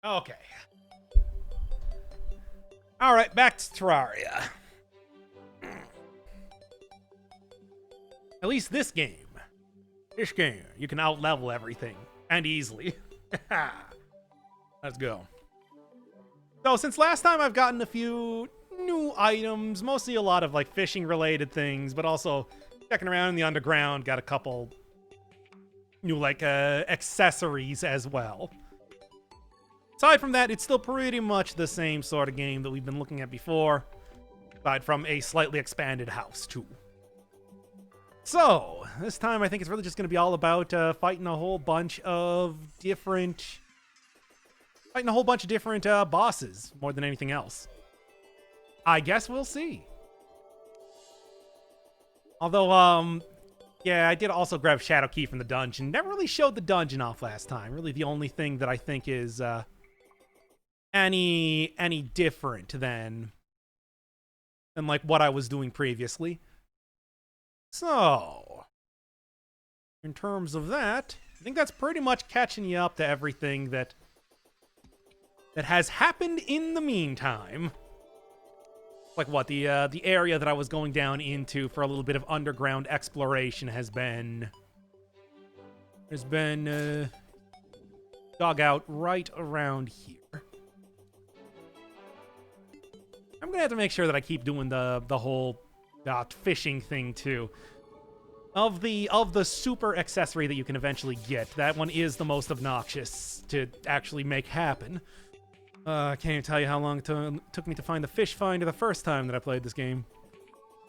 Okay. Alright, back to Terraria. At least this game, you can out-level everything. And easily. Let's go. So, since last time I've gotten a few new items, mostly a lot of, like, fishing-related things, but also checking around in the underground, got a couple new, like, accessories as well. Aside from that, it's still pretty much the same sort of game that we've been looking at before, aside from a slightly expanded house, too. So, this time I think it's really just going to be all about fighting a whole bunch of different... bosses, more than anything else. I guess we'll see. Although, yeah, I did also grab Shadow Key from the dungeon. Never really showed the dungeon off last time. Really the only thing that I think is any different than like what I was doing previously. So, in terms of that, I think that's pretty much catching you up to everything that has happened in the meantime. Like what, the area that I was going down into for a little bit of underground exploration has been dug out right around here. I'm gonna have to make sure that I keep doing the whole fishing thing too. Of the super accessory that you can eventually get, that one is the most obnoxious to actually make happen. I can't even tell you how long it took me to find the fish finder the first time that I played this game.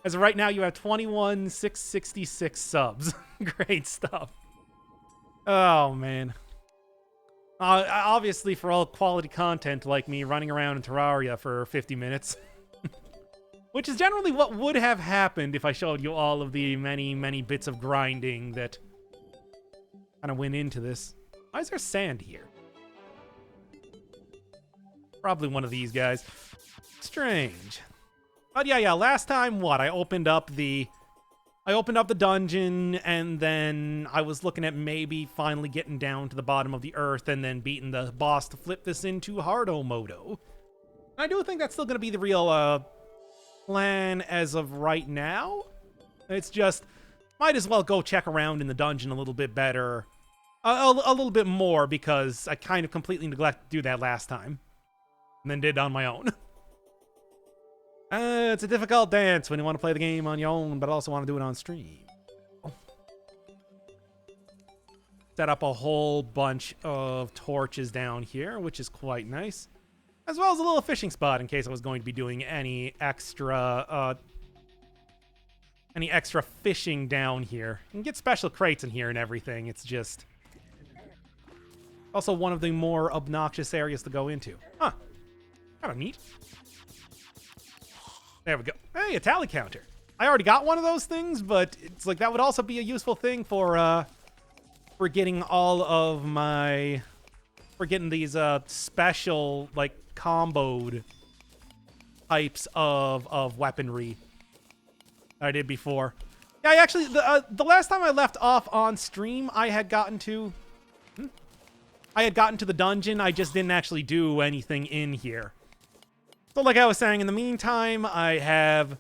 As of right now, you have 21,666 subs. Great stuff. Oh, man. Obviously, for all quality content like me running around in Terraria for 50 minutes. Which is generally what would have happened if I showed you all of the many, many bits of grinding that kind of went into this. Why is there sand here? Probably one of these guys. Strange. But yeah, last time, what? I opened up the dungeon, and then I was looking at maybe finally getting down to the bottom of the earth and then beating the boss to flip this into Hardo Modo. I do think that's still going to be the real plan as of right now. It's just, might as well go check around in the dungeon a little bit better. A little bit more, because I kind of completely neglected to do that last time. And then did on my own. It's a difficult dance when you want to play the game on your own, but also want to do it on stream. Set up a whole bunch of torches down here, which is quite nice. As well as a little fishing spot in case I was going to be doing any extra fishing down here. You can get special crates in here and everything. It's just also one of the more obnoxious areas to go into. Huh. Kind of neat. There we go. Hey, a tally counter. I already got one of those things, but it's like that would also be a useful thing for getting all of my... for getting these special, like, comboed types of weaponry that I did before. Yeah, I actually... the last time I left off on stream, I had gotten to... I had gotten to the dungeon. I just didn't actually do anything in here. So like I was saying, in the meantime, I have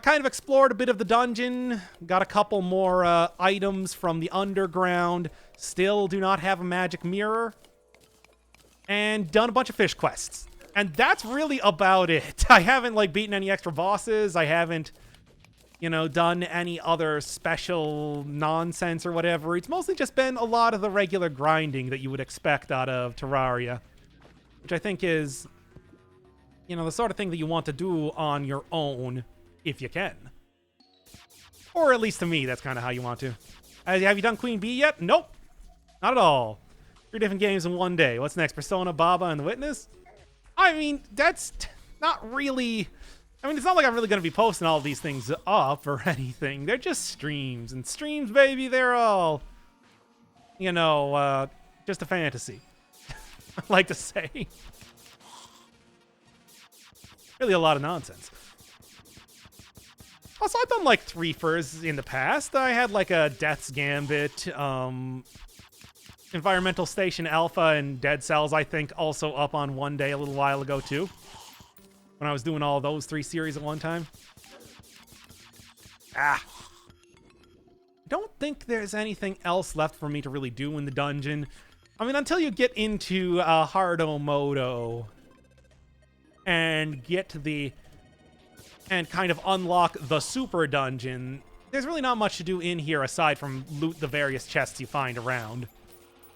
kind of explored a bit of the dungeon, got a couple more items from the underground, still do not have a magic mirror, and done a bunch of fish quests. And that's really about it. I haven't, like, beaten any extra bosses. I haven't, done any other special nonsense or whatever. It's mostly just been a lot of the regular grinding that you would expect out of Terraria, which I think is... the sort of thing that you want to do on your own, if you can. Or at least to me, that's kind of how you want to. Have you done Queen Bee yet? Nope. Not at all. 3 different games in one day. What's next? Persona, Baba, and The Witness? I mean, that's not really... I mean, it's not like I'm really going to be posting all of these things up or anything. They're just streams. And streams, baby, they're all... just a fantasy. I like to say. Really a lot of nonsense. Also, I've done like 3 furs in the past. I had like a Death's Gambit, Environmental Station Alpha and Dead Cells, I think, also up on one day a little while ago, too. When I was doing all those 3 series at one time. Ah. Don't think there's anything else left for me to really do in the dungeon. I mean, until you get into Hardo Modo and get to the... and kind of unlock the super dungeon, there's really not much to do in here aside from loot the various chests you find around.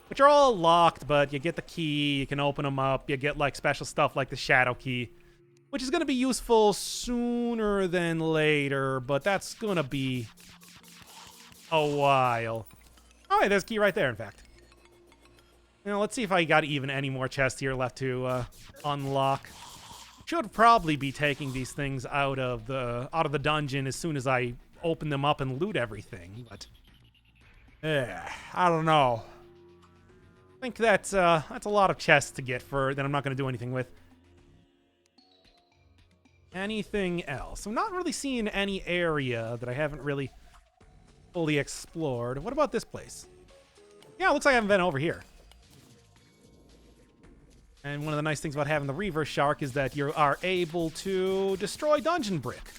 Which are all locked, but you get the key, you can open them up, you get, like, special stuff like the Shadow Key, which is going to be useful sooner than later, but that's going to be a while. Oh, yeah, there's a key right there, in fact. Now, let's see if I got even any more chests here left to unlock. Should probably be taking these things out of the dungeon as soon as I open them up and loot everything, but I don't know. I think that's a lot of chests to get that I'm not going to do anything with. Anything else? I'm not really seeing any area that I haven't really fully explored. What about this place? Yeah, it looks like I haven't been over here. And one of the nice things about having the Reaver Shark is that you are able to destroy Dungeon Brick,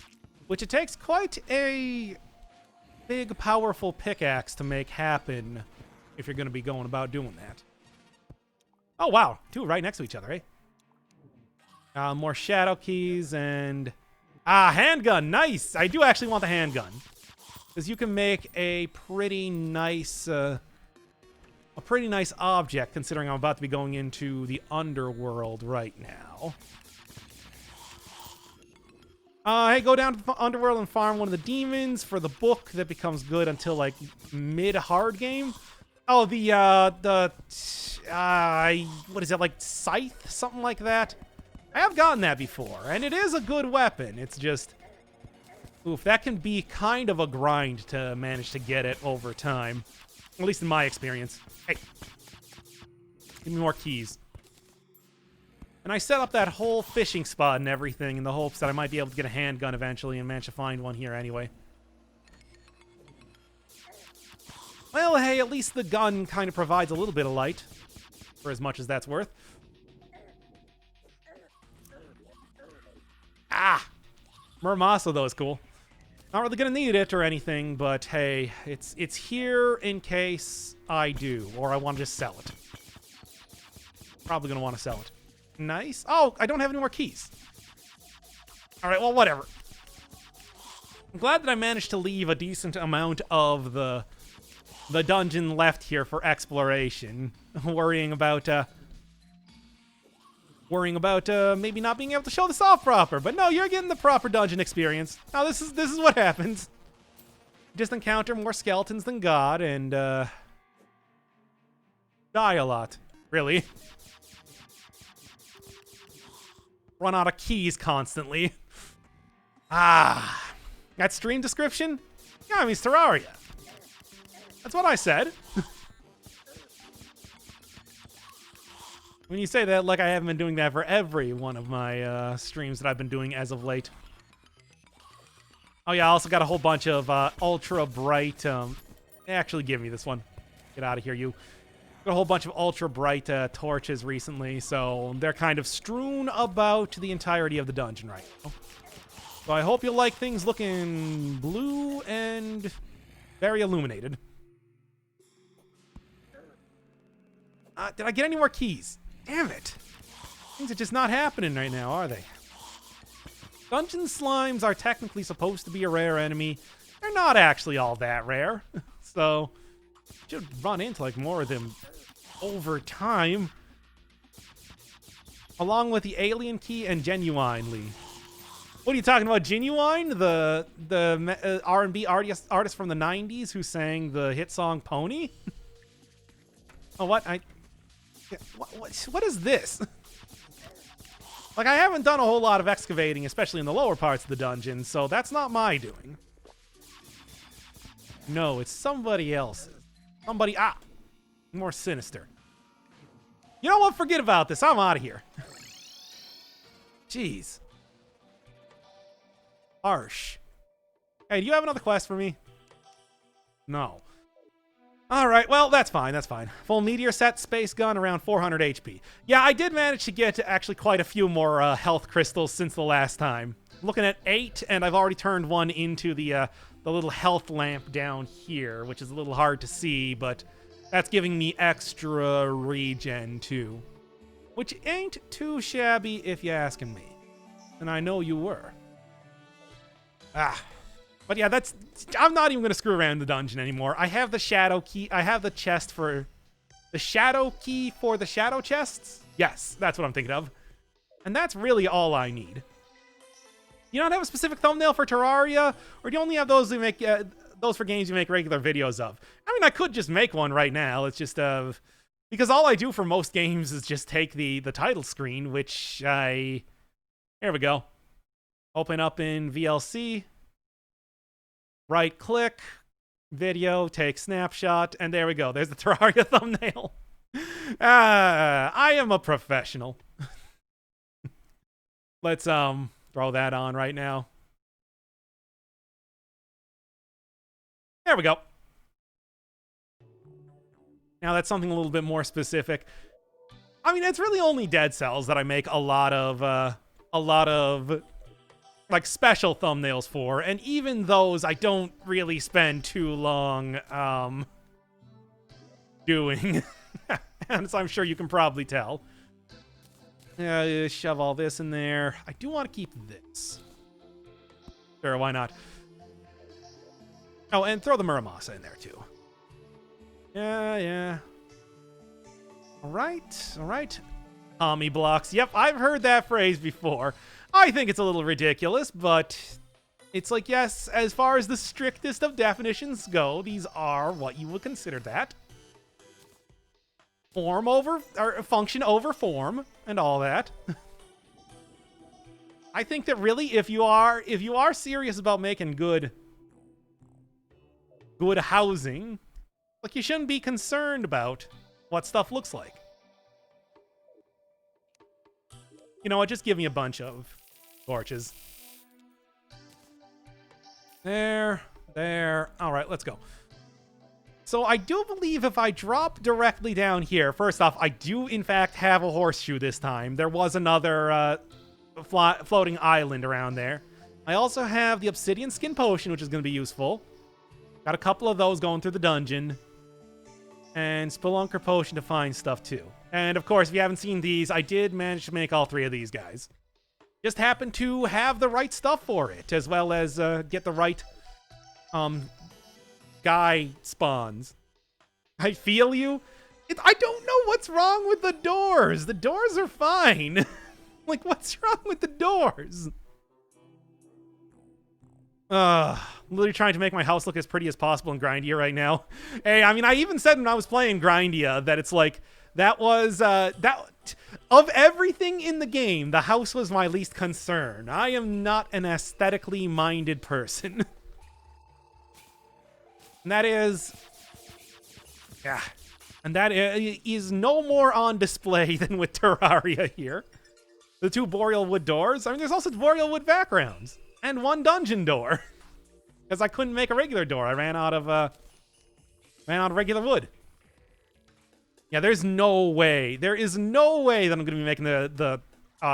which it takes quite a big, powerful pickaxe to make happen if you're going to be going about doing that. Oh, wow. 2 right next to each other, eh? More Shadow Keys and... handgun. Nice! I do actually want the handgun. Because you can make a pretty nice... a pretty nice object, considering I'm about to be going into the underworld right now. Hey, go down to the underworld and farm one of the demons for the book that becomes good until, like, mid-hard game. Oh, what is it, like, Scythe? Something like that? I have gotten that before, and it is a good weapon. It's just... oof, that can be kind of a grind to manage to get it over time. At least in my experience. Hey. Give me more keys. And I set up that whole fishing spot and everything in the hopes that I might be able to get a handgun eventually and manage to find one here anyway. Well, hey, at least the gun kind of provides a little bit of light. For as much as that's worth. Ah! Murmasa, though, is cool. Not really gonna need it or anything, but hey, it's here in case I do, or I want to just sell it. Probably gonna want to sell it. Nice. Oh, I don't have any more keys. All right, well, whatever. I'm glad that I managed to leave a decent amount of the dungeon left here for exploration. Worrying about maybe not being able to show this off proper, but no, you're getting the proper dungeon experience. Now this is what happens. Just encounter more skeletons than God and die a lot, really. Run out of keys constantly. That stream description? Yeah, I mean, it's Terraria. That's what I said. When you say that, like I haven't been doing that for every one of my streams that I've been doing as of late. Oh yeah, I also got a whole bunch of ultra bright... actually, give me this one. Get out of here, you. Got a whole bunch of ultra bright torches recently, so they're kind of strewn about the entirety of the dungeon right now. So I hope you like things looking blue and very illuminated. Did I get any more keys? Damn it. Things are just not happening right now, are they? Dungeon slimes are technically supposed to be a rare enemy. They're not actually all that rare. So, should run into like more of them over time. Along with the alien key and genuinely. What are you talking about? Genuine? The R&B artist from the 90s who sang the hit song Pony? Oh, what? What is this? Like, I haven't done a whole lot of excavating, especially in the lower parts of the dungeon, so that's not my doing. No, it's somebody else's. Somebody, more sinister. You know what? Forget about this. I'm out of here. Jeez. Harsh. Hey, do you have another quest for me? No. All right, well, that's fine, that's fine. Full meteor set, space gun, around 400 HP. Yeah, I did manage to get actually quite a few more health crystals since the last time. Looking at 8, and I've already turned one into the little health lamp down here, which is a little hard to see, but that's giving me extra regen, too. Which ain't too shabby if you're asking me. And I know you were. But yeah, I'm not even going to screw around in the dungeon anymore. I have the shadow key. I have the chest for... The shadow key for the shadow chests? Yes, that's what I'm thinking of. And that's really all I need. You don't have a specific thumbnail for Terraria? Or do you only have those you make... those for games you make regular videos of? I mean, I could just make one right now. It's just... because all I do for most games is just take the title screen, which I... Here we go. Open up in VLC. Right click, video, take snapshot, and there we go. There's the Terraria thumbnail. I am a professional. Let's throw that on right now. There we go. Now that's something a little bit more specific. I mean, it's really only Dead Cells that I make a lot of like special thumbnails for, and even those I don't really spend too long doing. And so I'm sure you can probably tell. Shove all this in there. I do want to keep this. Sure, why not? Oh, and throw the Muramasa in there too. Yeah. All right. Tommy blocks. Yep, I've heard that phrase before. I think it's a little ridiculous, but it's like, yes, as far as the strictest of definitions go, these are what you would consider that. Form over, or function over form, and all that. I think that really, if you are serious about making good housing, like, you shouldn't be concerned about what stuff looks like. You know what? Just give me a bunch of torches. There. All right, let's go. So I do believe if I drop directly down here, first off, I do in fact have a horseshoe this time. There was another floating island around there. I also have the obsidian skin potion, which is going to be useful. Got a couple of those going through the dungeon. And Spelunker potion to find stuff too. And of course, if you haven't seen these, I did manage to make all 3 of these guys. Just happened to have the right stuff for it, as well as get the right guy spawns. I feel you. I don't know what's wrong with the doors. The doors are fine. Like, what's wrong with the doors? I'm literally trying to make my house look as pretty as possible in Grindia right now. Hey, I mean, I even said when I was playing Grindia that it's like, that was, of everything in the game, the house was my least concern. I am not an aesthetically minded person. And that is, yeah. And that is no more on display than with Terraria here. The 2 boreal wood doors. I mean, there's also boreal wood backgrounds. And 1 dungeon door. Because I couldn't make a regular door. I ran out of regular wood. Yeah, there's no way. There is no way that I'm going to be making the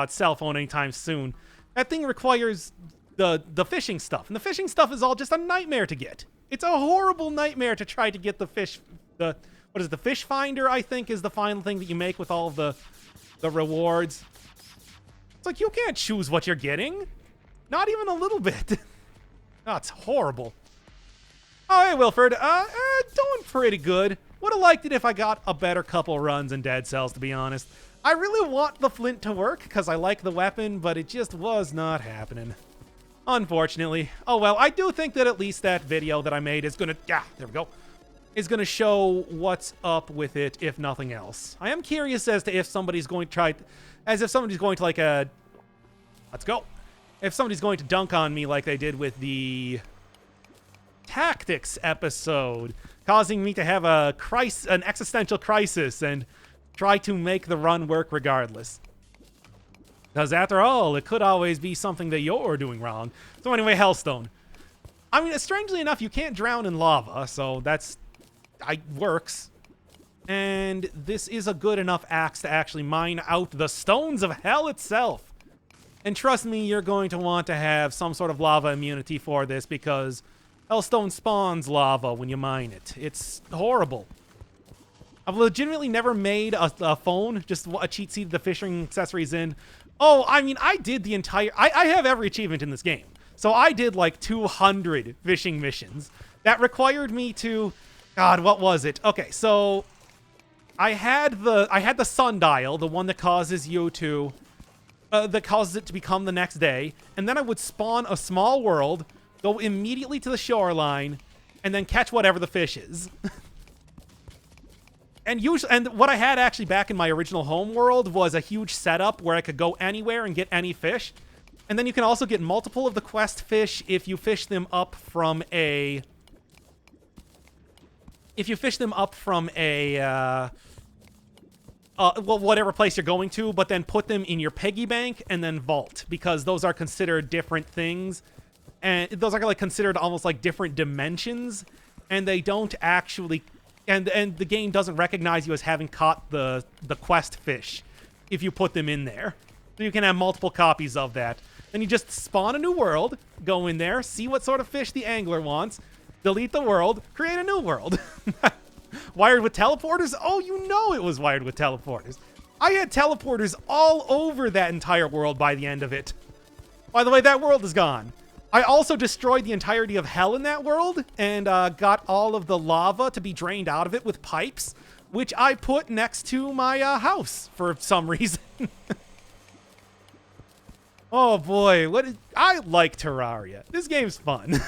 cell phone anytime soon. That thing requires the fishing stuff. And the fishing stuff is all just a nightmare to get. It's a horrible nightmare to try to get the fish... what is it? The fish finder, I think, is the final thing that you make with all of the rewards. It's like, you can't choose what you're getting. Not even a little bit. Oh, it's horrible. Oh, hey, Wilford. Doing pretty good. Would have liked it if I got a better couple runs in Dead Cells, to be honest. I really want the flint to work, because I like the weapon, but it just was not happening. Unfortunately. Oh, well, I do think that at least that video that I made is gonna... Yeah, there we go. Is gonna show what's up with it, if nothing else. I am curious as to if somebody's going to try... As if somebody's going to, like, let's go. If somebody's going to dunk on me like they did with the tactics episode, causing me to have an existential crisis and try to make the run work regardless. Because after all, it could always be something that you're doing wrong. So anyway, Hellstone. I mean, strangely enough, you can't drown in lava, so that's works. And this is a good enough axe to actually mine out the stones of hell itself. And trust me, you're going to want to have some sort of lava immunity for this, because hellstone spawns lava when you mine it. It's horrible. I've legitimately never made a phone, just a cheat sheet of the fishing accessories in. Oh, I mean, I did the entire... I have every achievement in this game. So I did like 200 fishing missions. That required me to... God, what was it? Okay, so... I had the sundial, the one that causes you to... that causes it to become the next day. And then I would spawn a small world, go immediately to the shoreline, and then catch whatever the fish is. And what I had actually back in my original home world was a huge setup where I could go anywhere and get any fish. And then you can also get multiple of the quest fish if you fish them up from a... well, whatever place you're going to, but then put them in your piggy bank and then vault, because those are considered different things. And those are like considered almost like different dimensions, and they don't actually... And the game doesn't recognize you as having caught the quest fish if you put them in there. So you can have multiple copies of that. Then you just spawn a new world, go in there, see what sort of fish the angler wants, delete the world, create a new world. Wired with teleporters? Oh, you know it was wired with teleporters. I had teleporters all over that entire world by the end of it. By the way, that world is gone. I also destroyed the entirety of hell in that world and got all of the lava to be drained out of it with pipes, which I put next to my house for some reason. Oh boy, I like Terraria. This game's fun.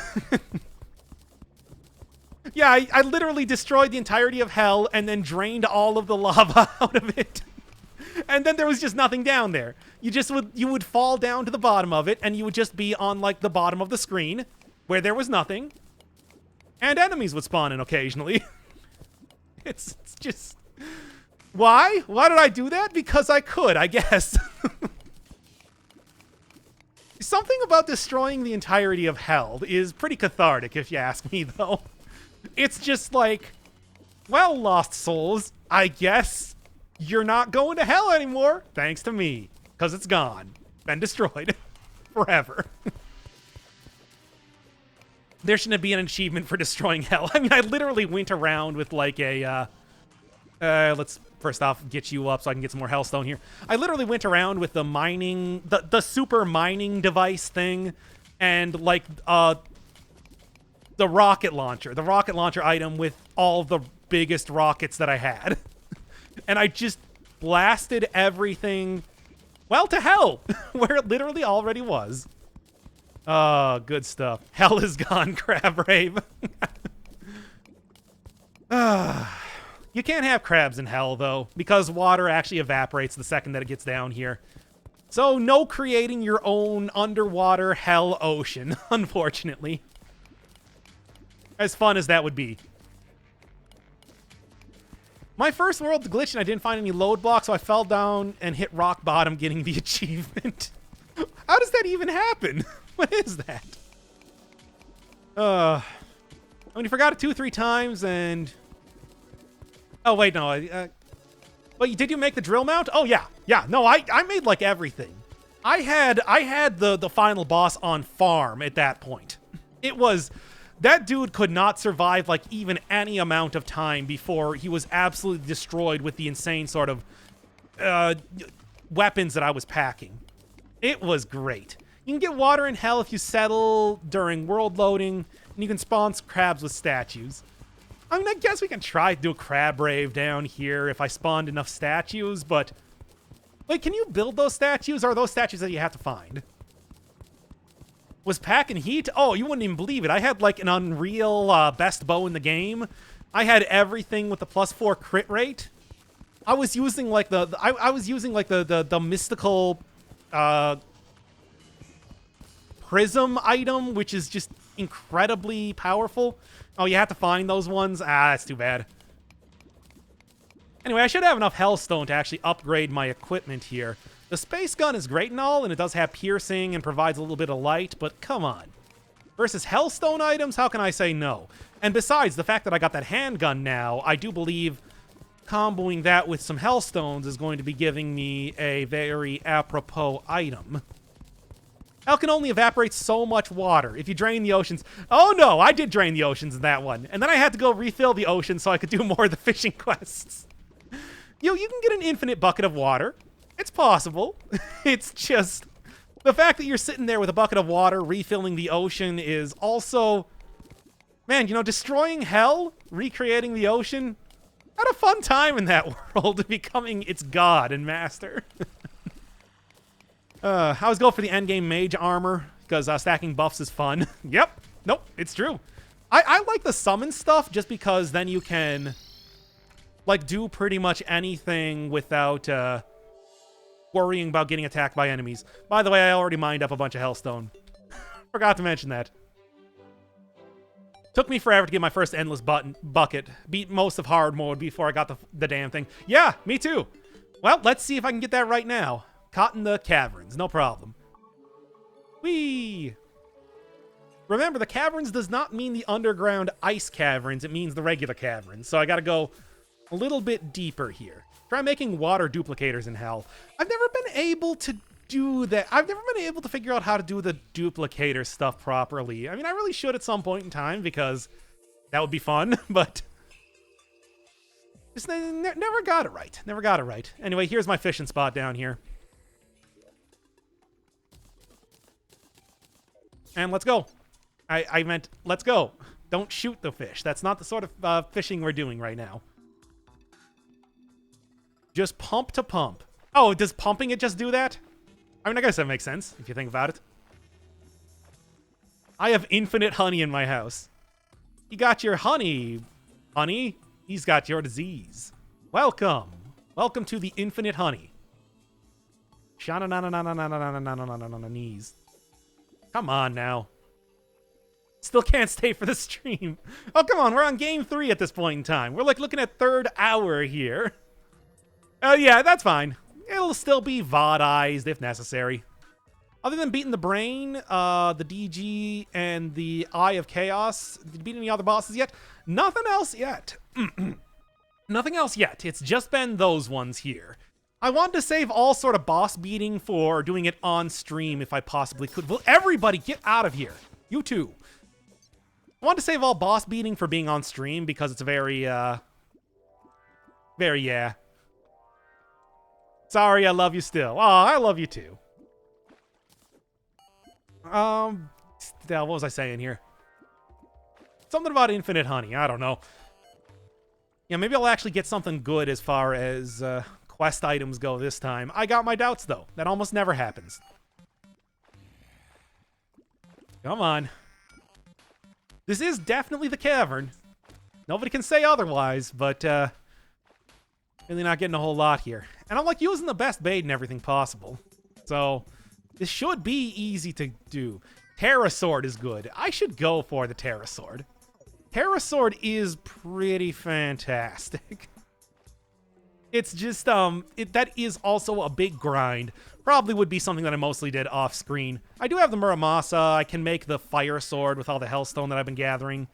Yeah, I literally destroyed the entirety of hell and then drained all of the lava out of it. And then there was just nothing down there. You would fall down to the bottom of it, and you would just be on, like, the bottom of the screen, where there was nothing. And enemies would spawn in occasionally. It's just... Why? Why did I do that? Because I could, I guess. Something about destroying the entirety of hell is pretty cathartic, if you ask me, though. It's just like, well, lost souls, I guess you're not going to hell anymore, thanks to me, because it's gone. Been destroyed. Forever. There shouldn't be an achievement for destroying hell. I mean, I literally went around with like a, let's first off get you up so I can get some more hellstone here. I literally went around with the mining, the super mining device thing, and like, the rocket launcher item with all the biggest rockets that I had. And I just blasted everything, well, to hell, where it literally already was. Oh, good stuff. Hell is gone, Crab Rave. You can't have crabs in hell, though, because water actually evaporates the second that it gets down here. So no creating your own underwater hell ocean, unfortunately. As fun as that would be. My first world glitched and I didn't find any load blocks, so I fell down and hit rock bottom getting the achievement. How does that even happen? What is that? I mean, you forgot it 2-3 times and... Oh, wait, no. Wait, did you make the drill mount? Oh, yeah. Yeah, no, I made, like, everything. I had the final boss on farm at that point. It was... That dude could not survive, like, even any amount of time before he was absolutely destroyed with the insane sort of weapons that I was packing. It was great. You can get water in hell if you settle during world loading, and you can spawn crabs with statues. I mean, I guess we can try to do a crab rave down here if I spawned enough statues, but... Wait, can you build those statues, or are those statues that you have to find? Was packing heat? Oh, you wouldn't even believe it. I had like an unreal best bow in the game. I had everything with the +4 crit rate. I was using like the mystical prism item, which is just incredibly powerful. Oh, you have to find those ones? Ah, that's too bad. Anyway, I should have enough hellstone to actually upgrade my equipment here. The space gun is great and all, and it does have piercing and provides a little bit of light, but come on. Versus Hellstone items, how can I say no? And besides, the fact that I got that handgun now, I do believe comboing that with some Hellstones is going to be giving me a very apropos item. Hell can only evaporate so much water if you drain the oceans. Oh no, I did drain the oceans in that one. And then I had to go refill the ocean so I could do more of the fishing quests. You can get an infinite bucket of water. It's possible. It's just the fact that you're sitting there with a bucket of water refilling the ocean is also... Man, you know, destroying hell, recreating the ocean, had a fun time in that world, becoming its god and master. I always go for the endgame mage armor, because stacking buffs is fun. Yep. Nope, it's true. I like the summon stuff, just because then you can, like, do pretty much anything without worrying about getting attacked by enemies. By the way, I already mined up a bunch of Hellstone. Forgot to mention that. Took me forever to get my first endless bucket. Beat most of hard mode before I got the damn thing. Yeah, me too. Well, let's see if I can get that right now. Caught in the caverns, no problem. Whee! Remember, the caverns does not mean the underground ice caverns. It means the regular caverns. So I gotta go a little bit deeper here. Try making water duplicators in hell. I've never been able to do that. I've never been able to figure out how to do the duplicator stuff properly. I mean, I really should at some point in time because that would be fun, but just never got it right. Never got it right. Anyway, here's my fishing spot down here. And let's go. I meant, let's go. Don't shoot the fish. That's not the sort of fishing we're doing right now. Just pump to pump. Oh, does pumping it just do that? I mean, I guess that makes sense, if you think about it. I have infinite honey in my house. You got your honey, honey. He's got your disease. Welcome. Welcome to the infinite honey. Shana-na-na-na-na-na-na-na-na-na-na-na-na-knees. Come on now. Still can't stay for the stream. Oh, come on. We're on game 3 at this point in time. We're like looking at 3rd hour here. Oh, yeah, that's fine. It'll still be VODized if necessary. Other than beating the brain, the DG, and the Eye of Chaos, did you beat any other bosses yet? Nothing else yet. Nothing else yet. It's just been those ones here. I wanted to save all sort of boss beating for doing it on stream if I possibly could. Will everybody get out of here? You too. I wanted to save all boss beating for being on stream because it's very, yeah. Sorry, I love you still. Oh, I love you too. What was I saying here? Something about infinite honey. I don't know. Yeah, maybe I'll actually get something good as far as quest items go this time. I got my doubts, though. That almost never happens. Come on. This is definitely the cavern. Nobody can say otherwise, but really not getting a whole lot here. And I'm like using the best bait and everything possible. So this should be easy to do. Terra Sword is good. I should go for the Terra Sword. Terra Sword is pretty fantastic. It's just, that is also a big grind. Probably would be something that I mostly did off screen. I do have the Muramasa. I can make the Fire Sword with all the Hellstone that I've been gathering.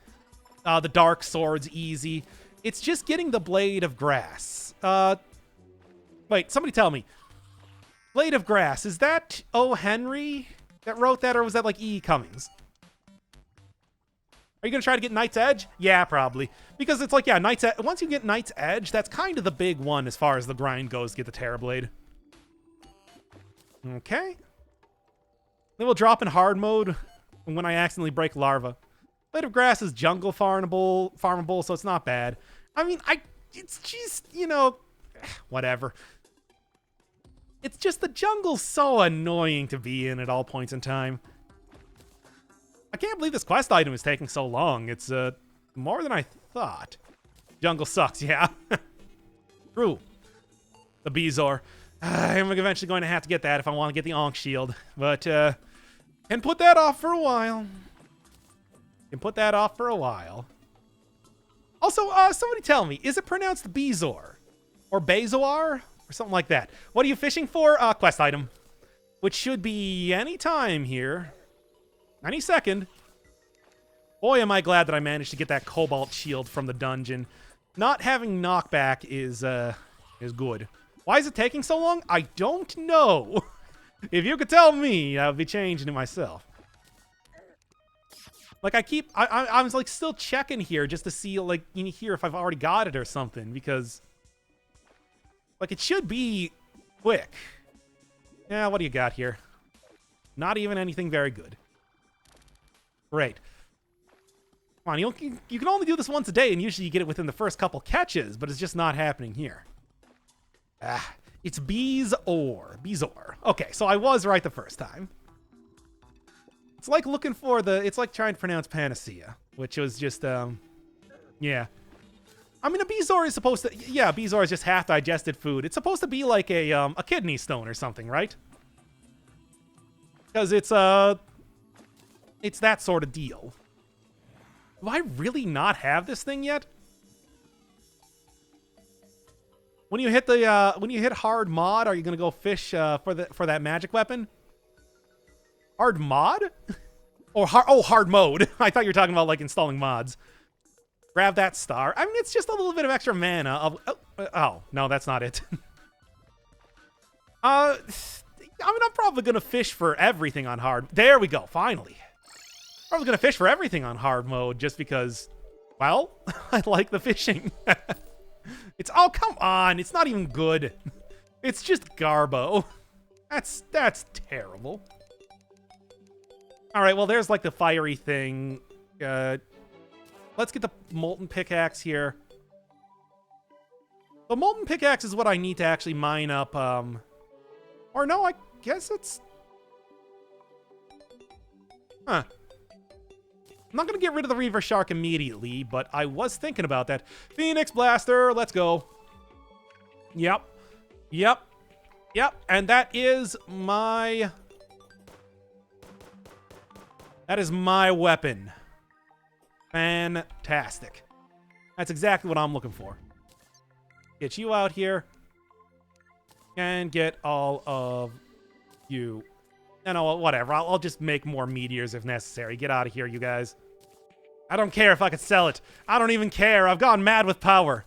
The Dark Sword's easy. It's just getting the Blade of Grass. Wait, somebody tell me. Blade of Grass, is that O. Henry that wrote that, or was that like E. Cummings? Are you going to try to get Knight's Edge? Yeah, probably. Because it's like, yeah, Knight's Edge. Once you get Knight's Edge, that's kind of the big one as far as the grind goes to get the Terra Blade. Okay. Then we'll drop in hard mode when I accidentally break Larva. Blade of Grass is jungle farmable, so it's not bad. I mean, it's just, you know, whatever. It's just the jungle's so annoying to be in at all points in time. I can't believe this quest item is taking so long. It's more than I thought. Jungle sucks, yeah. True. The Bezoar. I'm eventually going to have to get that if I want to get the Ankh Shield. But, can put that off for a while. Also, somebody tell me, is it pronounced Bezoar? Or Bezoar? Or something like that. What are you fishing for? Quest item. Which should be any time here. Any second. Boy, am I glad that I managed to get that cobalt shield from the dungeon. Not having knockback is good. Why is it taking so long? I don't know. If you could tell me, I would be changing it myself. Like, I was, like, still checking here just to see, like, here if I've already got it or something, because, like, it should be quick. Yeah, what do you got here? Not even anything very good. Great. Come on, you can only do this once a day, and usually you get it within the first couple catches, but it's just not happening here. Ah, it's Beezor. Okay, so I was right the first time. It's like looking for it's like trying to pronounce Panacea, which was just, yeah. I mean, a Beezor is supposed to, yeah, Beezor is just half-digested food. It's supposed to be like a kidney stone or something, right? Because it's that sort of deal. Do I really not have this thing yet? When you hit hard mod, are you gonna go fish for that magic weapon? Hard mod? Or hard mode. I thought you were talking about like installing mods. Grab that star. I mean, it's just a little bit of extra mana. Oh no, that's not it. I mean, I'm probably gonna fish for everything on hard. There we go. Finally, probably gonna fish for everything on hard mode just because, well, I like the fishing. Oh, come on. It's not even good. It's just Garbo. That's terrible. All right, well, there's like the fiery thing. Let's get the molten pickaxe here. The molten pickaxe is what I need to actually mine up. Or no, I guess it's... Huh. I'm not going to get rid of the Reaver Shark immediately, but I was thinking about that. Phoenix Blaster, let's go. Yep. And that is my weapon. Fantastic. That's exactly what I'm looking for. Get you out here. And get all of you. No, whatever. I'll just make more meteors if necessary. Get out of here, you guys. I don't care if I could sell it. I don't even care. I've gone mad with power.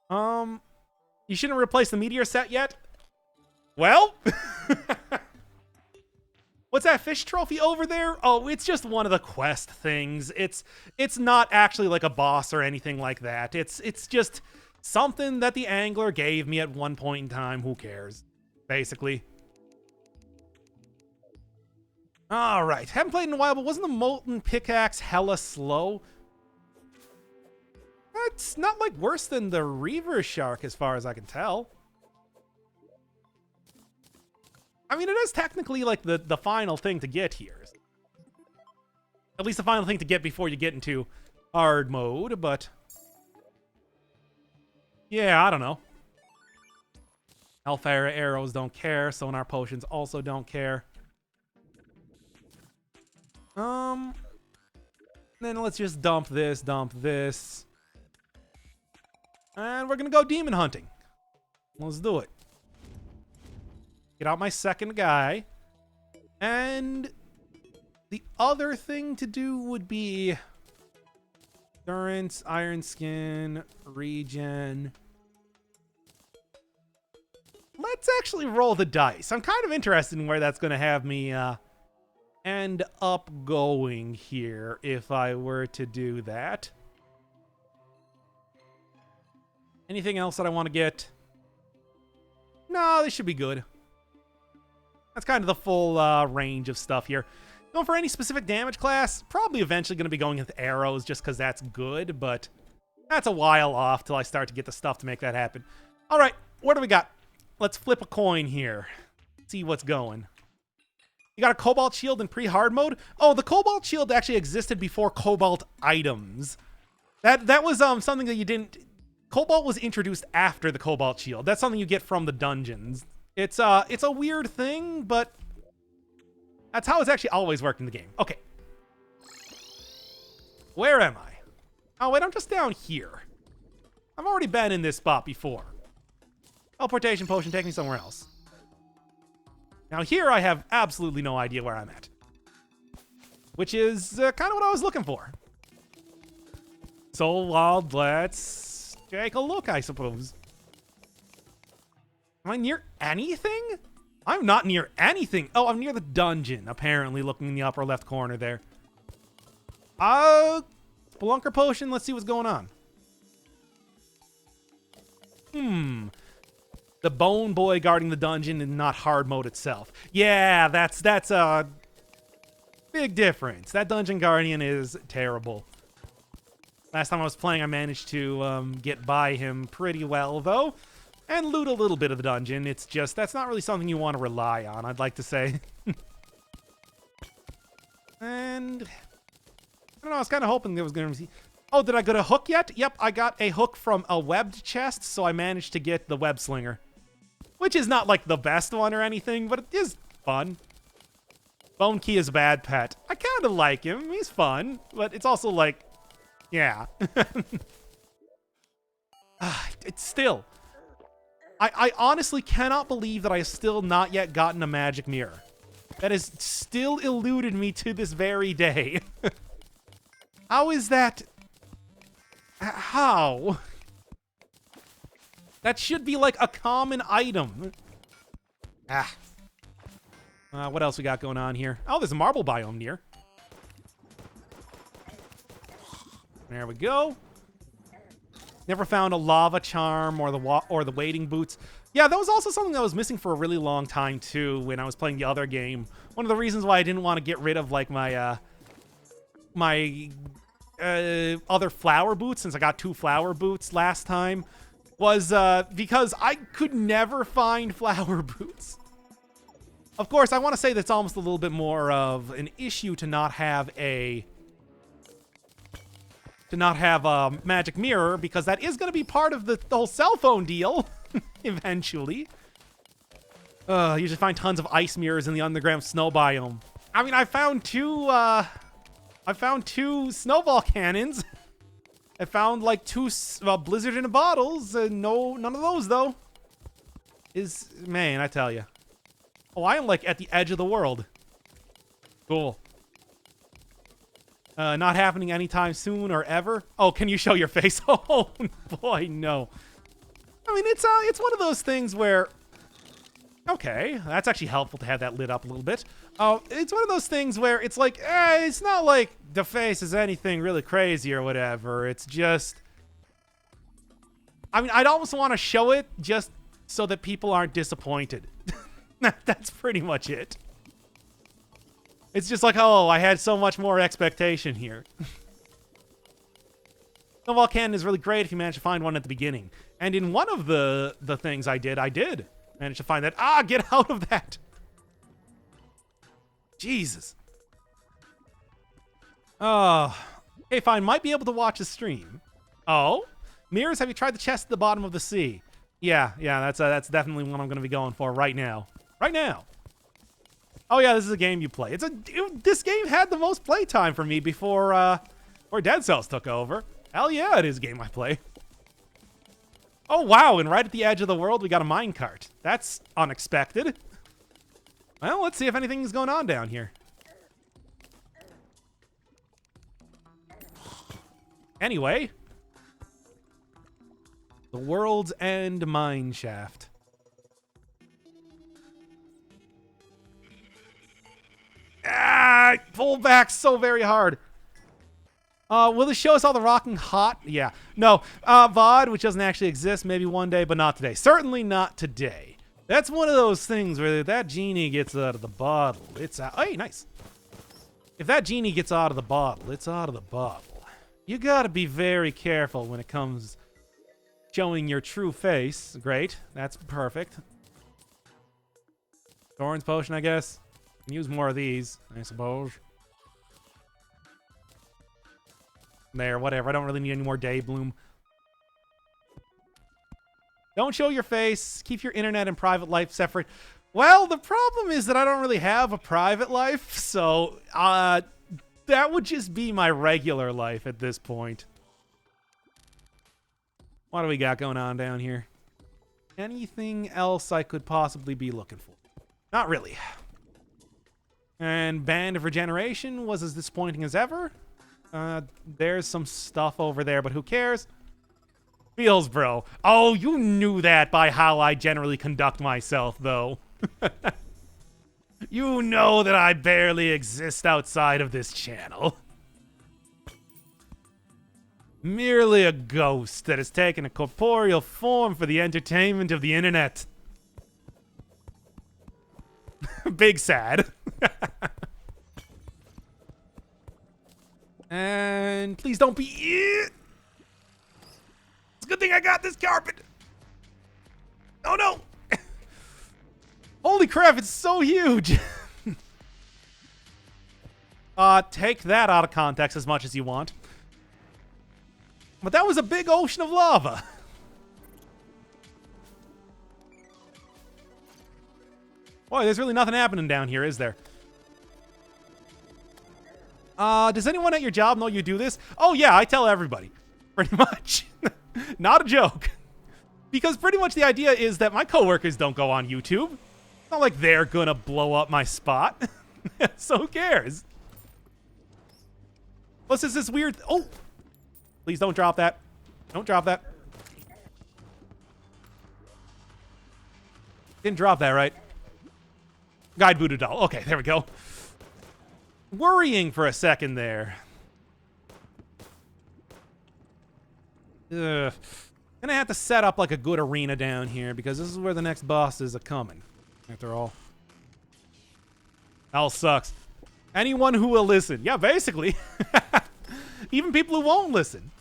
You shouldn't replace the meteor set yet? Well? What's that fish trophy over there? Oh, it's just one of the quest things. It's not actually like a boss or anything like that. It's just something that the angler gave me at one point in time. Who cares? Basically. All right. Haven't played in a while, but wasn't the molten pickaxe hella slow? It's not like worse than the Reaver Shark as far as I can tell. I mean, it is technically like the final thing to get here. At least the final thing to get before you get into hard mode, but... yeah, I don't know. Hellfire arrows don't care. Sonar potions also don't care. Then let's just dump this. And we're gonna go demon hunting. Let's do it. Get out my second guy. And the other thing to do would be endurance, iron skin, regen. Let's actually roll the dice. I'm kind of interested in where that's going to have me end up going here if I were to do that. Anything else that I want to get? No, this should be good. That's kind of the full range of stuff here. Going for any specific damage class? Probably eventually going to be going with arrows just because that's good, but that's a while off till I start to get the stuff to make that happen. All right, what do we got? Let's flip a coin here. See what's going. You got a Cobalt Shield in pre-hard mode? Oh, the Cobalt Shield actually existed before Cobalt items. That was something that you didn't... Cobalt was introduced after the Cobalt Shield. That's something you get from the dungeons. It's a weird thing, but that's how it's actually always worked in the game. Okay. Where am I? Oh, wait, I'm just down here. I've already been in this spot before. Teleportation potion, take me somewhere else. Now here I have absolutely no idea where I'm at. which is kind of what I was looking for. So, let's take a look, I suppose. Am I near anything? I'm not near anything. Oh, I'm near the dungeon, apparently, looking in the upper left corner there. Spelunker potion. Let's see what's going on. The bone boy guarding the dungeon and not hard mode itself. Yeah, that's a big difference. That dungeon guardian is terrible. Last time I was playing, I managed to get by him pretty well, though, and loot a little bit of the dungeon. It's just, that's not really something you want to rely on, I'd like to say. And I don't know, I was kind of hoping there was going to be... Oh, did I get a hook yet? Yep, I got a hook from a webbed chest, so I managed to get the web slinger. Which is not, like, the best one or anything, but it is fun. Bone Key is a bad pet. I kind of like him. He's fun, but it's also, like, yeah. It's still... I honestly cannot believe that I have still not yet gotten a magic mirror. That has still eluded me to this very day. How is that... How? That should be like a common item. What else we got going on here? Oh, there's a marble biome near. There we go. Never found a lava charm or the wading boots. Yeah, that was also something that was missing for a really long time too when I was playing the other game. One of the reasons why I didn't want to get rid of like my other flower boots, since I got 2 flower boots last time, was because I could never find flower boots. Of course, I want to say that's almost a little bit more of an issue to not have a magic mirror, because that is going to be part of the whole cell phone deal eventually. You just find tons of ice mirrors in the underground snow biome. I mean, I found 2 snowball cannons. I found like 2 blizzard in the bottles. None of those though. Man, I tell you. Oh, I am like at the edge of the world. Cool. Not happening anytime soon or ever. Oh, can you show your face? Oh boy, no. I mean, it's one of those things where, okay, that's actually helpful to have that lit up a little bit. It's one of those things where it's like, it's not like the face is anything really crazy or whatever. It's just, I mean, I'd almost want to show it just so that people aren't disappointed. That's pretty much it. It's just like, oh, I had so much more expectation here. Snowball cannon is really great if you manage to find one at the beginning. And in one of the things I did manage to find that. Get out of that. Jesus. Okay, fine. Might be able to watch a stream. Oh? Mirrors, have you tried the chest at the bottom of the sea? Yeah, that's definitely one I'm going to be going for right now. Right now. Oh yeah, this is a game you play. This game had the most playtime for me before Dead Cells took over. Hell yeah, it is a game I play. Oh wow, and right at the edge of the world, we got a minecart. That's unexpected. Well, let's see if anything's going on down here. Anyway. The World's End Mine Shaft. Pull back so very hard. Will this show us all the rocking hot? Yeah. No. VOD, which doesn't actually exist, maybe one day, but not today. Certainly not today. That's one of those things where that genie gets out of the bottle. It's out. Hey, nice. If that genie gets out of the bottle, it's out of the bottle. You gotta be very careful when it comes showing your true face. Great. That's perfect. Thorns potion, I guess. Can use more of these, I suppose. There, whatever. I don't really need any more day bloom. Don't show your face. Keep your internet and private life separate. Well, the problem is that I don't really have a private life, so that would just be my regular life at this point. What do we got going on down here? Anything else I could possibly be looking for? Not really. And Band of Regeneration was as disappointing as ever. There's some stuff over there, but who cares? Feels, bro. Oh, you knew that by how I generally conduct myself, though. You know that I barely exist outside of this channel. Merely a ghost that has taken a corporeal form for the entertainment of the internet. Big sad. And please don't be... It's a good thing I got this carpet. Oh no. Holy crap, it's so huge. Take that out of context as much as you want. But that was a big ocean of lava. Boy, there's really nothing happening down here, is there? Does anyone at your job know you do this? Oh yeah, I tell everybody. Pretty much. Not a joke. Because pretty much the idea is that my coworkers don't go on YouTube. It's not like they're gonna blow up my spot. So who cares? Plus, is this weird... Oh! Please don't drop that. Don't drop that. Didn't drop that, right? Guide Voodoo doll. Okay, there we go. Worrying for a second there. Ugh. Gonna have to set up like a good arena down here because this is where the next bosses are coming. After all. Hell sucks. Anyone who will listen. Yeah, basically. Even people who won't listen.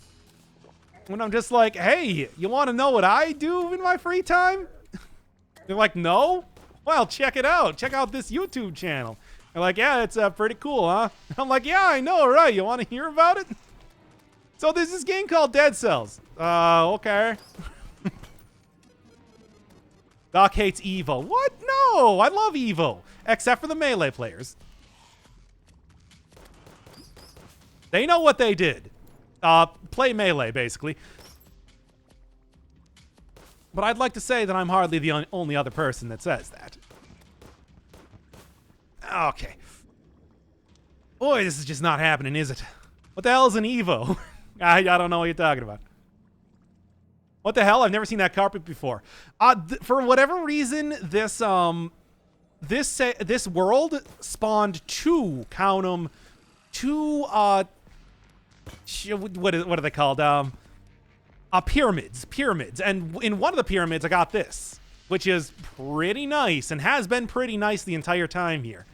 When I'm just like, hey, you want to know what I do in my free time? They're like, no? Well, check it out. Check out this YouTube channel. They're like, yeah, it's pretty cool, huh? I'm like, yeah, I know, right? You want to hear about it? So there's this game called Dead Cells. Okay. Doc hates Evo. What? No, I love Evo. Except for the Melee players. They know what they did. Play Melee, basically. But I'd like to say that I'm hardly the only other person that says that. Okay. Boy, this is just not happening, is it? What the hell is an Evo? I don't know what you're talking about. What the hell? I've never seen that carpet before. For whatever reason, this world spawned two, count them, two, what are they called? Pyramids. And in one of the pyramids, I got this, which is pretty nice and has been pretty nice the entire time here.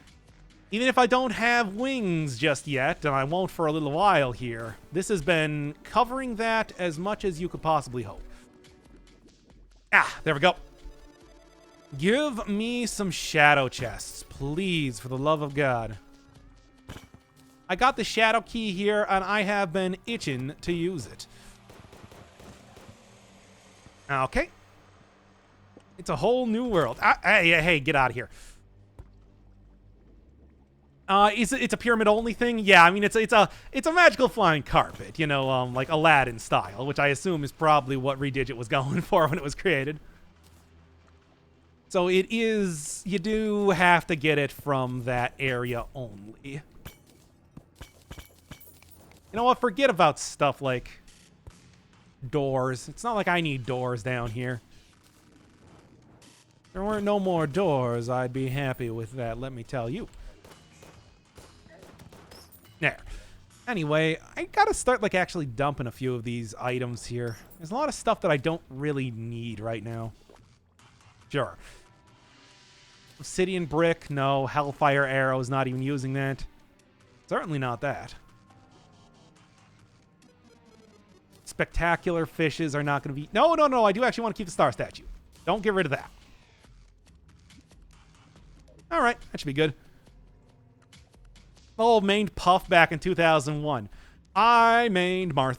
Even if I don't have wings just yet, and I won't for a little while here, this has been covering that as much as you could possibly hope. Ah, there we go. Give me some shadow chests, please, for the love of God. I got the shadow key here, and I have been itching to use it. Okay. It's a whole new world. Hey, get out of here. It's a pyramid-only thing? Yeah, I mean, it's a magical flying carpet, you know, like Aladdin style, which I assume is probably what Redigit was going for when it was created. So it is, you do have to get it from that area only. You know what, forget about stuff like doors. It's not like I need doors down here. If there weren't no more doors, I'd be happy with that, let me tell you. There. Anyway, I gotta start, like, actually dumping a few of these items here. There's a lot of stuff that I don't really need right now. Sure. Obsidian brick, no. Hellfire arrows, not even using that. Certainly not that. Spectacular fishes are not gonna be... No, I do actually want to keep the star statue. Don't get rid of that. Alright, that should be good. Old mained Puff back in 2001. I mained Marth.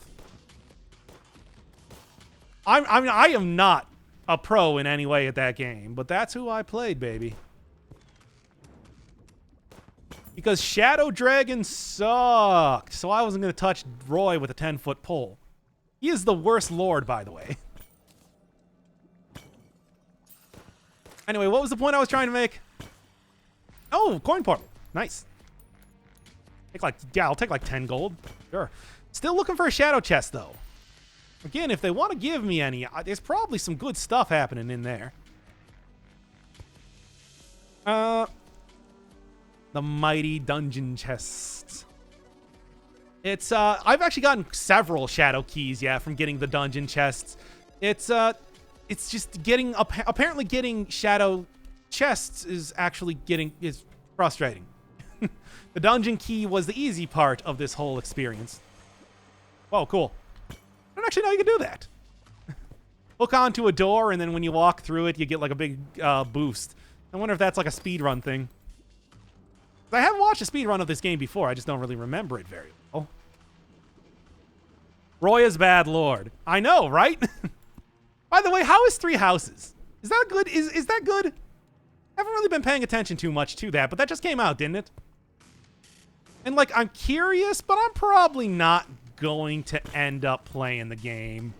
I am not a pro in any way at that game, but that's who I played, baby. Because Shadow Dragon sucked, so I wasn't going to touch Roy with a 10-foot pole. He is the worst lord, by the way. Anyway, what was the point I was trying to make? Oh, coin portal. Nice. I'll take like 10 gold. Sure. Still looking for a shadow chest, though. Again, if they want to give me any, there's probably some good stuff happening in there. The mighty dungeon chests. It's, I've actually gotten several shadow keys, yeah, from getting the dungeon chests. It's just getting, apparently getting shadow chests is frustrating. The dungeon key was the easy part of this whole experience. Whoa, cool. I don't actually know you can do that. Hook onto a door, and then when you walk through it, you get like a big boost. I wonder if that's like a speedrun thing. I have watched a speedrun of this game before, I just don't really remember it very well. Roya's Bad Lord. I know, right? By the way, how is Three Houses? Is that good? Is that good? I haven't really been paying attention too much to that, but that just came out, didn't it? And, like, I'm curious, but I'm probably not going to end up playing the game.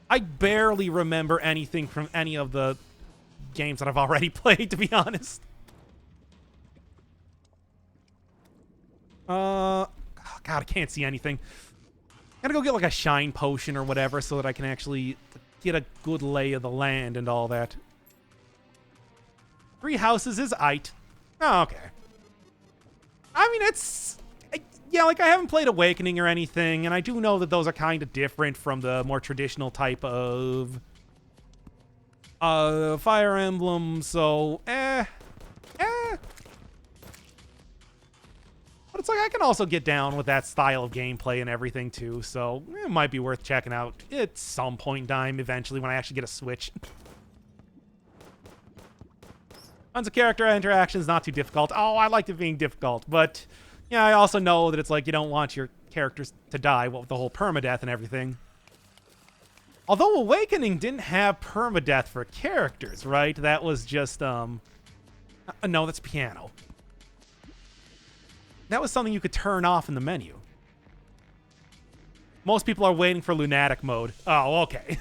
I barely remember anything from any of the games that I've already played, to be honest. Oh, God, I can't see anything. Gotta go get, like, a shine potion or whatever so that I can actually get a good lay of the land and all that. Three Houses is aight. Oh, okay. I mean, yeah, like, I haven't played Awakening or anything, and I do know that those are kind of different from the more traditional type of Fire Emblem, so, But it's like, I can also get down with that style of gameplay and everything, too, so it might be worth checking out at some point in time, eventually, when I actually get a Switch. Tons of character interactions, not too difficult. Oh, I liked it being difficult, but yeah, I also know that it's like you don't want your characters to die with the whole permadeath and everything. Although Awakening didn't have permadeath for characters, right? That was just, no, that's piano. That was something you could turn off in the menu. Most people are waiting for lunatic mode. Oh, okay.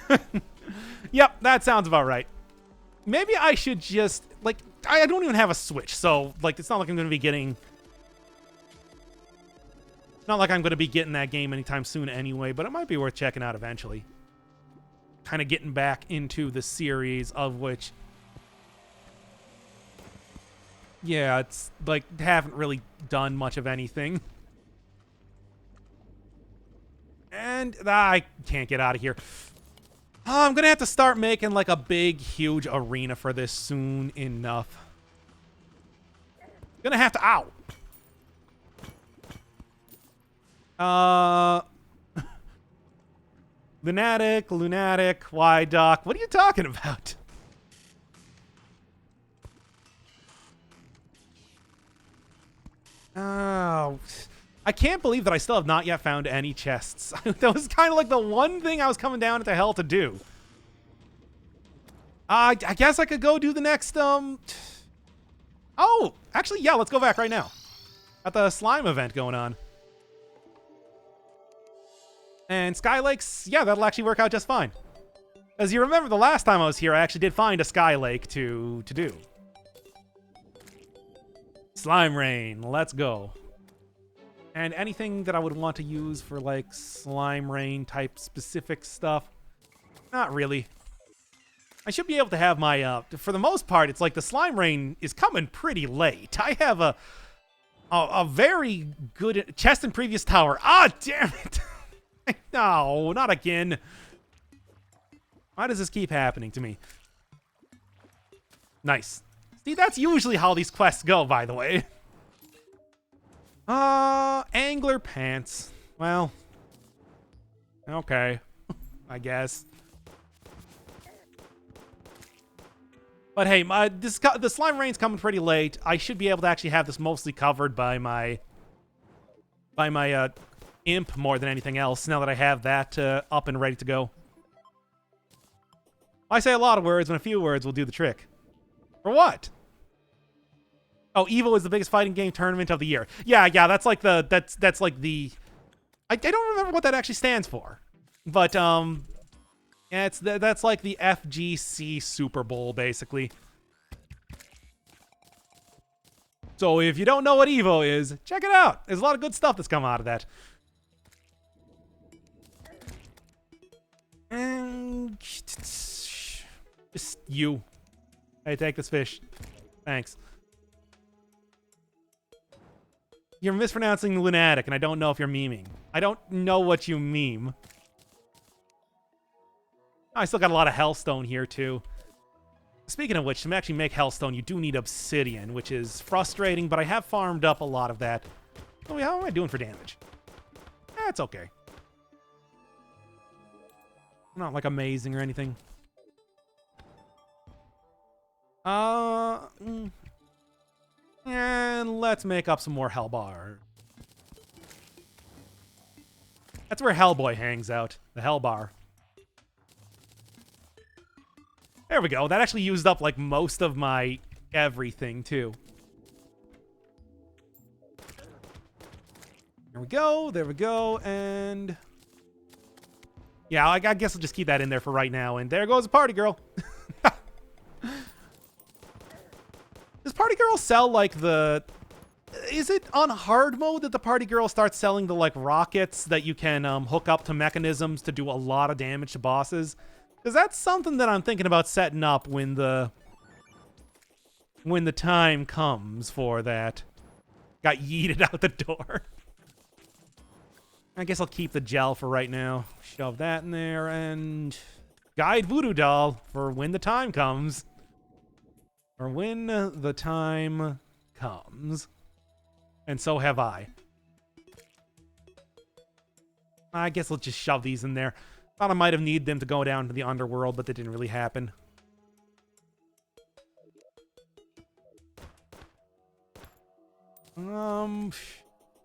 Yep, that sounds about right. Maybe I should just, like, I don't even have a Switch, so, like, it's not like I'm going to be getting... Not like I'm going to be getting that game anytime soon anyway, but it might be worth checking out eventually. Kind of getting back into the series of which... Yeah, it's, like, haven't really done much of anything. And I can't get out of here. Oh, I'm going to have to start making, like, a big, huge arena for this soon enough. Gonna have to... Ow! Lunatic, why, Doc? What are you talking about? Oh... I can't believe that I still have not yet found any chests. That was kind of like the one thing I was coming down to hell to do. I guess I could go do the next, Oh! Actually, yeah, let's go back right now. Got the slime event going on. And Sky Lakes, yeah, that'll actually work out just fine. As you remember, the last time I was here, I actually did find a Sky Lake to do. Slime Rain, let's go. And anything that I would want to use for, like, Slime Rain type specific stuff? Not really. I should be able to have my, for the most part, it's like the Slime Rain is coming pretty late. I have a very good chest in previous tower. Ah, damn it! No, not again. Why does this keep happening to me? Nice. See, that's usually how these quests go, by the way. Angler pants. Well, okay, I guess. But hey, the slime rain's coming pretty late. I should be able to actually have this mostly covered by my imp more than anything else. Now that I have that up and ready to go. I say a lot of words, when a few words will do the trick. For what? Oh, EVO is the biggest fighting game tournament of the year. Yeah, that's like the that's like the I don't remember what that actually stands for. But yeah, that's like the FGC Super Bowl basically. So if you don't know what Evo is, check it out. There's a lot of good stuff that's come out of that. And just you. Hey, take this fish. Thanks. You're mispronouncing lunatic, and I don't know if you're memeing. I don't know what you meme. I still got a lot of hellstone here, too. Speaking of which, to actually make hellstone, you do need obsidian, which is frustrating, but I have farmed up a lot of that. Oh, how am I doing for damage? That's okay. Not, like, amazing or anything. And let's make up some more Hellbar. That's where Hellboy hangs out. The Hellbar. There we go. That actually used up, like, most of my everything, too. There we go. There we go. And... yeah, I guess I'll just keep that in there for right now. And there goes a party girl. Does Party Girl sell, like, the... is it on hard mode that the Party Girl starts selling the, like, rockets that you can hook up to mechanisms to do a lot of damage to bosses? Because that's something that I'm thinking about setting up when the time comes for that. Got yeeted out the door. I guess I'll keep the gel for right now. Shove that in there, and... guide voodoo doll for when the time comes. Or when the time comes. And so have I. I guess let's just shove these in there. Thought I might have needed them to go down to the underworld, but that didn't really happen.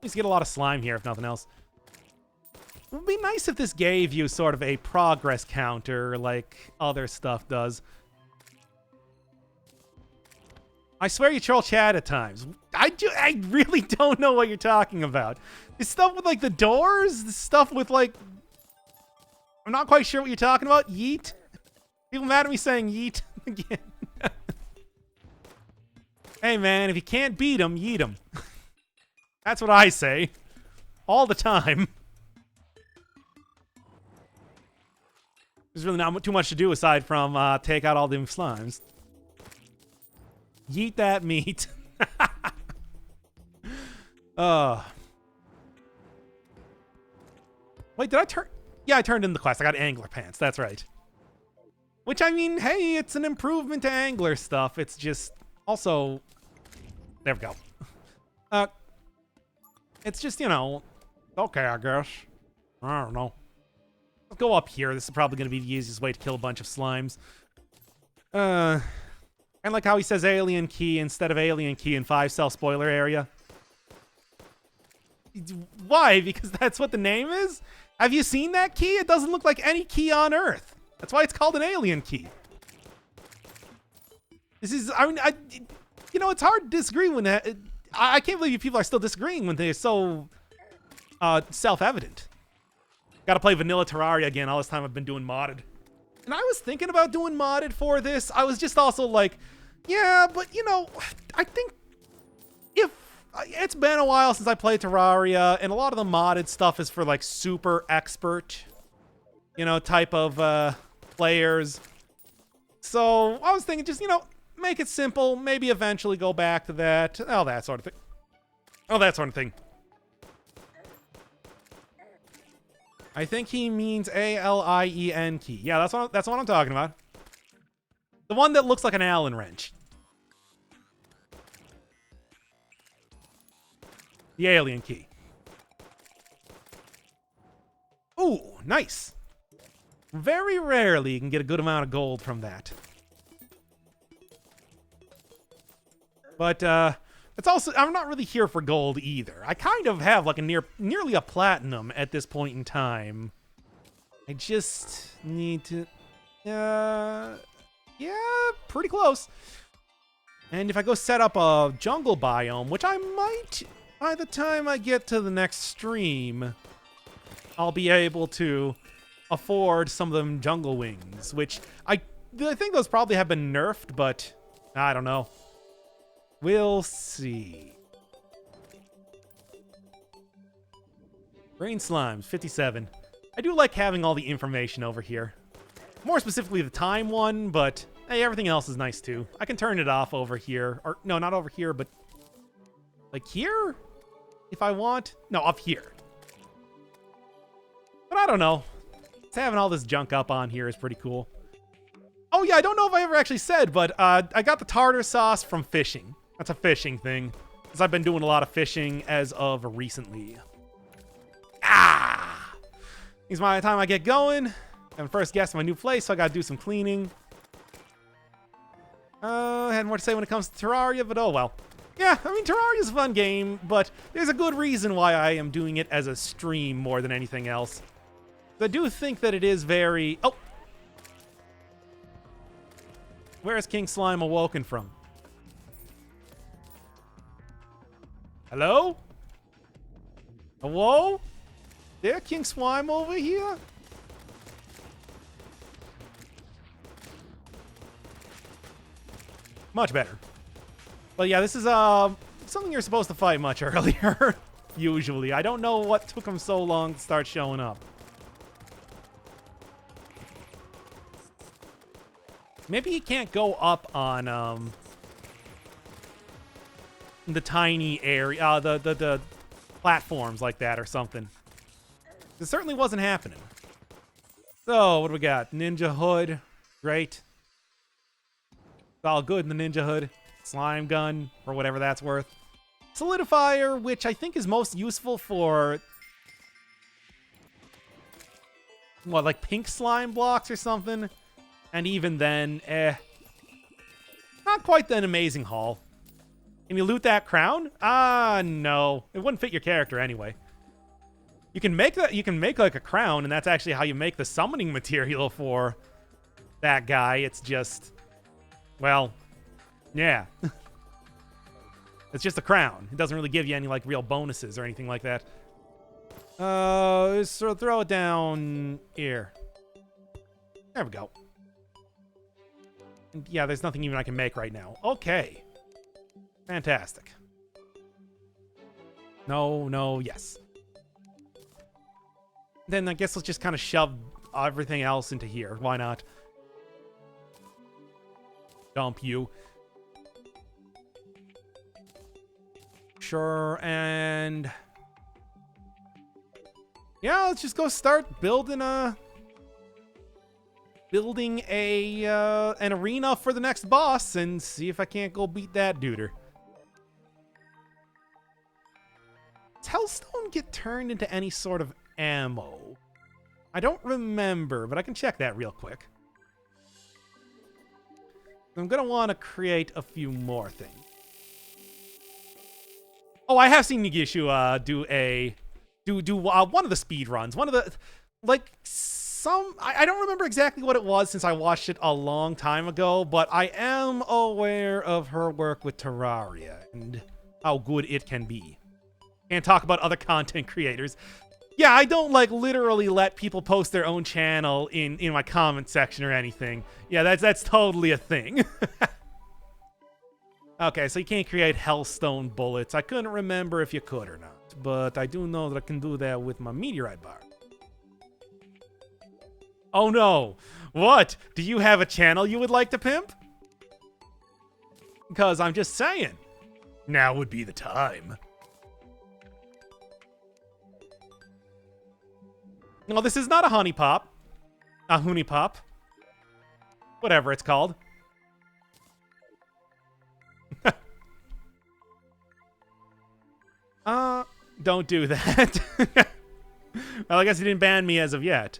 Just get a lot of slime here, if nothing else. It would be nice if this gave you sort of a progress counter like other stuff does. I swear you troll chat at times. I really don't know what you're talking about. This stuff with, like, the doors? This stuff with, like... I'm not quite sure what you're talking about. Yeet? People mad at me saying yeet again. Hey, man, if you can't beat them, yeet them. That's what I say. All the time. There's really not too much to do aside from take out all them slimes. Yeet that meat. Wait, did I turn... yeah, I turned in the quest. I got angler pants. That's right. Which, I mean, hey, it's an improvement to angler stuff. It's just... also... there we go. It's just, you know... okay, I guess. I don't know. Let's go up here. This is probably going to be the easiest way to kill a bunch of slimes. I like how he says alien key instead of alien key in 5-cell spoiler area. Why? Because that's what the name is? Have you seen that key? It doesn't look like any key on Earth. That's why it's called an alien key. This is, I mean, you know, it's hard to disagree when that... I can't believe you people are still disagreeing when they're so self-evident. Gotta play vanilla Terraria again. All this time I've been doing modded. And I was thinking about doing modded for this. I was just also like, yeah, but, you know, I think if... it's been a while since I played Terraria, and a lot of the modded stuff is for, like, super expert, you know, type of players. So I was thinking just, you know, make it simple, maybe eventually go back to that. Oh, that sort of thing. Oh, that sort of thing. I think he means A-L-I-E-N key. Yeah, that's what I'm talking about. The one that looks like an Allen wrench. The alien key. Ooh, nice. Very rarely you can get a good amount of gold from that. But, it's also... I'm not really here for gold either. I kind of have, like, a nearly a platinum at this point in time. I just need to... yeah, pretty close. And if I go set up a jungle biome, which I might... by the time I get to the next stream, I'll be able to afford some of them jungle wings, which I think those probably have been nerfed, but I don't know. We'll see. Brain slimes, 57. I do like having all the information over here. More specifically the time one, but hey, everything else is nice too. I can turn it off over here. Or, no, not over here, but like here? If I want? No, up here. But I don't know. Just having all this junk up on here is pretty cool. Oh yeah, I don't know if I ever actually said, but I got the tartar sauce from fishing. That's a fishing thing. Because I've been doing a lot of fishing as of recently. Ah! It's my time I get going. I'm first guest in my new place, so I gotta do some cleaning. I had more to say when it comes to Terraria, but oh well. Yeah, I mean, Terraria's a fun game, but there's a good reason why I am doing it as a stream more than anything else. I do think that it is very... Oh! Where is King Slime awoken from? Hello? Hello? There, King Slime over here? Much better. But yeah, this is something you're supposed to fight much earlier. Usually. I don't know what took him so long to start showing up. Maybe he can't go up on the tiny area, the platforms like that or something. It certainly wasn't happening. So, what do we got? Ninja hood. Great. It's all good in the ninja hood. Slime gun, or whatever that's worth. Solidifier, which I think is most useful for... what, like pink slime blocks or something? And even then, not quite an amazing haul. Can you loot that crown? No. It wouldn't fit your character anyway. You can make that. You can make like a crown, and that's actually how you make the summoning material for that guy. It's just, well, yeah. It's just a crown. It doesn't really give you any like real bonuses or anything like that. So throw it down here. There we go. And yeah, there's nothing even I can make right now. Okay. Fantastic. No, yes. Then I guess let's just kind of shove everything else into here. Why not? Dump you. Sure, and... yeah, let's just go start building an arena for the next boss and see if I can't go beat that duder. Does Hellstone get turned into any sort of ammo? I don't remember, but I can check that real quick. I'm gonna want to create a few more things. Oh, I have seen Nigishu do one of the speed runs. One of the, like, I don't remember exactly what it was since I watched it a long time ago, but I am aware of her work with Terraria and how good it can be. Can't talk about other content creators. Yeah, I don't, like, literally let people post their own channel in my comment section or anything. Yeah, that's totally a thing. Okay, so you can't create Hellstone bullets. I couldn't remember if you could or not, but I do know that I can do that with my meteorite bar. Oh no! What? Do you have a channel you would like to pimp? Because I'm just saying, now would be the time. No, this is not a honey pop. A honey pop. Whatever it's called. Don't do that. Well, I guess he didn't ban me as of yet.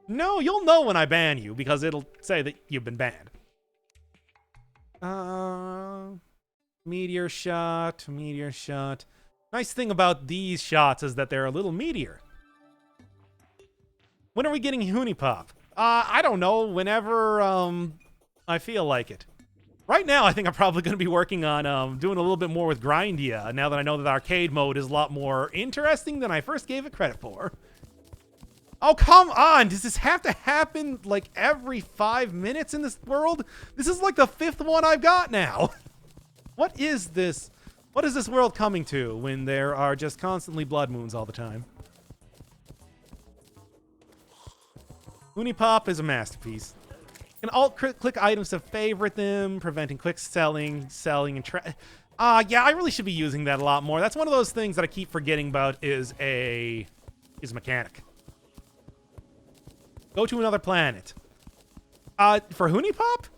No, you'll know when I ban you, because it'll say that you've been banned. Meteor shot, meteor shot. Nice thing about these shots is that they're a little meteor. When are we getting Huni Pop? I don't know, whenever, I feel like it. Right now, I think I'm probably going to be working on doing a little bit more with Grindia, now that I know that arcade mode is a lot more interesting than I first gave it credit for. Oh, come on! Does this have to happen, like, every 5 minutes in this world? This is like the 5th one I've got now. What is this? What is this world coming to when there are just constantly blood moons all the time? Unipop is a masterpiece. You can alt-click items to favorite them, preventing quick selling, and yeah, I really should be using that a lot more. That's one of those things that I keep forgetting about is a mechanic. Go to another planet. For Hunipop?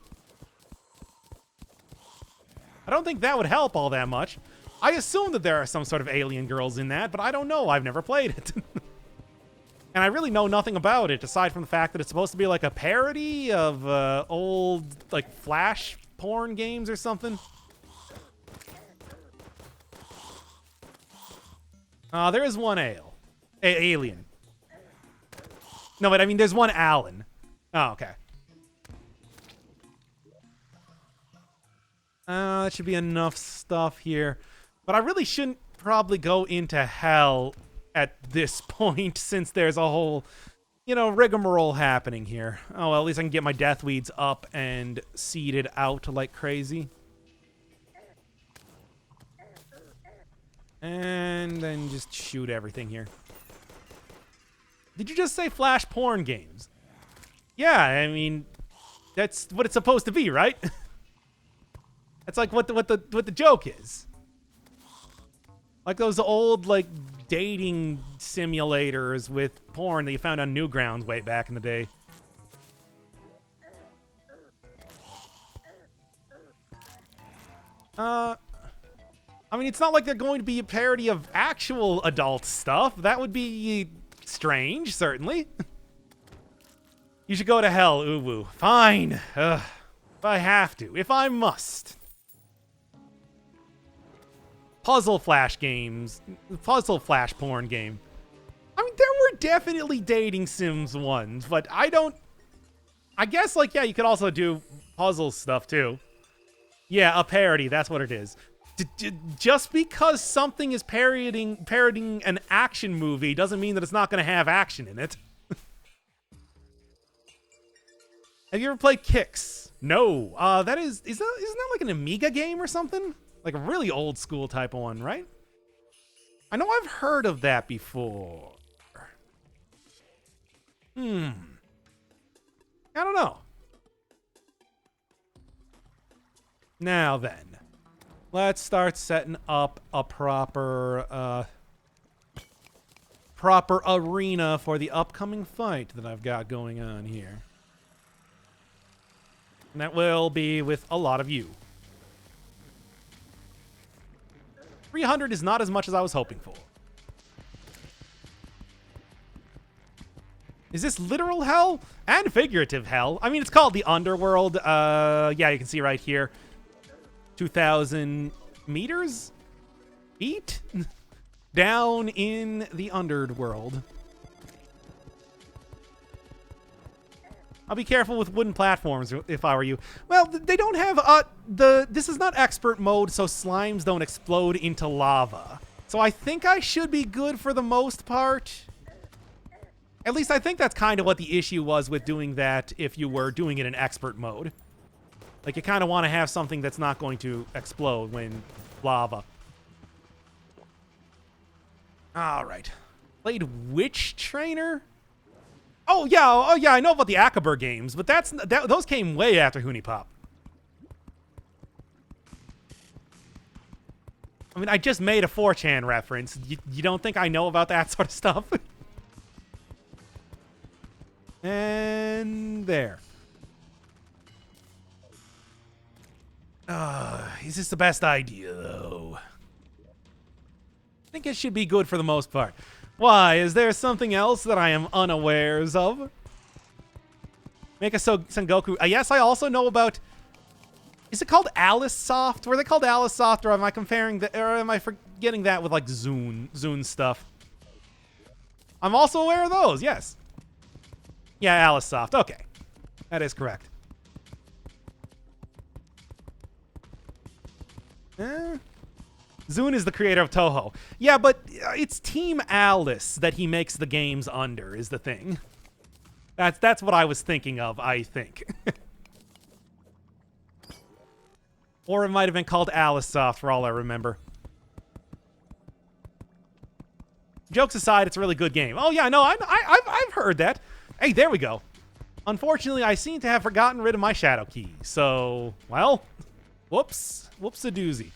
I don't think that would help all that much. I assume that there are some sort of alien girls in that, but I don't know. I've never played it. And I really know nothing about it, aside from the fact that it's supposed to be like a parody of old, like, Flash porn games or something. There is one alien. No, but I mean, there's one Alan. Oh, okay. That should be enough stuff here. But I really shouldn't probably go into hell at this point, since there's a whole, rigmarole happening here. Oh, well, at least I can get my death weeds up and seeded out like crazy. And then just shoot everything here. Did you just say Flash porn games? Yeah, I mean, that's what it's supposed to be, right? That's like what the joke is. Like those old, like, dating simulators with porn that you found on Newgrounds way back in the day. I mean, it's not like they're going to be a parody of actual adult stuff. That would be strange, certainly. You should go to hell, Uwu. Fine. If I have to. If I must. Puzzle Flash games. Puzzle Flash porn game. I mean, there were definitely dating sims ones, but I guess, like, yeah, you could also do puzzle stuff, too. Yeah, a parody. That's what it is. Just because something is parodying an action movie doesn't mean that it's not going to have action in it. Have you ever played Kicks? No. Isn't that like an Amiga game or something? Like a really old school type of one, right? I know I've heard of that before. I don't know. Now then, let's start setting up a proper arena for the upcoming fight that I've got going on here. And that will be with a lot of you. 300 is not as much as I was hoping for. Is this literal hell? And figurative hell. I mean, it's called the Underworld. Yeah, you can see right here. 2,000 meters? Feet? Down in the Underworld. I'll be careful with wooden platforms if I were you. Well, they don't have, this is not expert mode, so slimes don't explode into lava. So I think I should be good for the most part. At least I think that's kind of what the issue was with doing that if you were doing it in expert mode. Like, you kind of want to have something that's not going to explode when lava. All right. Played Witch Trainer? Oh yeah, I know about the Akaber games, but those came way after Hunipop. I mean, I just made a 4chan reference. You don't think I know about that sort of stuff? And there. Is this the best idea, though? I think it should be good for the most part. Why? Is there something else that I am unawares of? Make a Sengoku. Yes, I also know about... Is it called Alice Soft? Were they called Alice Soft, or am I comparing that, or am I forgetting that with like Zune stuff? I'm also aware of those, yes. Yeah, Alice Soft. Okay. That is correct. Zune is the creator of Toho. Yeah, but it's Team Alice that he makes the games under, is the thing. That's what I was thinking of, I think. Or it might have been called Alicesoft for all I remember. Jokes aside, it's a really good game. Oh yeah, no, I've heard that. Hey, there we go. Unfortunately, I seem to have forgotten rid of my shadow key. So, well, whoops. Whoops-a-doozy.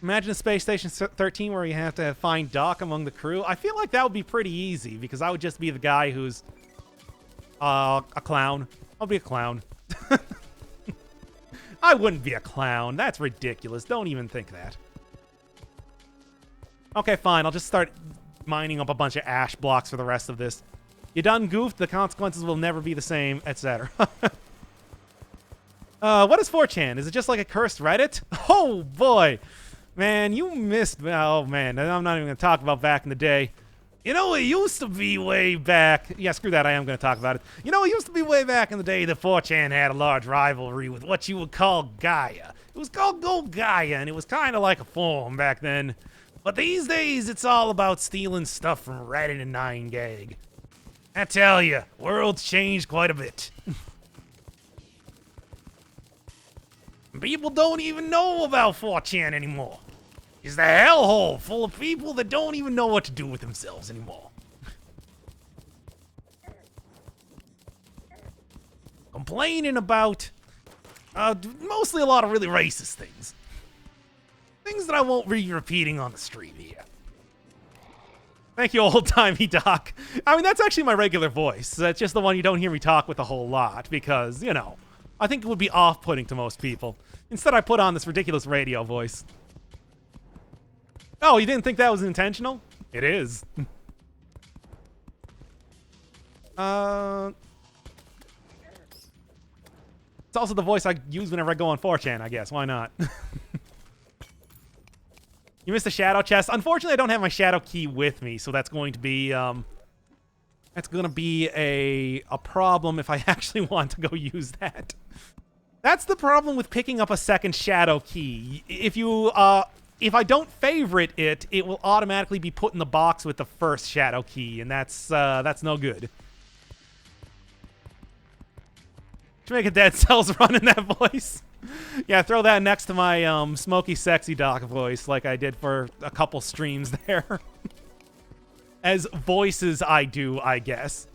Imagine a Space Station 13 where you have to find Doc among the crew. I feel like that would be pretty easy because I would just be the guy who's a clown. I'll be a clown. I wouldn't be a clown. That's ridiculous. Don't even think that. Okay, fine. I'll just start mining up a bunch of ash blocks for the rest of this. You done goofed, the consequences will never be the same, etc. What is 4chan? Is it just like a cursed Reddit? Oh, boy. Man, you missed... Oh, man. I'm not even going to talk about back in the day. You know, it used to be way back... Yeah, screw that. I am going to talk about it. You know, it used to be way back in the day that 4chan had a large rivalry with what you would call Gaia. It was called Go Gaia, and it was kind of like a forum back then. But these days, it's all about stealing stuff from Reddit and 9gag. I tell you, world's changed quite a bit. People don't even know about 4chan anymore. It's the hellhole full of people that don't even know what to do with themselves anymore. Complaining about mostly a lot of really racist things. Things that I won't be repeating on the stream here. Thank you, old-timey Doc. I mean, that's actually my regular voice. That's just the one you don't hear me talk with a whole lot because, you know, I think it would be off-putting to most people. Instead, I put on this ridiculous radio voice. Oh, you didn't think that was intentional? It is. It's also the voice I use whenever I go on 4chan, I guess. Why not? You missed the shadow chest. Unfortunately, I don't have my shadow key with me, so that's going to be a problem if I actually want to go use that. That's the problem with picking up a second shadow key. If I don't favorite it, it will automatically be put in the box with the first shadow key, and that's no good. Should make a Dead Cells run in that voice. Yeah, throw that next to my smoky sexy Doc voice like I did for a couple streams there. As voices I do, I guess.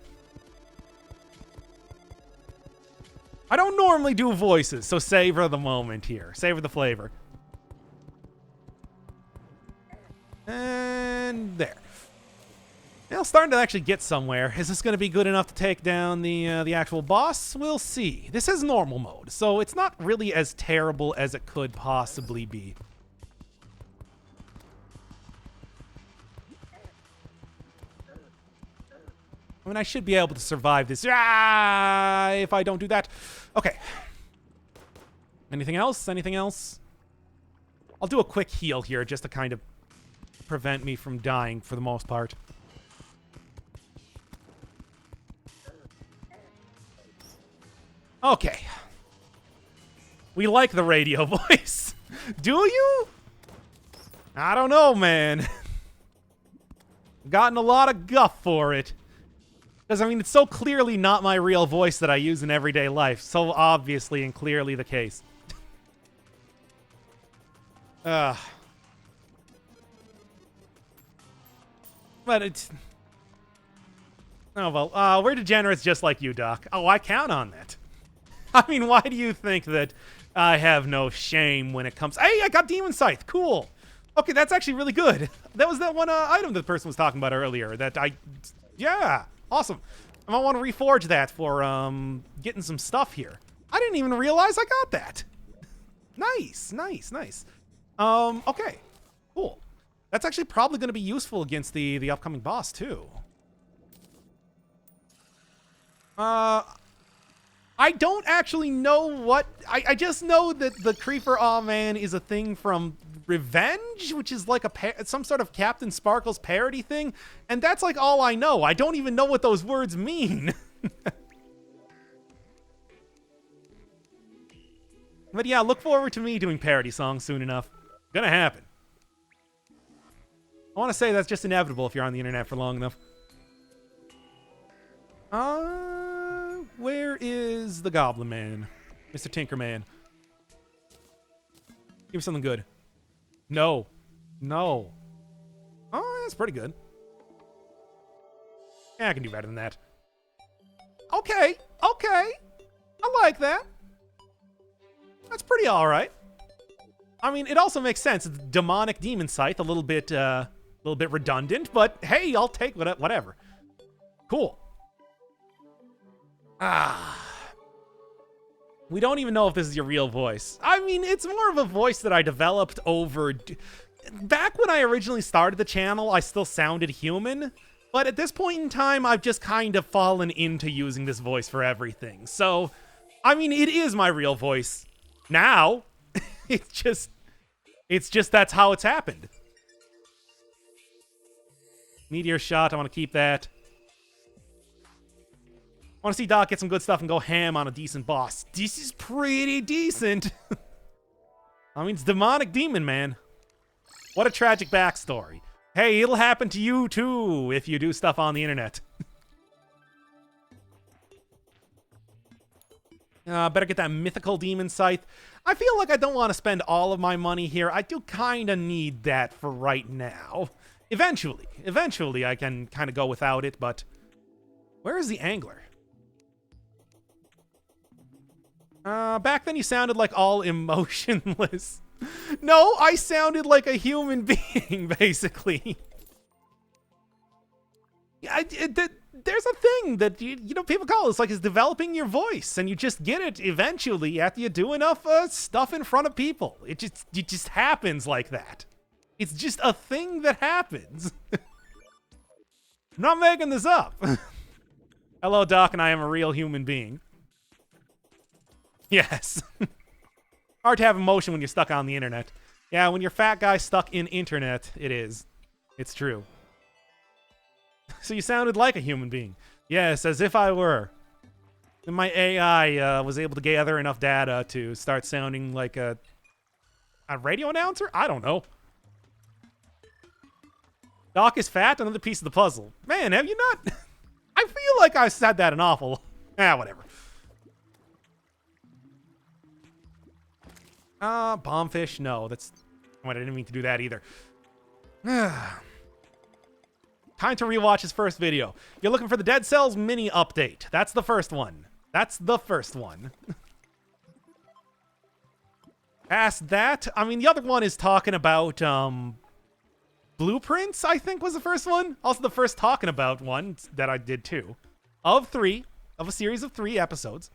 I don't normally do voices, so savor the moment here. Savor the flavor. And there. Now, starting to actually get somewhere. Is this going to be good enough to take down the actual boss? We'll see. This is normal mode, so it's not really as terrible as it could possibly be. I mean, I should be able to survive this if I don't do that. Okay. Anything else? Anything else? I'll do a quick heal here just to kind of prevent me from dying for the most part. Okay. We like the radio voice. Do you? I don't know, man. Gotten a lot of guff for it. Because, I mean, it's so clearly not my real voice that I use in everyday life. So obviously and clearly the case. But it's... Oh, well, we're degenerates just like you, Doc. Oh, I count on that. I mean, why do you think that I have no shame when it comes... Hey, I got Demon Scythe. Cool. Okay, that's actually really good. That was that one item that the person was talking about earlier that I... Yeah, awesome. I might want to reforge that for getting some stuff here. I didn't even realize I got that. Nice, nice, nice. Okay, cool. That's actually probably going to be useful against the upcoming boss, too. I don't actually know what... I just know that the Creeper Aw Man is a thing from Revenge, which is like some sort of Captain Sparkles parody thing, and that's like all I know. I don't even know what those words mean. But yeah, look forward to me doing parody songs soon enough. Gonna happen. I want to say that's just inevitable if you're on the internet for long enough. Where is is the Goblin Man? Mr. Tinkerman. Give me something good. No. No. Oh, that's pretty good. Yeah, I can do better than that. Okay. Okay. I like that. That's pretty alright. I mean, it also makes sense. It's demonic demon scythe, a little bit redundant, but hey, I'll take whatever. Cool. We don't even know if this is your real voice. I mean, it's more of a voice that I developed over... Back when I originally started the channel, I still sounded human, but at this point in time, I've just kind of fallen into using this voice for everything. So, I mean, it is my real voice now. It's just that's how it's happened. Meteor shot, I want to keep that. I want to see Doc get some good stuff and go ham on a decent boss. This is pretty decent. I mean, it's demonic demon, man. What a tragic backstory. Hey, it'll happen to you too if you do stuff on the internet. Better get that mythical demon scythe. I feel like I don't want to spend all of my money here. I do kind of need that for right now. Eventually I can kind of go without it, but where is the angler? Back then you sounded like all emotionless. No, I sounded like a human being, basically. There's a thing that, you know, people call it's like it's developing your voice, and you just get it eventually after you do enough stuff in front of people. It just happens like that. It's just a thing that happens. I'm not making this up. Hello, Doc, and I am a real human being. Yes. Hard to have emotion when you're stuck on the internet. Yeah, when you're fat guy stuck in internet, it is. It's true. So you sounded like a human being. Yes, as if I were. And my AI was able to gather enough data to start sounding like a radio announcer? I don't know. Doc is fat, another piece of the puzzle. Man, have you not? I feel like I said that an awful... whatever. Bombfish? No, that's... I didn't mean to do that either. Time to rewatch his first video. You're looking for the Dead Cells mini update. That's the first one. That's the first one. Past that, I mean, the other one is talking about, Blueprints, I think was the first one. Also the first talking about one that I did too. Of a series of 3 episodes.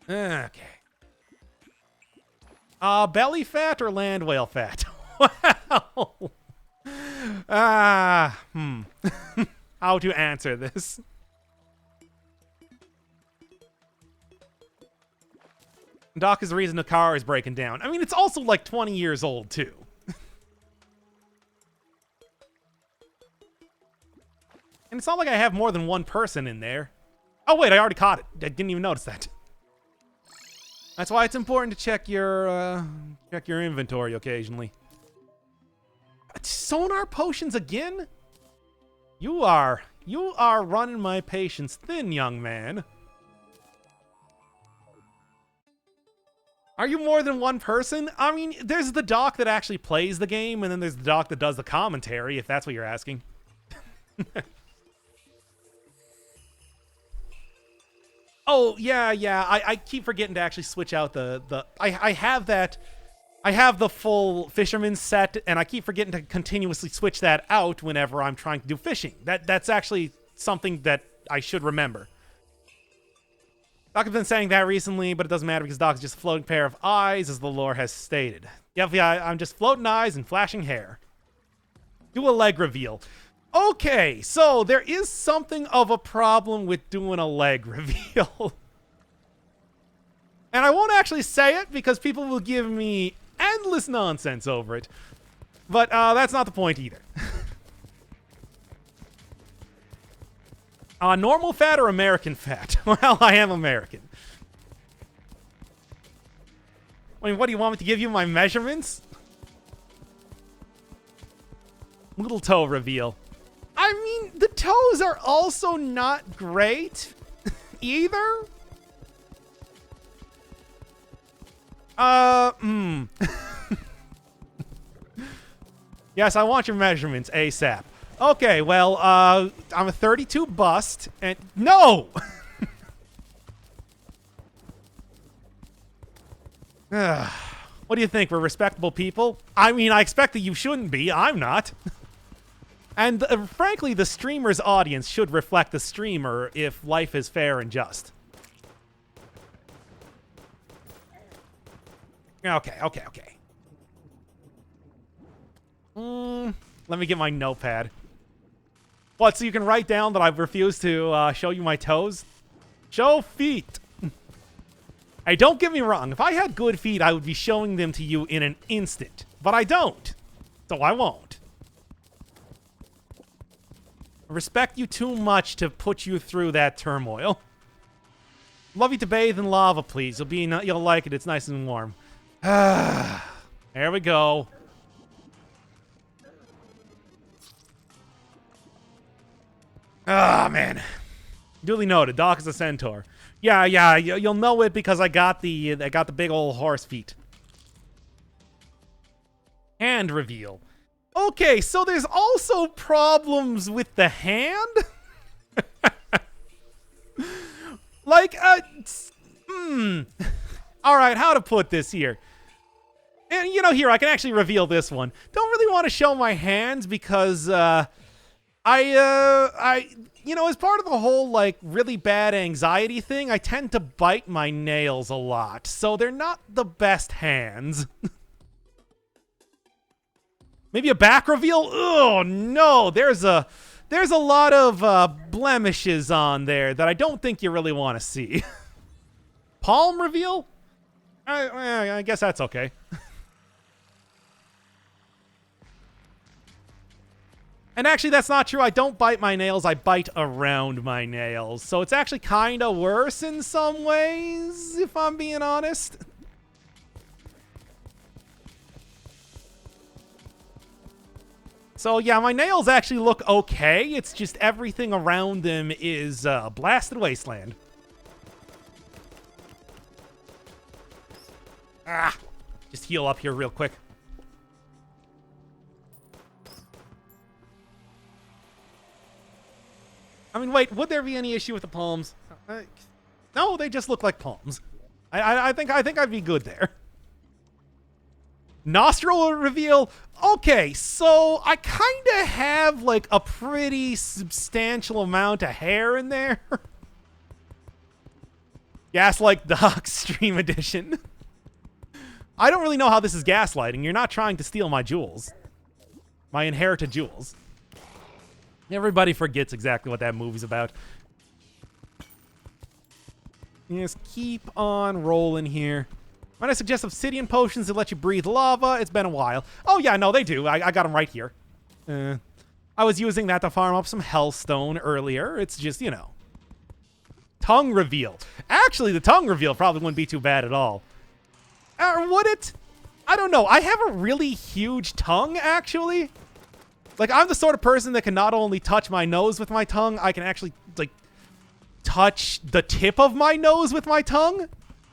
Okay. Belly fat or land whale fat? Wow. How to answer this? Doc is the reason the car is breaking down. I mean, it's also like 20 years old, too. And it's not like I have more than one person in there. Oh, wait, I already caught it. I didn't even notice that. That's why it's important to check your inventory occasionally. Sonar potions again? You are running my patience thin, young man. Are you more than one person? I mean, there's the doc that actually plays the game, and then there's the doc that does the commentary, if that's what you're asking. Oh, yeah. I keep forgetting to actually switch out I have that... I have the full fisherman set, and I keep forgetting to continuously switch that out whenever I'm trying to do fishing. That's actually something that I should remember. Doc has been saying that recently, but it doesn't matter because Doc's just a floating pair of eyes, as the lore has stated. Yep, yeah, I'm just floating eyes and flashing hair. Do a leg reveal. Okay, so there is something of a problem with doing a leg reveal. And I won't actually say it because people will give me endless nonsense over it. But that's not the point either. Normal fat or American fat? Well, I am American. I mean, what do you want me to give you my measurements? Little toe reveal. I mean, the toes are also not great. either. Yes, I want your measurements ASAP. Okay, well, I'm a 32 bust, and no! What do you think? We're respectable people? I mean, I expect that you shouldn't be. I'm not. And frankly, the streamer's audience should reflect the streamer if life is fair and just. Okay. Let me get my notepad. What, so you can write down that I refuse to show you my toes? Show feet. Hey, don't get me wrong. If I had good feet, I would be showing them to you in an instant. But I don't. So I won't. I respect you too much to put you through that turmoil. Love you to bathe in lava, please. You'll like it. It's nice and warm. There we go. Ah, man. Duly noted. Doc is a centaur. Yeah. You'll know it because I got the big old horse feet. Hand reveal. Okay, so there's also problems with the hand. Like, all right, how to put this here? And here I can actually reveal this one. Don't really want to show my hands because as part of the whole like really bad anxiety thing, I tend to bite my nails a lot, so they're not the best hands. Maybe a back reveal? Oh no, there's a lot of blemishes on there that I don't think you really want to see. Palm reveal? I guess that's okay. And actually, that's not true. I don't bite my nails. I bite around my nails. So it's actually kind of worse in some ways, if I'm being honest. So yeah, my nails actually look okay. It's just everything around them is a blasted wasteland. Just heal up here real quick. I mean, wait, would there be any issue with the palms? No, they just look like palms. I think I'd be good there. Nostril reveal. Okay, so I kind of have like a pretty substantial amount of hair in there. Gaslight Doc Stream Edition. I don't really know how this is gaslighting. You're not trying to steal my jewels. My inherited jewels. Everybody forgets exactly what that movie's about. Just keep on rolling here. Might I suggest obsidian potions that let you breathe lava? It's been a while. Oh yeah, no, they do. I got them right here. I was using that to farm up some hellstone earlier. It's just, Tongue reveal. Actually, the tongue reveal probably wouldn't be too bad at all. Or would it? I don't know. I have a really huge tongue, actually. Like, I'm the sort of person that can not only touch my nose with my tongue, I can actually, like, touch the tip of my nose with my tongue.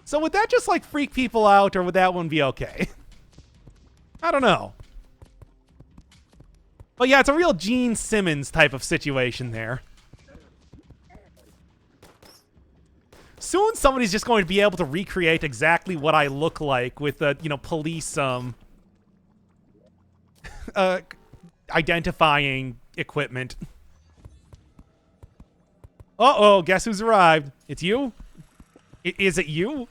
So would that just, like, freak people out, or would that one be okay? I don't know. But yeah, it's a real Gene Simmons type of situation there. Soon somebody's just going to be able to recreate exactly what I look like with, police, identifying equipment. Uh-oh, guess who's arrived? It's you? Is it you?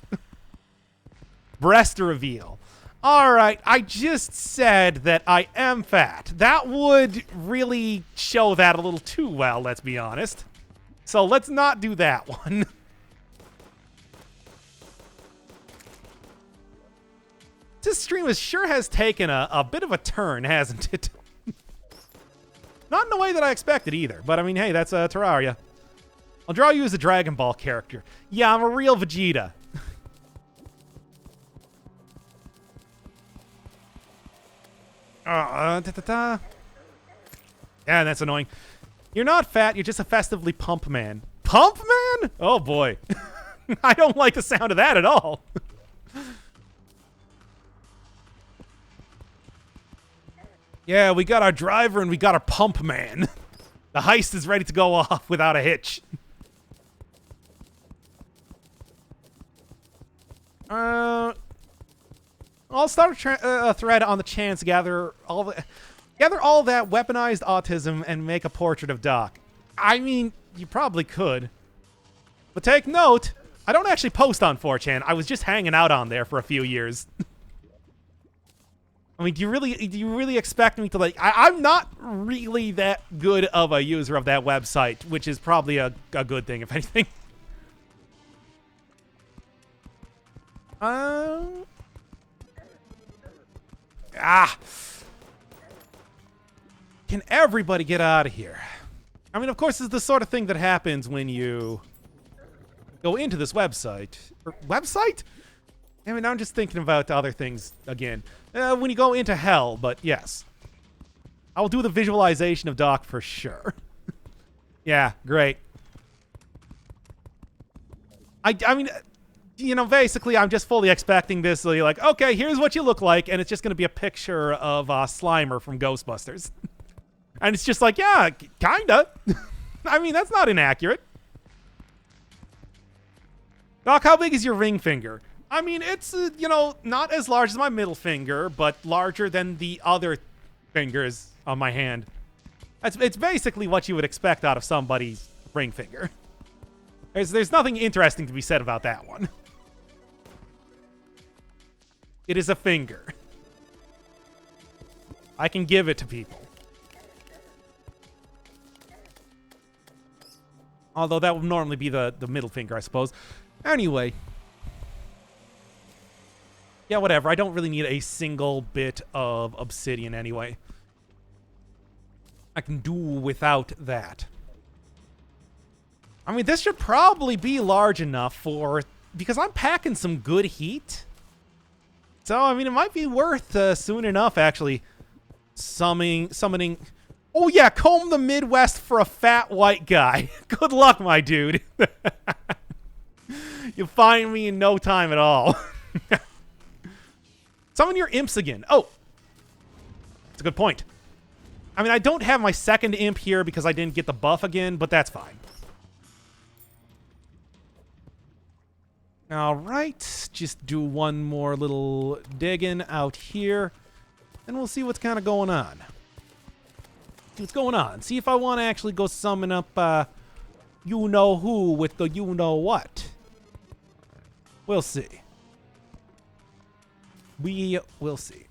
Breast reveal. Alright, I just said that I am fat. That would really show that a little too well, let's be honest. So let's not do that one. This stream sure has taken a bit of a turn, hasn't it? Not in the way that I expected either, but I mean, hey, that's Terraria. I'll draw you as a Dragon Ball character. Yeah, I'm a real Vegeta. Yeah, that's annoying. You're not fat, you're just a festively pump man. Pump man? man? Oh boy. I don't like the sound of that at all. Yeah, we got our driver and we got our pump man. The heist is ready to go off without a hitch. I'll start a thread on the chance to gather all that weaponized autism and make a portrait of Doc. I mean, you probably could. But take note, I don't actually post on 4chan. I was just hanging out on there for a few years. I mean, do you really expect me to, like... I'm not really that good of a user of that website, which is probably a good thing, if anything. Can everybody get out of here? I mean, of course, this is the sort of thing that happens when you go into this website. Website? I mean, I'm just thinking about other things again. When you go into hell, but yes. I'll do the visualization of Doc for sure. Yeah, great. I mean, you know, basically, I'm just fully expecting this. So you're like, okay, here's what you look like, and it's just going to be a picture of Slimer from Ghostbusters. And it's just like, yeah, kinda. I mean, that's not inaccurate. Doc, how big is your ring finger? I mean, it's, you know, not as large as my middle finger, but larger than the other fingers on my hand. It's basically what you would expect out of somebody's ring finger. There's nothing interesting to be said about that one. It is a finger. I can give it to people. Although that would normally be the middle finger, I suppose. Anyway. Yeah, whatever. I don't really need a single bit of obsidian anyway. I can do without that. I mean, this should probably be large enough for... Because I'm packing some good heat. So, I mean, it might be worth soon enough, actually, summoning... Oh, yeah, comb the Midwest for a fat white guy. Good luck, my dude. You'll find me in no time at all. Summon your imps again. Oh. That's a good point. I mean, I don't have my second imp here because I didn't get the buff again, but that's fine. All right. Just do one more little digging out here, and we'll see what's kind of going on. See what's going on. See if I want to actually go summon up you-know-who with the you-know-what. We'll see. We will see.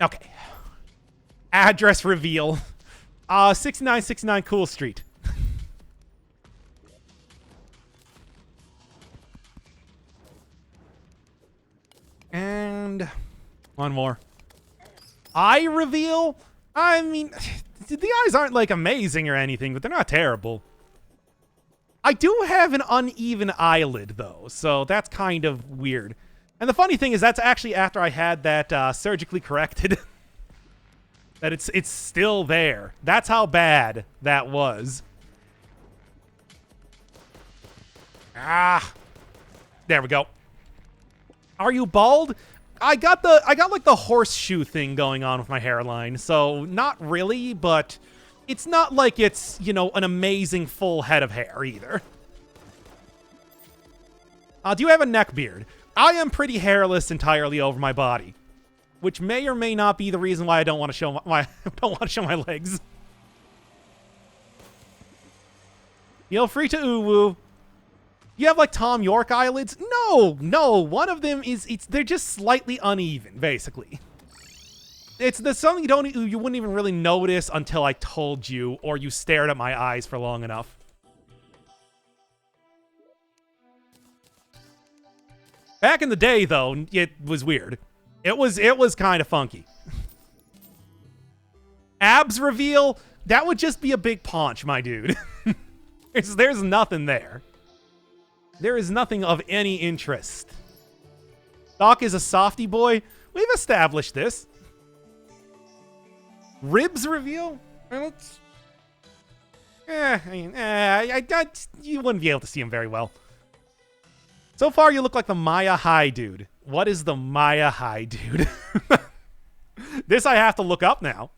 Okay. Address reveal. 6969 Cool Street. And one more. Eye reveal? I mean, the eyes aren't like amazing or anything, but they're not terrible. I do have an uneven eyelid, though, so that's kind of weird. And the funny thing is that's actually after I had that surgically corrected. That it's still there. That's how bad that was. Ah. There we go. Are you bald? I got like the horseshoe thing going on with my hairline, so not really, but it's not like it's, you know, an amazing full head of hair either. Do you have a neck beard? I am pretty hairless entirely over my body, which may or may not be the reason why I don't want to show my legs. Feel free to ooh-woo. You have like Tom York eyelids? No. One of them they're just slightly uneven, basically. There's something you wouldn't even really notice until I told you, or you stared at my eyes for long enough. Back in the day, though, it was weird. It was kind of funky. Abs reveal? That would just be a big paunch, my dude. There's nothing there. There is nothing of any interest. Doc is a softy boy. We've established this. Ribs reveal? You wouldn't be able to see him very well. So far, you look like the Maya High dude. What is the Maya High dude? This I have to look up now.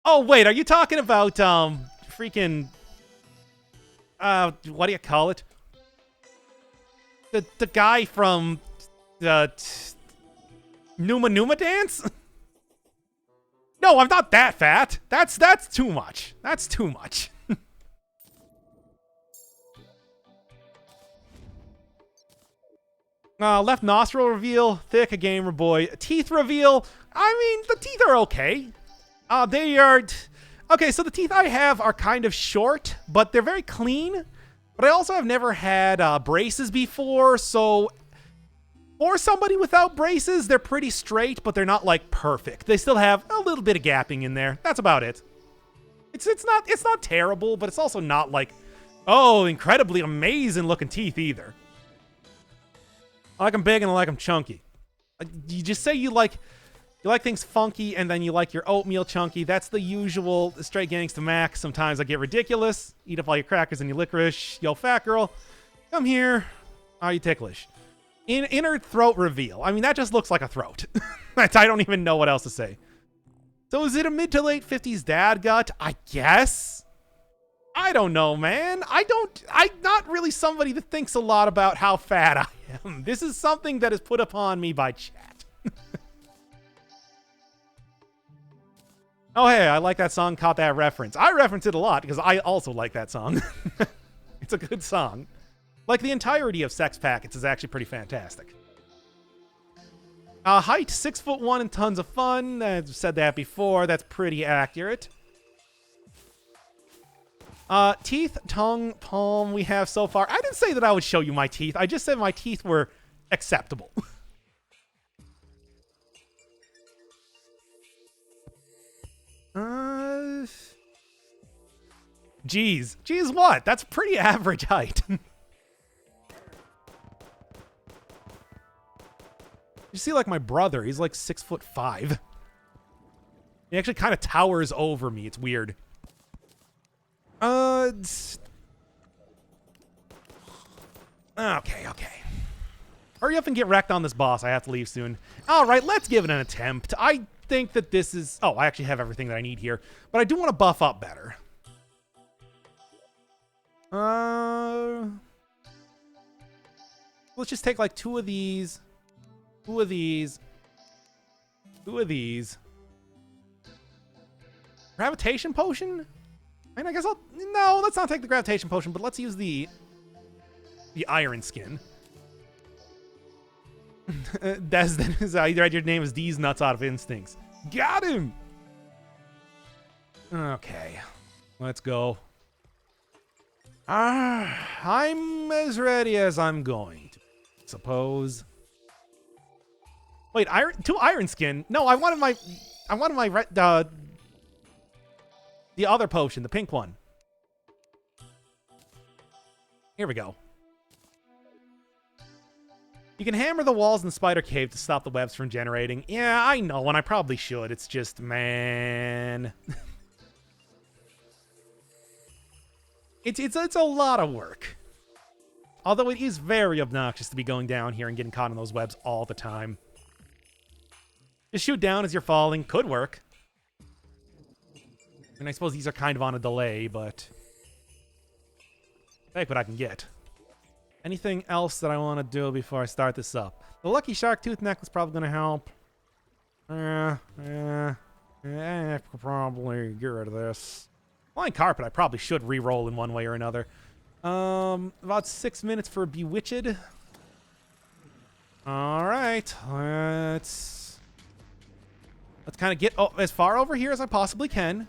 Oh, wait, are you talking about, freaking, what do you call it? The guy from, Numa Numa Dance? No, I'm not that fat. That's too much. That's too much. Left nostril reveal, thick, a gamer boy. Teeth reveal, I mean, the teeth are okay. They are... Okay, so the teeth I have are kind of short, but they're very clean. But I also have never had braces before, so... For somebody without braces, they're pretty straight, but they're not, like, perfect. They still have a little bit of gapping in there. That's about it. It's not terrible, but it's also not, like, oh, incredibly amazing looking teeth either. I like them big and I like them chunky. You just say you like things funky and then you like your oatmeal chunky. That's the usual straight gangsta mac. Sometimes I get ridiculous. Eat up all your crackers and your licorice. Yo, fat girl, come here. Are you ticklish? Inner throat reveal. I mean, that just looks like a throat. I don't even know what else to say. So is it a mid to late 50s dad gut? I guess. I don't know, man. I'm not really somebody that thinks a lot about how fat I am. This is something that is put upon me by chat. Oh, hey, I like that song, caught that reference. I reference it a lot because I also like that song. It's a good song. Like, the entirety of Sex Packets is actually pretty fantastic. Height, 6'1" and tons of fun. I've said that before. That's pretty accurate. Teeth, tongue, palm we have so far. I didn't say that I would show you my teeth. I just said my teeth were acceptable. Geez. Geez, what? That's pretty average height. You see, like, my brother, he's like 6'5". He actually kind of towers over me. It's weird. Okay. Hurry up and get wrecked on this boss. I have to leave soon. All right, let's give it an attempt. I think that this is... Oh, I actually have everything that I need here. But I do want to buff up better. Let's just take, like, two of these. Two of these. Gravitation potion? I mean, I guess I'll... No, let's not take the gravitation potion, but let's use the iron skin. Your name is D's Nuts Out of Instincts. Got him! Okay. Let's go. I'm as ready as I'm going to, suppose. Wait, two iron skin? No, I wanted my the other potion, the pink one. Here we go. You can hammer the walls in the spider cave to stop the webs from generating. Yeah, I know, and I probably should. It's just, man. It's a lot of work. Although it is very obnoxious to be going down here and getting caught in those webs all the time. Just shoot down as you're falling. Could work. And I suppose these are kind of on a delay, but... take what I can get. Anything else that I want to do before I start this up? The Lucky Shark Tooth Necklace probably going to help. I could probably get rid of this. Flying Carpet I probably should re-roll in one way or another. About 6 minutes for Bewitched. Alright, let's kind of get as far over here as I possibly can.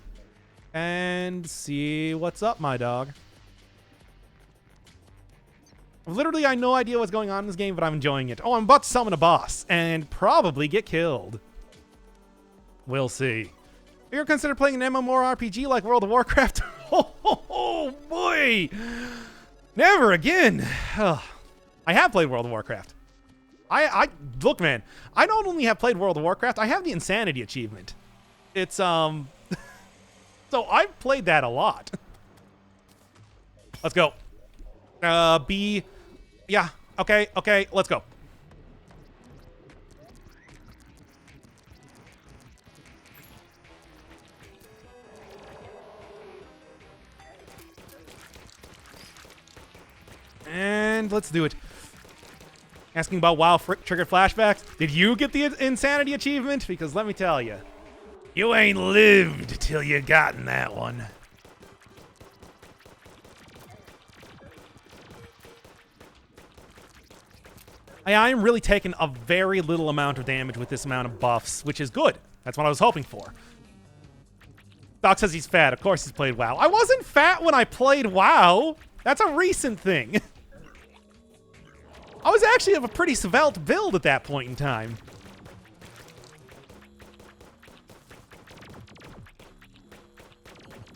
And see what's up, my dog. Literally, I have no idea what's going on in this game, but I'm enjoying it. Oh, I'm about to summon a boss and probably get killed. We'll see. You ever consider playing an MMORPG like World of Warcraft? Oh, boy. Never again. Ugh. I have played World of Warcraft. Look, man. I not only have played World of Warcraft, I have the Insanity achievement. It's, so I've played that a lot. Let's go. B. Yeah. Okay. Okay. Let's go. And let's do it. Asking about WoW triggered flashbacks. Did you get the insanity achievement? Because let me tell you, you ain't lived till you gotten that one. I'm really taking a very little amount of damage with this amount of buffs, which is good. That's what I was hoping for. Doc says he's fat. Of course he's played WoW. I wasn't fat when I played WoW. That's a recent thing. I was actually of a pretty svelte build at that point in time.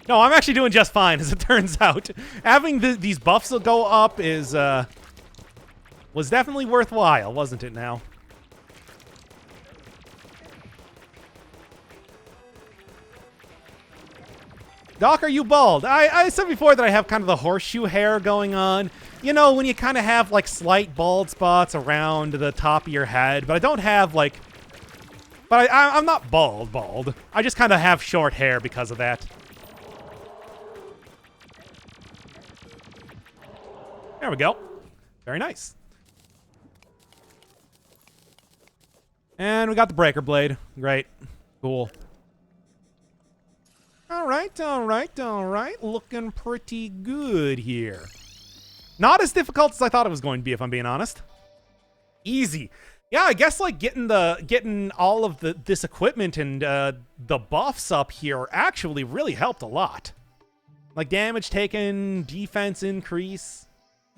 No, I'm actually doing just fine, as it turns out. Having these buffs go up is, was definitely worthwhile, wasn't it now? Doc, are you bald? I said before that I have kind of the horseshoe hair going on. You know, when you kind of have, like, slight bald spots around the top of your head. But I don't have, like... But I'm not bald. I just kind of have short hair because of that. There we go. Very nice. And we got the breaker blade. Great. Cool. All right. Looking pretty good here. Not as difficult as I thought it was going to be, if I'm being honest. Easy. Yeah, I guess like getting all of this equipment and the buffs up here actually really helped a lot. Like damage taken, defense increase,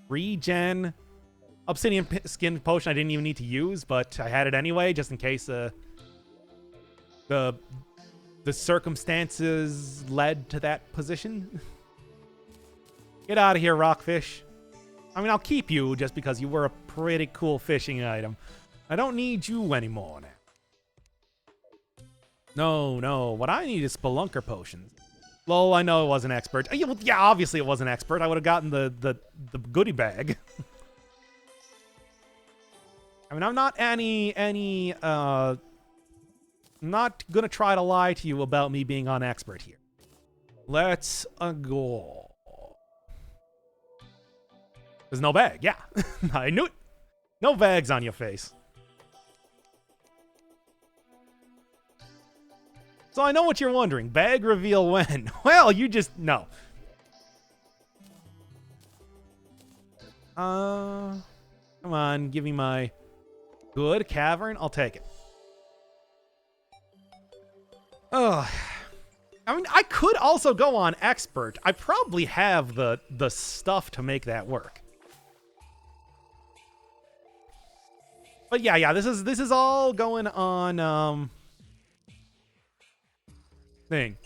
regen, obsidian skin potion I didn't even need to use, but I had it anyway just in case the circumstances led to that position. Get out of here, rockfish. I mean, I'll keep you just because you were a pretty cool fishing item. I don't need you anymore now. No. What I need is spelunker potions. Lol, I know it wasn't expert. Yeah, obviously it wasn't expert. I would have gotten the goodie bag. I mean, I'm not I'm not gonna try to lie to you about me being on expert here. Let's go. There's no bag. Yeah, I knew it. No bags on your face. So I know what you're wondering. Bag reveal when? Well, you just... No. Come on, give me my good cavern. I'll take it. Ugh. I mean, I could also go on expert. I probably have the stuff to make that work. But yeah, this is all going on thing.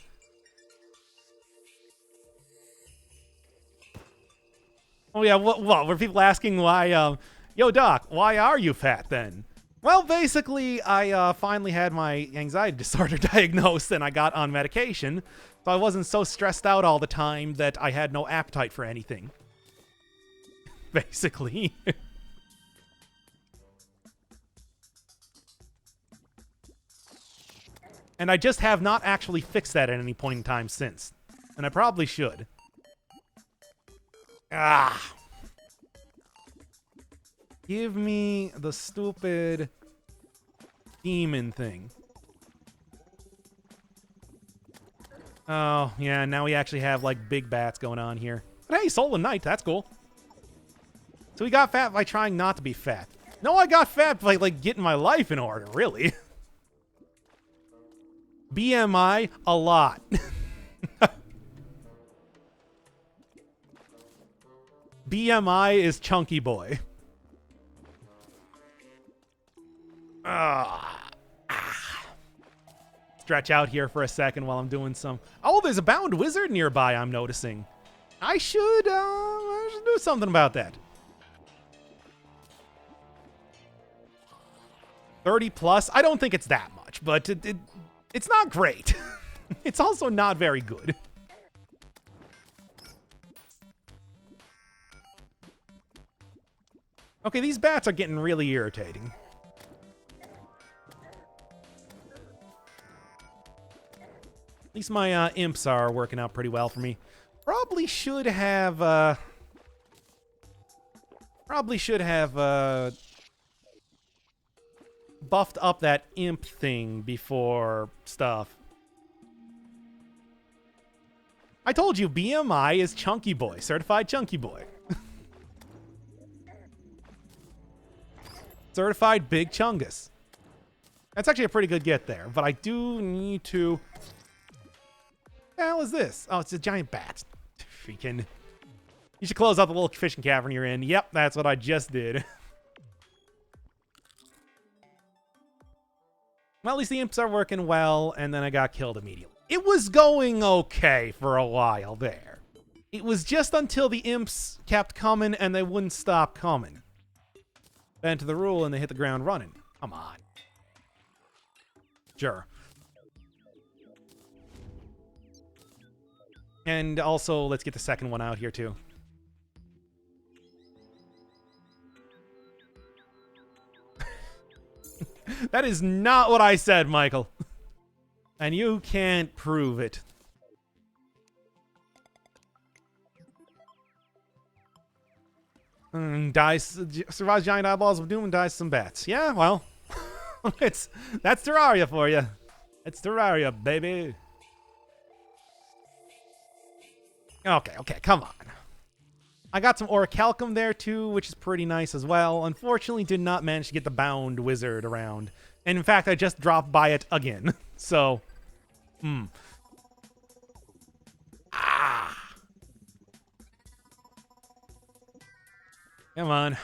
Oh yeah, what were people asking why yo Doc, why are you fat then? Well, basically I finally had my anxiety disorder diagnosed and I got on medication, so I wasn't so stressed out all the time that I had no appetite for anything. Basically. And I just have not actually fixed that at any point in time since. And I probably should. Ah. Give me the stupid demon thing. Oh, yeah, now we actually have, like, big bats going on here. But hey, Soul and Knight, that's cool. So we got fat by trying not to be fat. No, I got fat by, like, getting my life in order, really. BMI, a lot. BMI is chunky boy. Stretch out here for a second while I'm doing some... Oh, there's a bound wizard nearby, I'm noticing. I should do something about that. 30 plus? I don't think it's that much, but It's not great. It's also not very good. Okay, these bats are getting really irritating. At least my imps are working out pretty well for me. Probably should have buffed up that imp thing before stuff. I told you, BMI is chunky boy, certified chunky boy. Certified big chungus. That's actually a pretty good get there, but I do need to... What the hell is this? Oh, it's a giant bat. Freaking... You should close out the little fishing cavern you're in. Yep, that's what I just did. Well, at least the imps are working well, and then I got killed immediately. It was going okay for a while there. It was just until the imps kept coming and they wouldn't stop coming. Bent to the rule and they hit the ground running. Come on. Sure. And also, let's get the second one out here, too. That is not what I said, Michael. And you can't prove it. Survives giant eyeballs of doom and dies some bats. Yeah, well, that's Terraria for you. It's Terraria, baby. Okay, come on. I got some orichalcum there too, which is pretty nice as well. Unfortunately, did not manage to get the bound wizard around. And in fact, I just dropped by it again. So, Come on.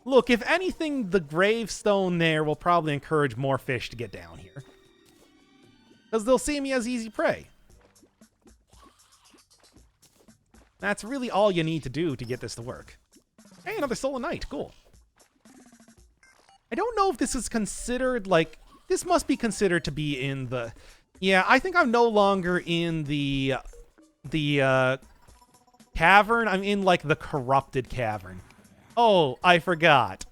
Look, if anything, the gravestone there will probably encourage more fish to get down here. Because they'll see me as easy prey. That's really all you need to do to get this to work. Hey, another Soul of Night. Cool. I don't know if this is considered, like... This must be considered to be in the... Yeah, I think I'm no longer in the cavern. I'm in, like, the corrupted cavern. Oh, I forgot.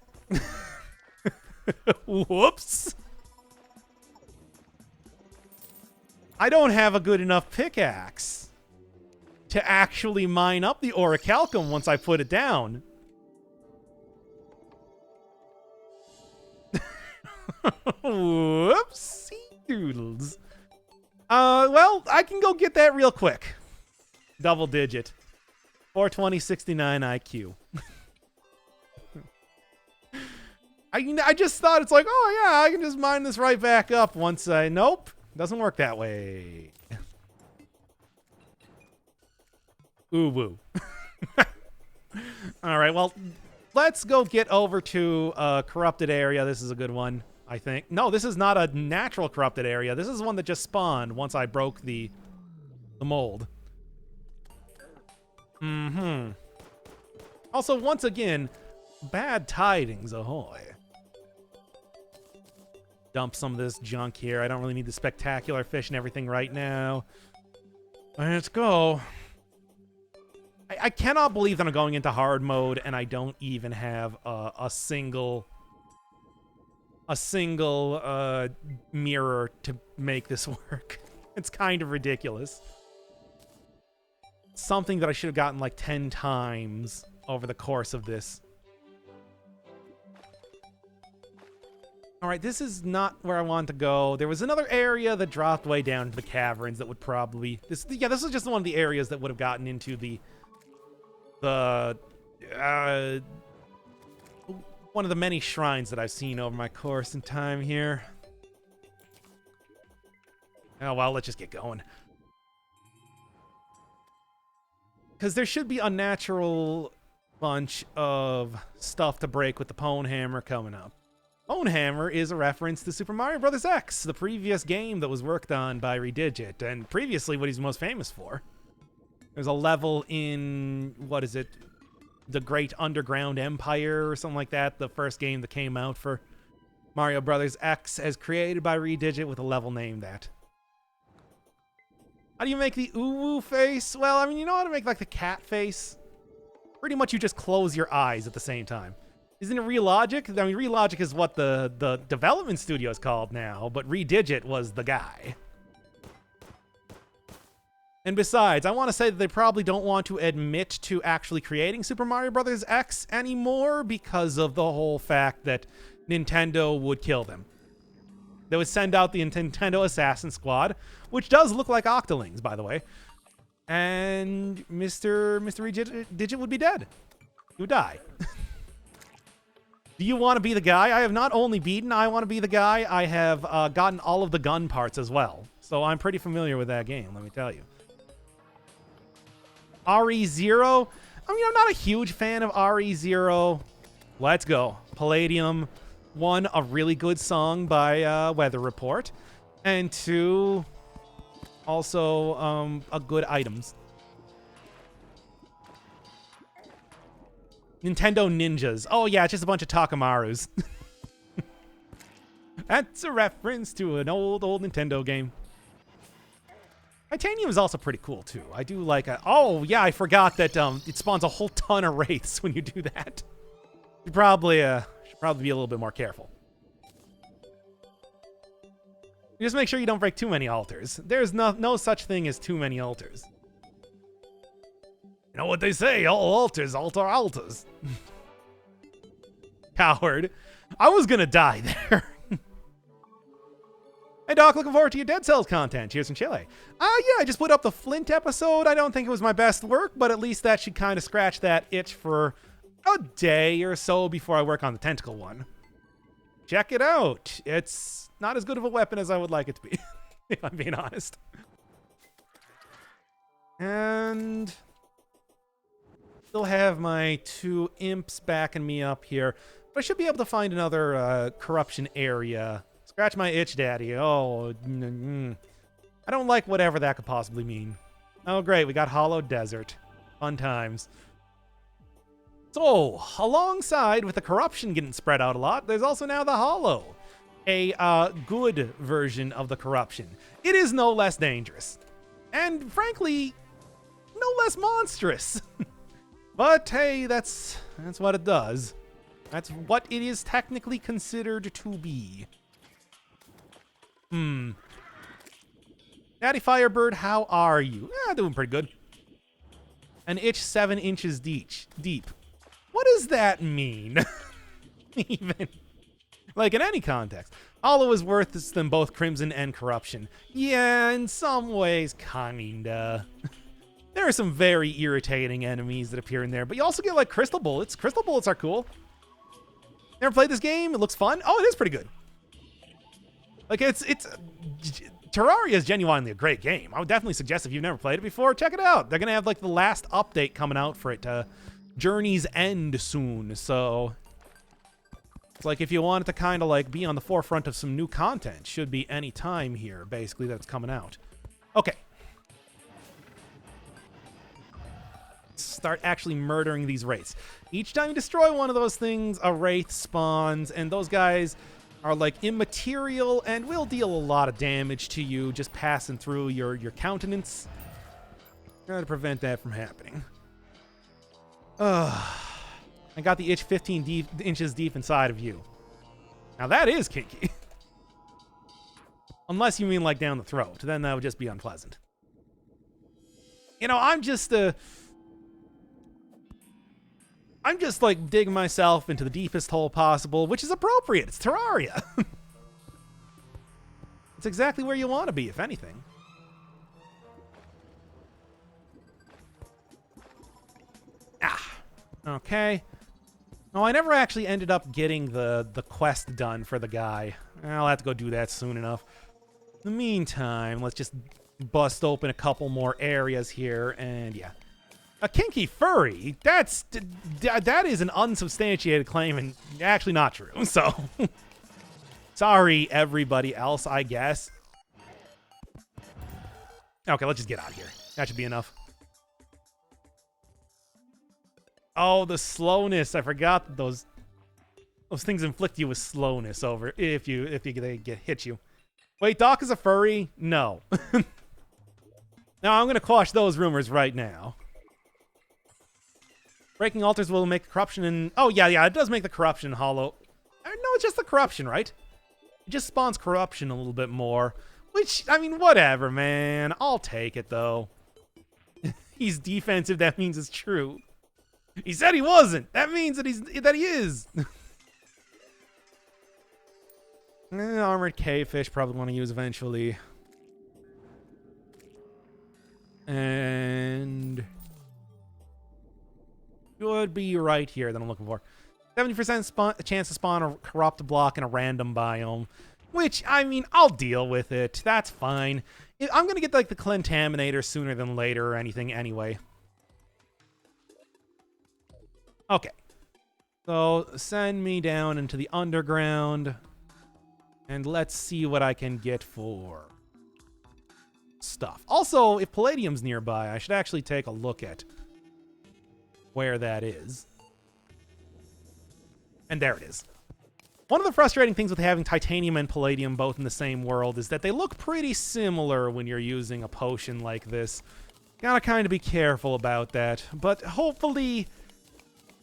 Whoops. I don't have a good enough pickaxe to actually mine up the orichalcum once I put it down. Whoopsie doodles. Well, I can go get that real quick. Double digit. 42069 IQ. I just thought it's like, oh yeah, I can just mine this right back up once I... Nope. Doesn't work that way. Ooh woo. Alright, well, let's go get over to a corrupted area. This is a good one, I think. No, this is not a natural corrupted area. This is one that just spawned once I broke the mold. Also, once again, bad tidings ahoy. Dump some of this junk here. I don't really need the spectacular fish and everything right now. Let's go. I cannot believe that I'm going into hard mode and I don't even have a single mirror to make this work. It's kind of ridiculous. Something that I should have gotten like 10 times over the course of this. Alright, this is not where I want to go. There was another area that dropped way down to the caverns that would probably... This is just one of the areas that would have gotten into one of the many shrines that I've seen over my course in time here. Oh, well, let's just get going. Because there should be a natural bunch of stuff to break with the Pwn Hammer coming up. Pwn Hammer is a reference to Super Mario Bros. X, the previous game that was worked on by Redigit, and previously what he's most famous for. There's a level in, what is it, the Great Underground Empire or something like that, the first game that came out for Mario Bros. X, as created by Redigit with a level named that. How do you make the ooh face? Well, I mean, you know how to make like the cat face? Pretty much you just close your eyes at the same time. Isn't it Relogic? I mean, Relogic is what the development studio is called now, but Redigit was the guy. And besides, I want to say that they probably don't want to admit to actually creating Super Mario Bros. X anymore because of the whole fact that Nintendo would kill them. They would send out the Nintendo Assassin Squad, which does look like Octolings, by the way. And Mr. Digit would be dead. He would die. Do you want to be the guy? I have not only beaten I Want to Be the Guy, I have gotten all of the gun parts as well. So I'm pretty familiar with that game, let me tell you. RE0. I mean, I'm not a huge fan of RE0. Let's go. Palladium. 1, a really good song by Weather Report. And 2, also a good items. Nintendo Ninjas. Oh yeah, it's just a bunch of Takamarus. That's a reference to an old Nintendo game. Titanium is also pretty cool too. I do like oh yeah, I forgot that it spawns a whole ton of wraiths when you do that. You probably should probably be a little bit more careful. Just make sure you don't break too many altars. There's no such thing as too many altars. You know what they say, all altars alter altars. Coward. I was gonna die there. Hey Doc, looking forward to your Dead Cells content. Cheers from Chile. Yeah, I just put up the Flint episode. I don't think it was my best work, but at least that should kind of scratch that itch for a day or so before I work on the Tentacle one. Check it out. It's not as good of a weapon as I would like it to be, if I'm being honest. And still have my 2 imps backing me up here, but I should be able to find another corruption area. Scratch my itch, daddy. Oh, I don't like whatever that could possibly mean. Oh, great. We got Hollow Desert. Fun times. So, alongside with the corruption getting spread out a lot, there's also now the Hollow. A good version of the corruption. It is no less dangerous. And frankly, no less monstrous. But hey, that's what it does. That's what it is technically considered to be. Daddy Firebird, how are you? Doing pretty good. An itch 7 inches deep. What does that mean? Even. Like, in any context. Hollow is worse than both Crimson and Corruption. Yeah, in some ways, kinda. There are some very irritating enemies that appear in there, but you also get, like, Crystal Bullets. Crystal Bullets are cool. Never played this game? It looks fun. Oh, it is pretty good. Like, it's Terraria is genuinely a great game. I would definitely suggest if you've never played it before, check it out. They're going to have, like, the last update coming out for it, Journey's End soon, so it's like if you wanted to kind of, like, be on the forefront of some new content, should be any time here, basically, that's coming out. Okay. Start actually murdering these wraiths. Each time you destroy one of those things, a wraith spawns, and those guys are like immaterial and will deal a lot of damage to you just passing through your countenance. Try to prevent that from happening. I got the itch 15 inches deep inside of you. Now that is kinky. Unless you mean like down the throat, then that would just be unpleasant. You know, I'm just like digging myself into the deepest hole possible, which is appropriate. It's Terraria. It's exactly where you want to be, if anything. Okay. No, I never actually ended up getting the quest done for the guy. I'll have to go do that soon enough. In the meantime, let's just bust open a couple more areas here, and yeah. A kinky furry? That is an unsubstantiated claim and actually not true, so. Sorry, everybody else, I guess. Okay, let's just get out of here. That should be enough. Oh, the slowness. I forgot that those things inflict you with slowness over if they hit you. Wait, Doc is a furry? No. Now, I'm going to quash those rumors right now. Breaking altars will make the corruption in... Oh, yeah, it does make the corruption hollow. No, it's just the corruption, right? It just spawns corruption a little bit more. Which, I mean, whatever, man. I'll take it, though. He's defensive, that means it's true. He said he wasn't. That means that he is. Armored cavefish probably want to use eventually. And should be right here that I'm looking for. 70% chance to spawn a corrupt block in a random biome. Which, I mean, I'll deal with it. That's fine. I'm going to get, like, the Contaminator sooner than later or anything anyway. Okay. So, send me down into the underground. And let's see what I can get for stuff. Also, if Palladium's nearby, I should actually take a look at where that is. And there it is. One of the frustrating things with having Titanium and Palladium both in the same world is that they look pretty similar when you're using a potion like this. Gotta kind of be careful about that. But hopefully,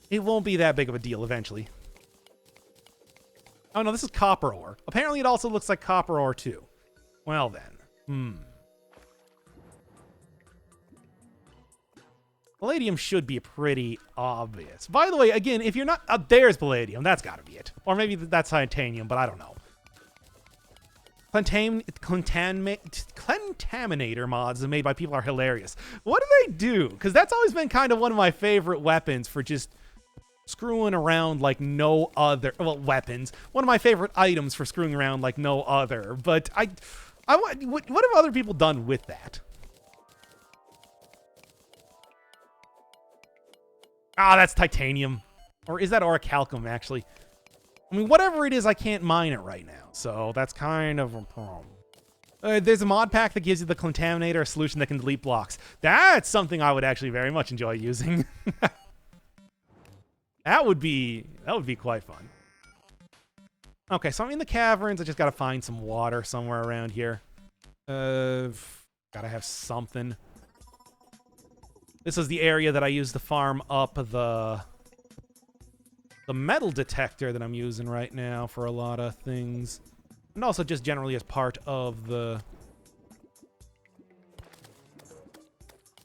it won't be that big of a deal eventually. Oh no, this is copper ore. Apparently it also looks like copper ore too. Well then. Palladium should be pretty obvious. By the way, again, if you're not... there's Palladium. That's got to be it. Or maybe that's Titanium, but I don't know. Contaminator mods made by people are hilarious. What do they do? Because that's always been kind of one of my favorite weapons for just screwing around like no other... Well, weapons. One of my favorite items for screwing around like no other. But what have other people done with that? Ah, that's titanium. Or is that orichalcum, actually? I mean, whatever it is, I can't mine it right now. So that's kind of a problem. There's a mod pack that gives you the Contaminator, a solution that can delete blocks. That's something I would actually very much enjoy using. That would be quite fun. Okay, so I'm in the caverns. I just gotta find some water somewhere around here. Gotta have something. This is the area that I use to farm up the metal detector that I'm using right now for a lot of things. And also just generally as part of the...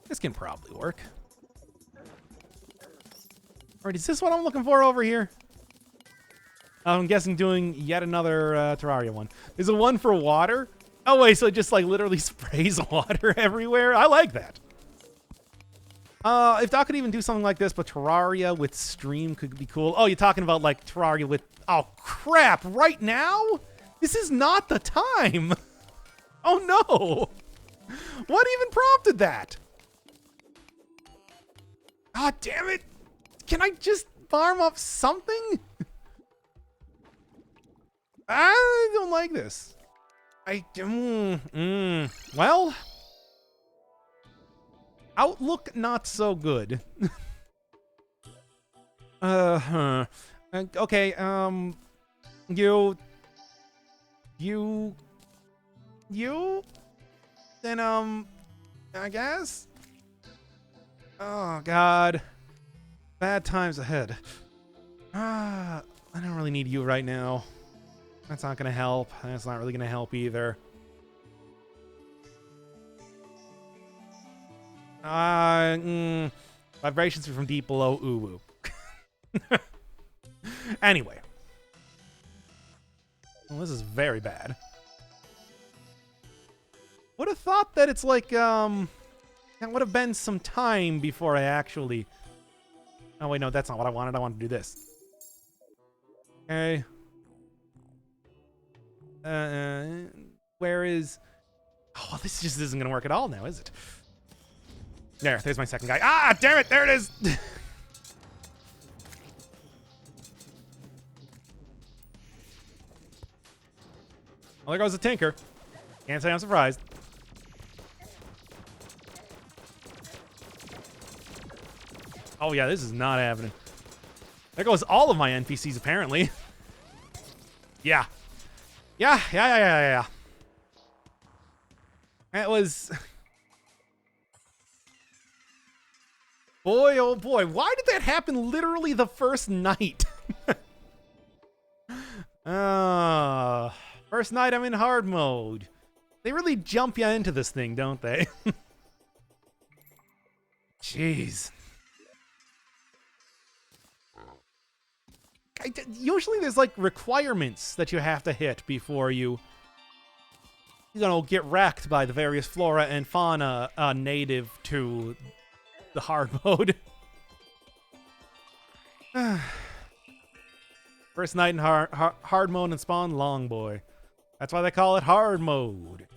This can probably work. Alright, is this what I'm looking for over here? I'm guessing doing yet another Terraria one. There's a one for water? Oh wait, so it just like literally sprays water everywhere? I like that. If Doc could even do something like this, but Terraria with stream could be cool. Oh, you're talking about like Terraria with... Oh, crap. Right now? This is not the time. Oh, no. What even prompted that? God damn it. Can I just farm up something? I don't like this. Well... Outlook not so good. Okay, you? Then, I guess? Oh, God. Bad times ahead. I don't really need you right now. That's not gonna help. That's not really gonna help either. Vibrations from deep below. Ooh. Anyway. Well, this is very bad. Would have thought that it's like, that would have been some time before I actually... Oh, wait, no, that's not what I wanted. I wanted to do this. Okay. Where is... Oh, this just isn't going to work at all now, is it? There's my second guy. Ah, damn it, there it is! Well, there goes the Tinker. Can't say I'm surprised. Oh yeah, this is not happening. There goes all of my NPCs, apparently. Yeah. Yeah. That was... Boy, oh boy, why did that happen literally the first night? First night I'm in hard mode. They really jump you into this thing, don't they? Jeez. Usually there's like requirements that you have to hit before you're gonna get wrecked by the various flora and fauna native to the hard mode. First night in hard mode and spawn long boy. That's why they call it hard mode.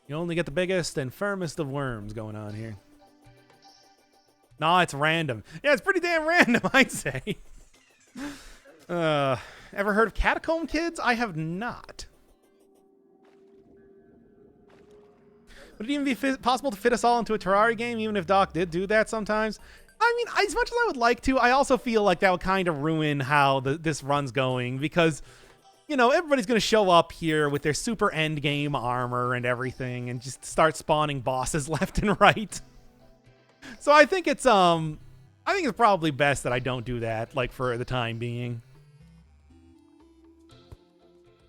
You only get the biggest and firmest of worms going on here. Nah, it's random. Yeah, it's pretty damn random, I'd say. Ever heard of Catacomb Kids? I have not. Would it even be possible to fit us all into a Terraria game, even if Doc did do that sometimes? I mean, as much as I would like to, I also feel like that would kind of ruin how this run's going, because, you know, everybody's going to show up here with their super endgame armor and everything and just start spawning bosses left and right. So I think it's probably best that I don't do that, like, for the time being.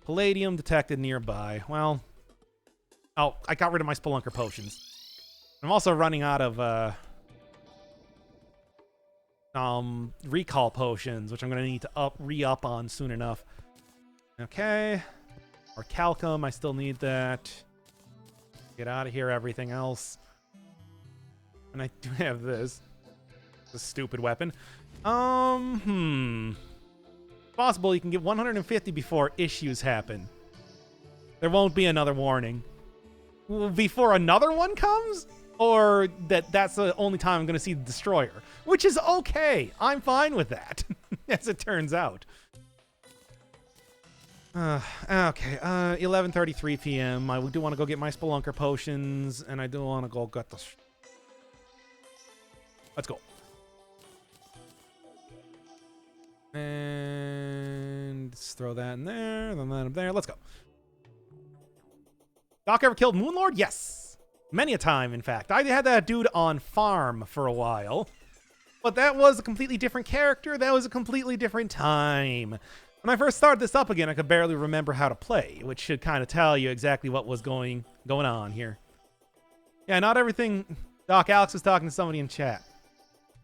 Palladium detected nearby. Well, oh, I got rid of my Spelunker potions. I'm also running out of recall potions, which I'm going to need to re-up on soon enough. Okay. Or Calcum, I still need that. Get out of here, everything else. And I do have this. This stupid weapon. Possible you can get 150 before issues happen. There won't be another warning. Before another one comes? Or that's the only time I'm going to see the Destroyer. Which is okay. I'm fine with that. As it turns out. Okay. 11:33 p.m. I do want to go get my Spelunker potions. And I do want to go get the... Let's go. And let's throw that in there. Then that up there. Let's go. Doc ever killed Moonlord? Yes. Many a time, in fact. I had that dude on farm for a while. But that was a completely different character. That was a completely different time. When I first started this up again, I could barely remember how to play, which should kind of tell you exactly what was going on here. Yeah, not everything... Doc, Alex was talking to somebody in chat.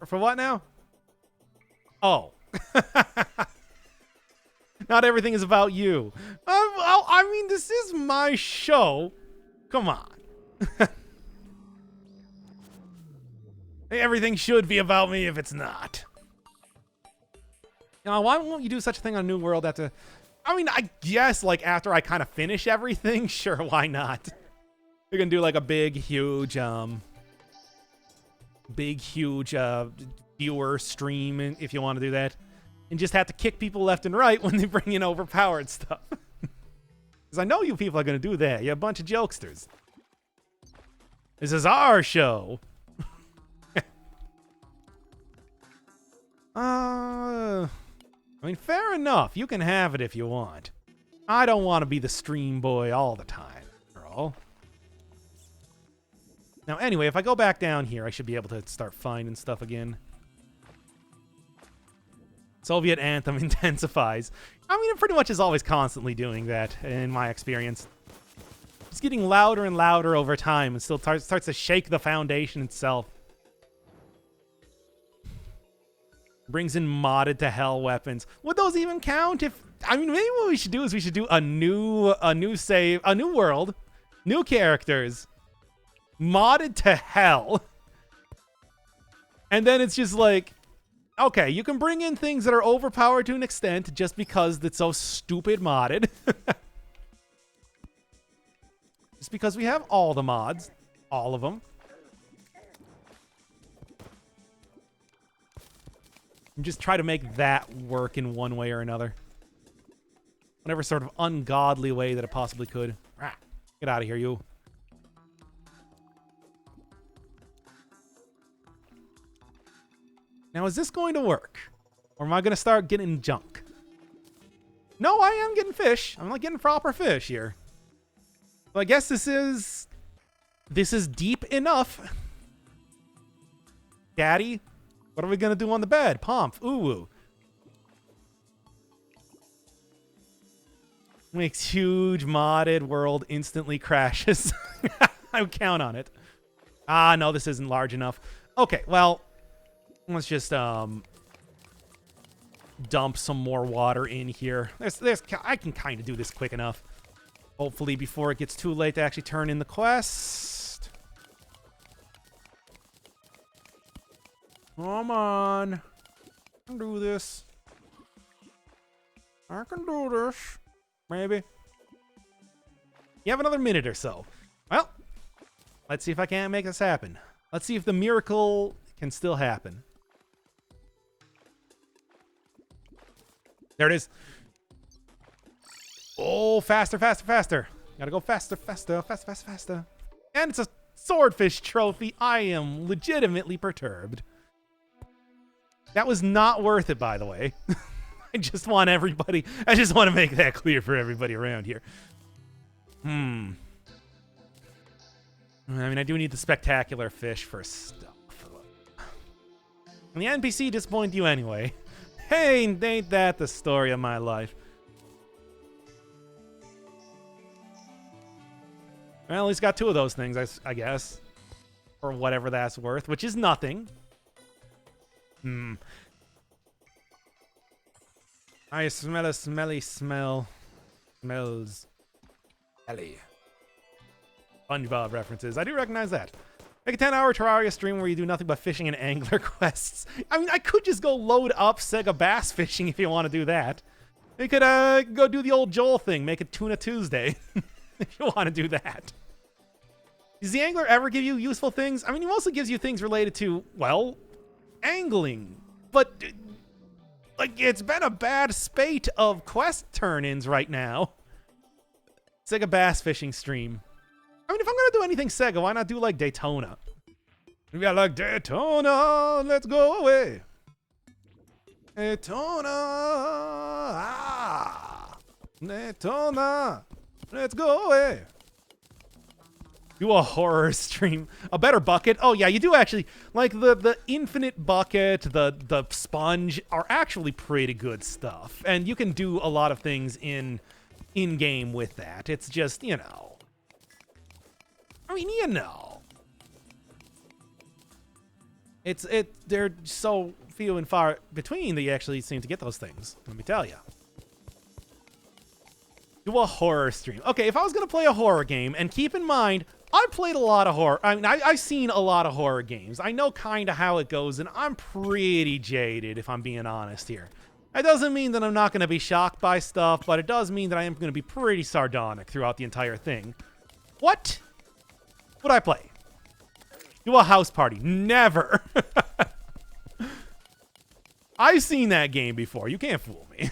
For what now? Oh. Not everything is about you. I mean, this is my show. Come on. Everything should be about me if it's not. Now, why won't you do such a thing on New World after... I mean, I guess, like, after I kind of finish everything, sure, why not? You're gonna do, like, a big, huge viewer stream, if you want to do that. And just have to kick people left and right when they bring in overpowered stuff. Because I know you people are going to do that. You're a bunch of jokesters. This is our show. I mean, fair enough. You can have it if you want. I don't want to be the stream boy all the time, after all. Now, anyway, if I go back down here, I should be able to start finding stuff again. Soviet anthem intensifies. I mean, it pretty much is always constantly doing that, in my experience. It's getting louder and louder over time and still starts to shake the foundation itself. Brings in modded to hell weapons. Would those even count? I mean, maybe what we should do is we should do a new save, a new world, new characters, modded to hell. And then it's just like, okay, you can bring in things that are overpowered to an extent just because it's so stupid modded. Just because we have all the mods. All of them. And just try to make that work in one way or another. Whatever sort of ungodly way that it possibly could. Get out of here, you. Now, is this going to work? Or am I going to start getting junk? No, I am getting fish. I'm not getting proper fish here. So I guess this is deep enough. Daddy, What are we gonna do on the bed? Pomp. Ooh. Makes huge modded world instantly crashes. I would count on it. Ah, no, this isn't large enough. Okay, well, let's just dump some more water in here. I can kind of do this quick enough. Hopefully before it gets too late to actually turn in the quest. Come on. I can do this. I can do this. Maybe. You have another minute or so. Well, let's see if I can't make this happen. Let's see if the miracle can still happen. There it is. Oh, faster, faster, faster. Gotta go faster, faster, faster, faster, faster. And it's a swordfish trophy. I am legitimately perturbed. That was not worth it, by the way. I just want to make that clear for everybody around here. I mean, I do need the spectacular fish for stuff. And the NPC disappoint you anyway. Hey, ain't that the story of my life? Well, at least got 2 of those things, I guess. Or whatever that's worth, which is nothing. I smell a smelly smell. Smells smelly. SpongeBob references. I do recognize that. Make a 10-hour Terraria stream where you do nothing but fishing and angler quests. I mean, I could just go load up Sega bass fishing if you want to do that. You could go do the old Joel thing. Make it Tuna Tuesday if you want to do that. Does the angler ever give you useful things? I mean, he mostly gives you things related to, well, angling. But, like, it's been a bad spate of quest turn-ins right now. Sega bass fishing stream. I mean, if I'm going to do anything Sega, why not do, like, Daytona? We got, like, Daytona, let's go away. Daytona, Daytona, let's go away. Do a horror stream. A better bucket. Oh, yeah, you do actually. Like, the infinite bucket, the sponge are actually pretty good stuff. And you can do a lot of things in-game with that. It's just, you know. I mean, you know. They're so few and far between that you actually seem to get those things. Let me tell you. Do a horror stream. Okay, if I was going to play a horror game, and keep in mind, I've played a lot of horror. I mean, I've seen a lot of horror games. I know kind of how it goes, and I'm pretty jaded, if I'm being honest here. That doesn't mean that I'm not going to be shocked by stuff, but it does mean that I am going to be pretty sardonic throughout the entire thing. What would I play? Do a house party. Never. I've seen that game before. You can't fool me.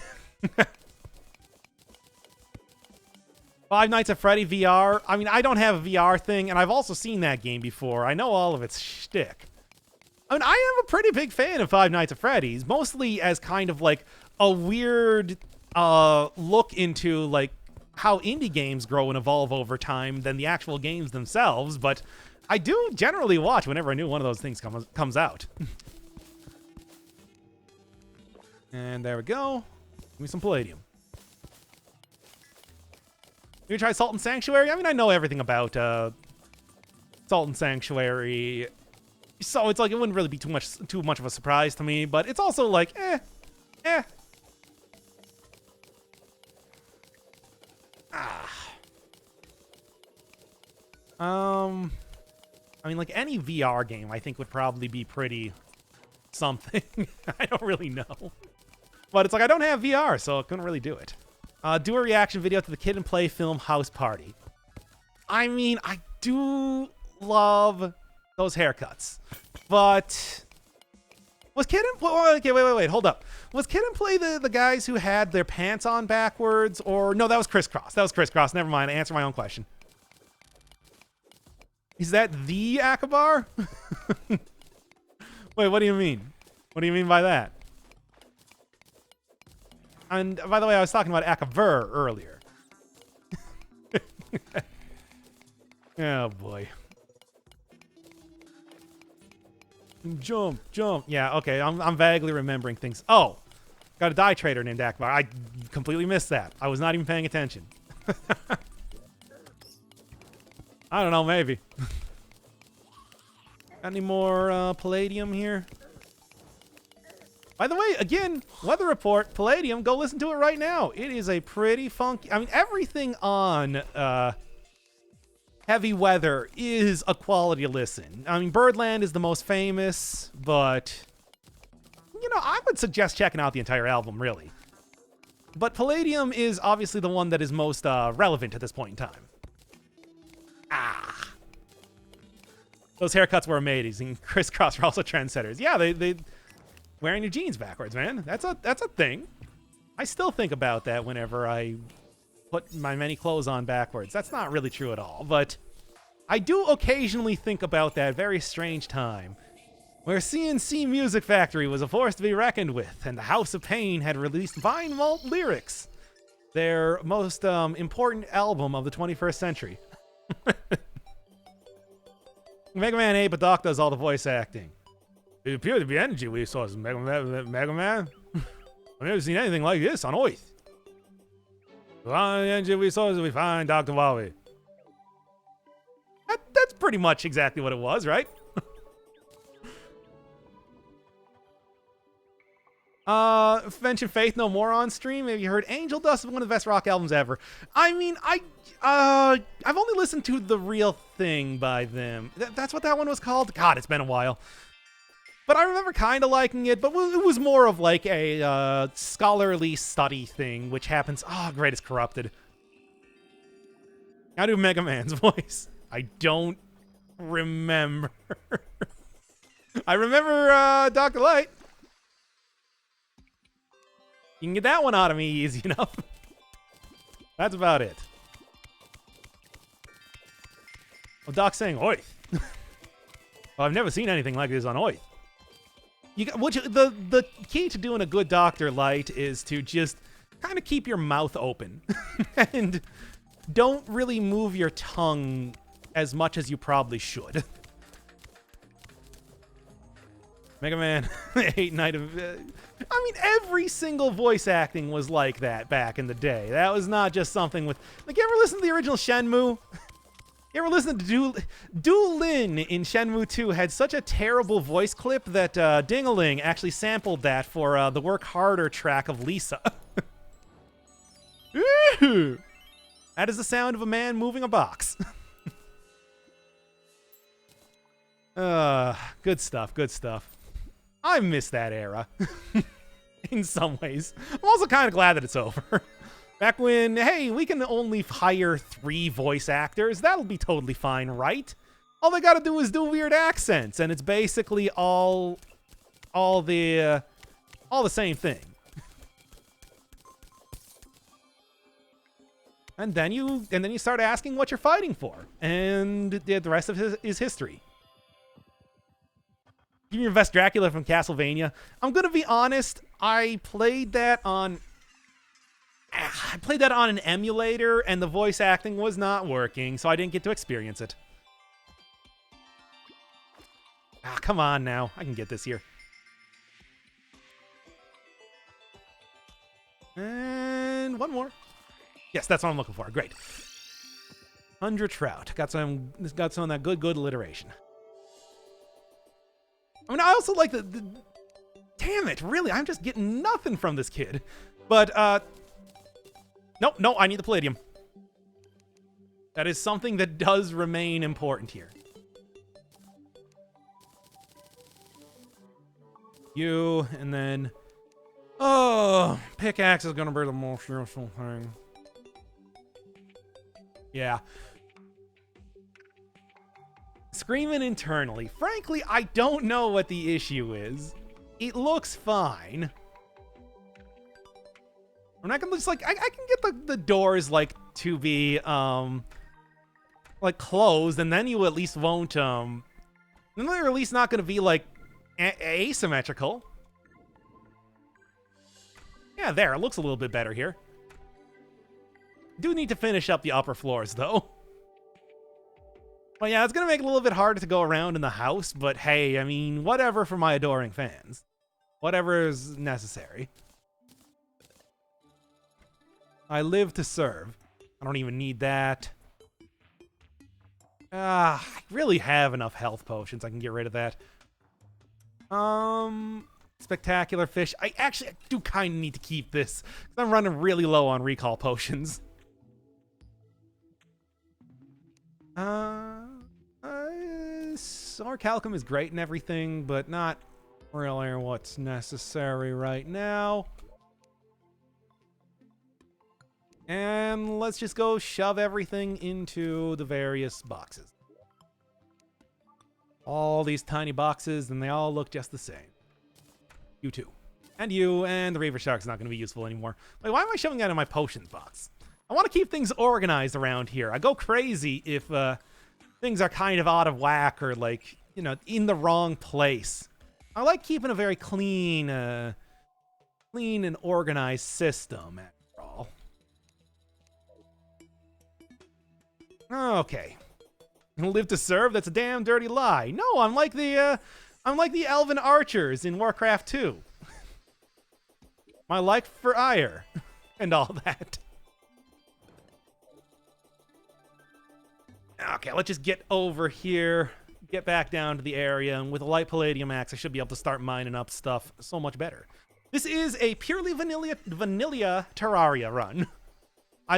Five Nights at Freddy VR. I mean, I don't have a VR thing, and I've also seen that game before. I know all of its shtick. I mean, I am a pretty big fan of Five Nights at Freddy's, mostly as kind of like a weird look into like how indie games grow and evolve over time than the actual games themselves, but I do generally watch whenever a new one of those things comes out. And there we go. Give me some palladium. You try Salt and Sanctuary? I mean, I know everything about Salt and Sanctuary, so it's like it wouldn't really be too much of a surprise to me. But it's also like, eh. I mean, like any VR game, I think would probably be pretty something. I don't really know, but it's like I don't have VR, so I couldn't really do it. Do a reaction video to the Kid and Play film House Party. I mean, I do love those haircuts, but was Kid and Play? Okay, wait, hold up. Was Kid and Play the guys who had their pants on backwards, or no? That was Crisscross. That was Crisscross. Never mind. I answered my own question. Is that the Akabar? Wait, what do you mean? What do you mean by that? And by the way, I was talking about Akaver earlier. Oh boy. Jump, jump. Yeah, okay, I'm vaguely remembering things. Oh, got a die trader named Akbar. I completely missed that. I was not even paying attention. I don't know, maybe. Got any more palladium here? By the way, again, weather report, palladium, go listen to it right now. It is a pretty funky... I mean, everything on heavy weather is a quality listen. I mean, Birdland is the most famous, but... You know, I would suggest checking out the entire album, really. But Palladium is obviously the one that is most relevant at this point in time. Ah. Those haircuts were amazing. Crisscross were also trendsetters. Yeah, they wearing your jeans backwards, man. That's a thing. I still think about that whenever I put my many clothes on backwards. That's not really true at all, but I do occasionally think about that very strange time where CNC Music Factory was a force to be reckoned with, and the House of Pain had released Vine Vault Lyrics, their most important album of the 21st century. Mega Man 8, but Doc does all the voice acting. It appeared to be energy resources, Mega Man. I've never seen anything like this on Earth. On energy resources, we find Dr. Wally. That's pretty much exactly what it was, right? Mention Faith No More on stream. Have you heard Angel Dust is one of the best rock albums ever? I mean, I've only listened to The Real Thing by them. That's what that one was called? God, it's been a while. But I remember kind of liking it, but it was more of like a scholarly study thing, which happens... Oh, great, it's corrupted. How do Mega Man's voice? I don't remember. I remember Dr. Light. You can get that one out of me easy enough. That's about it. Well, Doc's saying Oi. Well, I've never seen anything like this on Oi. The key to doing a good Dr. Light is to just kind of keep your mouth open. And don't really move your tongue as much as you probably should. Mega Man 8 Night of... I mean, every single voice acting was like that back in the day. That was not just something with... Like, you ever listen to the original Shenmue? You ever listen to Du Lin in Shenmue 2 had such a terrible voice clip that Ding-a-Ling actually sampled that for the Work Harder track of Lisa. That is the sound of a man moving a box. Good stuff, good stuff. I miss that era. In some ways. I'm also kind of glad that it's over. Back when, hey, we can only hire 3 voice actors. That'll be totally fine, right? All they gotta do is do weird accents, and it's basically all the same thing. And then you start asking what you're fighting for, and the rest of it is history. Give me your best Dracula from Castlevania. I'm gonna be honest. I played that on an emulator, and the voice acting was not working, so I didn't get to experience it. Ah, come on now. I can get this here. And one more. Yes, that's what I'm looking for. Great. 100 Trout. Got some of that good alliteration. I mean, I also like the... Damn it, really? I'm just getting nothing from this kid. But, No, I need the Palladium. That is something that does remain important here. You, and then... Oh, pickaxe is gonna be the most useful thing. Yeah. Screaming internally. Frankly, I don't know what the issue is. It looks fine. I'm not gonna just like I can get the doors like to be like closed, and then you at least won't then they're at least not gonna be like asymmetrical. Yeah, there, it looks a little bit better here. Do need to finish up the upper floors though. Well, yeah, it's going to make it a little bit harder to go around in the house, but hey, I mean, whatever for my adoring fans. Whatever is necessary. I live to serve. I don't even need that. I really have enough health potions. I can get rid of that. Spectacular fish. I do kind of need to keep this, because I'm running really low on recall potions. Orichalcum is great and everything, but not really what's necessary right now. And let's just go shove everything into the various boxes. All these tiny boxes, and they all look just the same. You too. And you, and the Reaver Shark's not going to be useful anymore. Like, why am I shoving that in my potions box? I want to keep things organized around here. I go crazy if things are kind of out of whack or, like, you know, in the wrong place. I like keeping a very clean and organized system, after all. Okay. Live to serve? That's a damn dirty lie. No, I'm like the elven archers in Warcraft 2. My like for ire and all that. Okay, let's just get over here, get back down to the area, and with a light palladium axe, I should be able to start mining up stuff so much better. This is a purely vanilla Terraria run.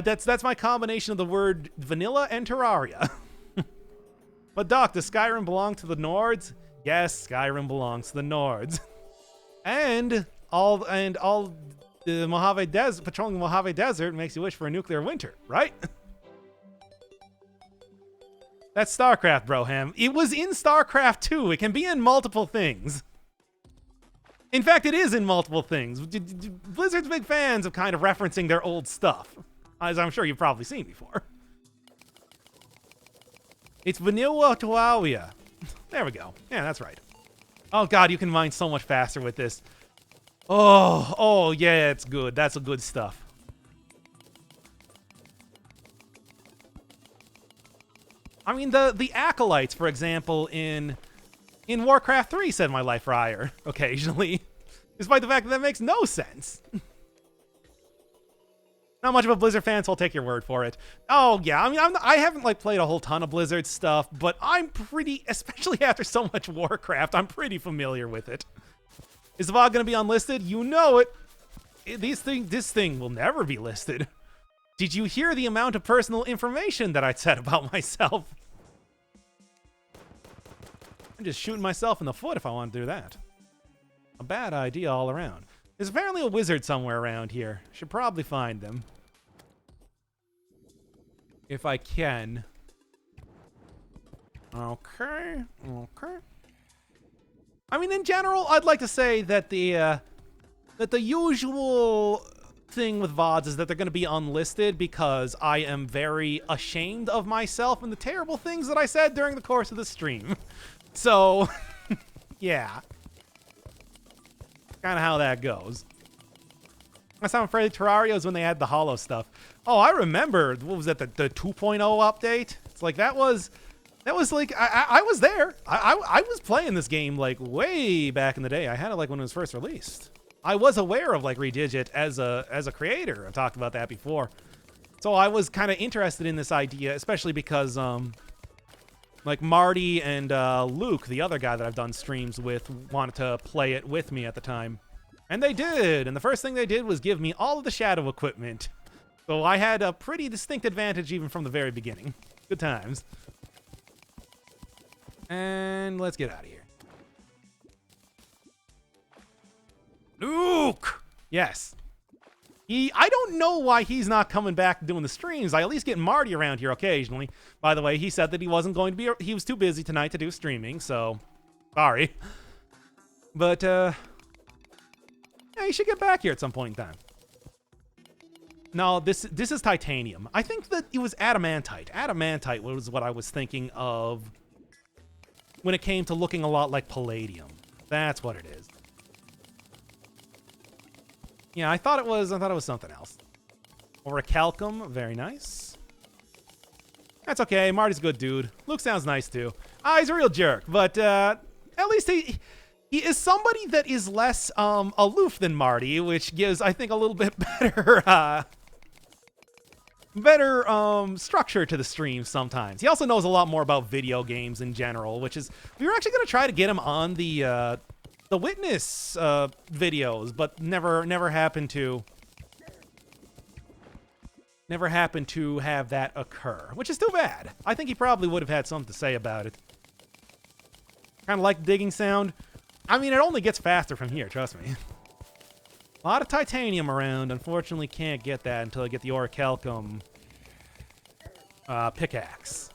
That's my combination of the word vanilla and Terraria. But Doc, does Skyrim belong to the Nords? Yes, Skyrim belongs to the Nords. and all the Mojave Desert, patrolling the Mojave Desert makes you wish for a nuclear winter, right? That's StarCraft, Broham. It was in StarCraft 2. It can be in multiple things. In fact, it is in multiple things. Blizzard's big fans of kind of referencing their old stuff, as I'm sure you've probably seen before. It's Vanilla Tuawia. There we go. Yeah, that's right. Oh, God, you can mine so much faster with this. Oh, yeah, it's good. That's the good stuff. I mean, the acolytes, for example, in Warcraft 3 set my life for ire occasionally, despite the fact that makes no sense. Not much of a Blizzard fan, so I'll take your word for it. Oh, yeah, I mean, I haven't, like, played a whole ton of Blizzard stuff, but I'm pretty, especially after so much Warcraft, I'm pretty familiar with it. Is the VOD going to be unlisted? You know it. This thing will never be listed. Did you hear the amount of personal information that I said about myself? I'm just shooting myself in the foot if I want to do that. A bad idea all around. There's apparently a wizard somewhere around here. Should probably find them. If I can. Okay. I mean, in general, I'd like to say that the usual thing with VODs is that they're going to be unlisted because I am very ashamed of myself and the terrible things that I said during the course of the stream. So, yeah. Kind of how that goes. Last time I'm afraid of Terraria was when they had the hollow stuff. Oh, I remember. What was that? The 2.0 update? It's like that was like I was there. I was playing this game like way back in the day. I had it like when it was first released. I was aware of like Redigit as a creator. I've talked about that before. So I was kind of interested in this idea, especially because like Marty and Luke, the other guy that I've done streams with, wanted to play it with me at the time. And they did. And the first thing they did was give me all of the shadow equipment. So I had a pretty distinct advantage even from the very beginning. Good times. And let's get out of here. Luke! Yes. I don't know why he's not coming back doing the streams. I at least get Marty around here occasionally. By the way, he said that he wasn't going to be... He was too busy tonight to do streaming, so... Sorry. But, yeah, he should get back here at some point in time. No, this is titanium. I think that it was adamantite. Adamantite was what I was thinking of when it came to looking a lot like palladium. That's what it is. Yeah, I thought it was something else. Orichalcum, very nice. That's okay. Marty's a good dude. Luke sounds nice too. He's a real jerk, but at least he is somebody that is less aloof than Marty, which gives, I think, a little bit better structure to the stream sometimes. He also knows a lot more about video games in general, which is, we were actually going to try to get him on the Witness videos, but never happened to have that occur, which is too bad. I think he probably would have had something to say about it. Kind of like the digging sound. I mean, it only gets faster from here, trust me. A lot of titanium around. Unfortunately, can't get that until I get the orichalcum pickaxe.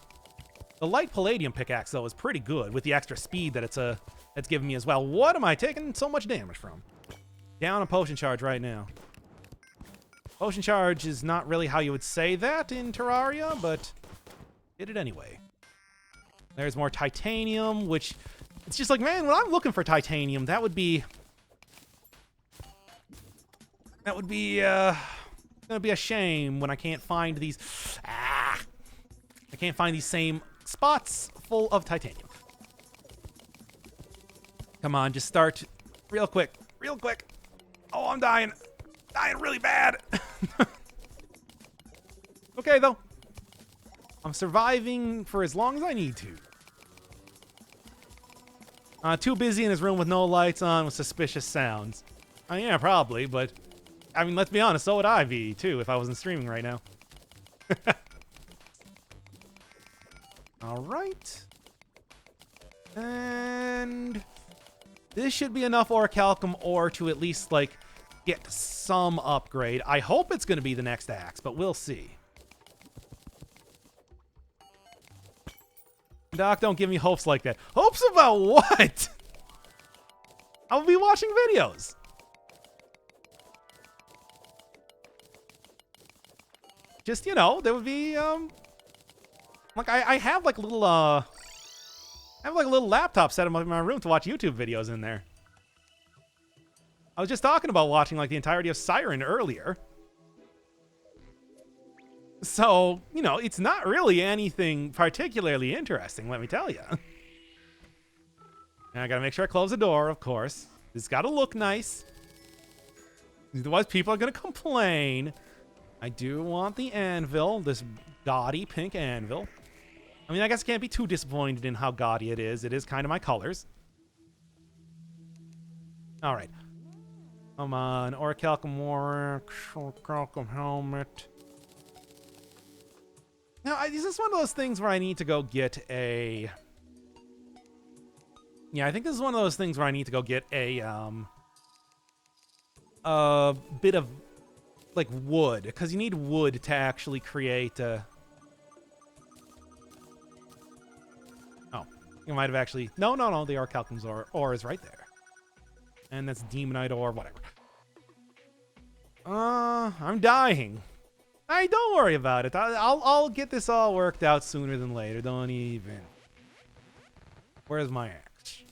The light palladium pickaxe, though, is pretty good with the extra speed that it's giving me as well. What am I taking so much damage from? Down a potion charge right now. Potion charge is not really how you would say that in Terraria, but did it anyway. There's more titanium, which it's just like, man, when I'm looking for titanium, that would be gonna be a shame when I can't find these. I can't find these same spots full of titanium. Come on, just start real quick, real quick. Oh, I'm dying. Dying really bad. Okay, though. I'm surviving for as long as I need to. Too busy in his room with no lights on with suspicious sounds. Yeah, probably, but I mean, let's be honest, so would I be, too, if I wasn't streaming right now. All right. And this should be enough orichalcum ore to at least, like, get some upgrade. I hope it's going to be the next axe, but we'll see. Doc, don't give me hopes like that. Hopes about what? I'll be watching videos. Just, you know, there would be, like, I have, like, a little, I have, like, a little laptop set up in my room to watch YouTube videos in there. I was just talking about watching, like, the entirety of Siren earlier. So, you know, it's not really anything particularly interesting, let me tell you. And I gotta make sure I close the door, of course. It's gotta look nice. Otherwise, people are gonna complain. I do want the anvil, this gaudy pink anvil. I mean, I guess I can't be too disappointed in how gaudy it is. It is kind of my colors. All right. Come on, orichalcum works, orichalcum helmet. Now, is this one of those things where I need to go get a... Yeah, I think this is one of those things where I need to go get a bit of, like, wood. Because you need wood to actually create a... Oh, you might have actually... No, the orichalcum's ore is right there. And that's demonite ore, whatever. I'm dying. Don't worry about it. I'll get this all worked out sooner than later. Don't even. Where's my axe?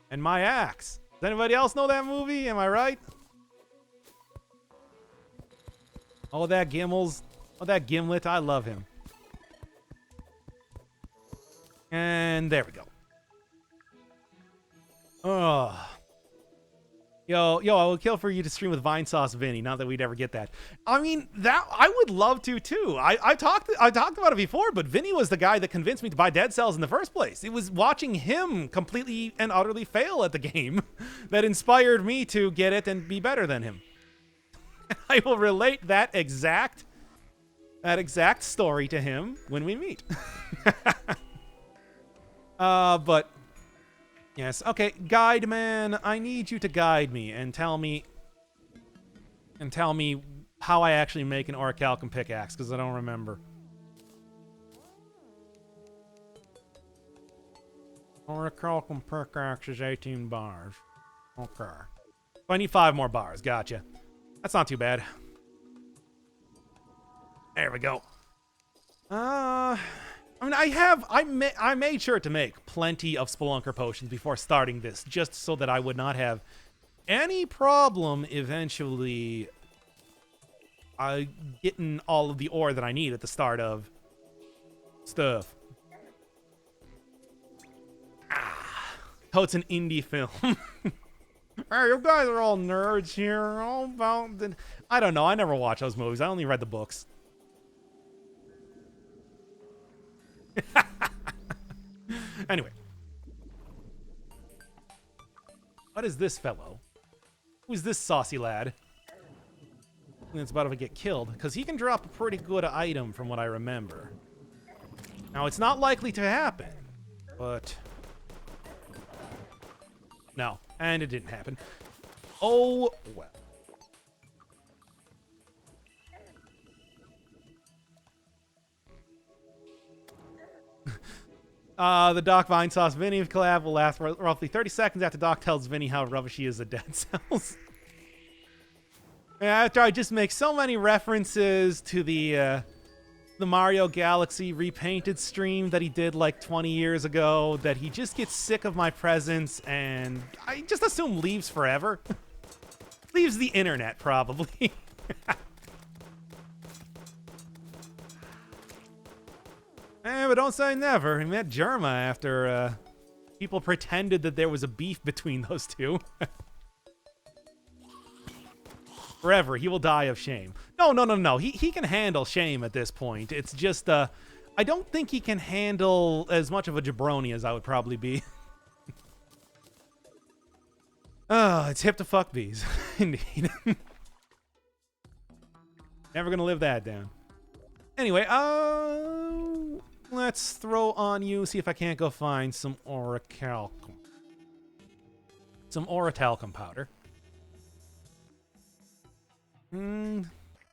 And my axe. Does anybody else know that movie? Am I right? Oh, that Gimmels. Oh, that Gimlet. I love him. And there we go. Oh. Yo, I would kill for you to stream with Vine Sauce Vinny. Not that we'd ever get that. I mean, that I would love to too. I talked about it before, but Vinny was the guy that convinced me to buy Dead Cells in the first place. It was watching him completely and utterly fail at the game that inspired me to get it and be better than him. I will relate that exact story to him when we meet. But yes, okay, guide man, I need you to guide me and tell me how I actually make an orichalcum pickaxe, because I don't remember. Orichalcum pickaxe is 18 bars. Okay. So I need 5 more bars, gotcha. That's not too bad. There we go. I mean, I made sure to make plenty of Spelunker potions before starting this, just so that I would not have any problem eventually getting all of the ore that I need at the start of stuff. Oh, it's an indie film. Hey, you guys are all nerds here. All about the... I don't know. I never watched those movies. I only read the books. Anyway. What is this fellow? Who's this saucy lad? It's about to get killed, because he can drop a pretty good item from what I remember. Now, it's not likely to happen, but... No, and it didn't happen. Oh, well. The Doc Vine Sauce Vinny collab will last roughly 30 seconds after Doc tells Vinny how rubbish he is at Dead Cells. After I just make so many references to the Mario Galaxy repainted stream that he did like 20 years ago, that he just gets sick of my presence and I just assume leaves forever. Leaves the internet, probably. But don't say never. He met Germa after people pretended that there was a beef between those two. Forever, he will die of shame. No. He can handle shame at this point. It's just, I don't think he can handle as much of a jabroni as I would probably be. Oh, it's hip to fuck bees. Indeed. Never gonna live that down. Anyway, let's throw on you, see if I can't go find some orichalcum. Some orichalcum powder.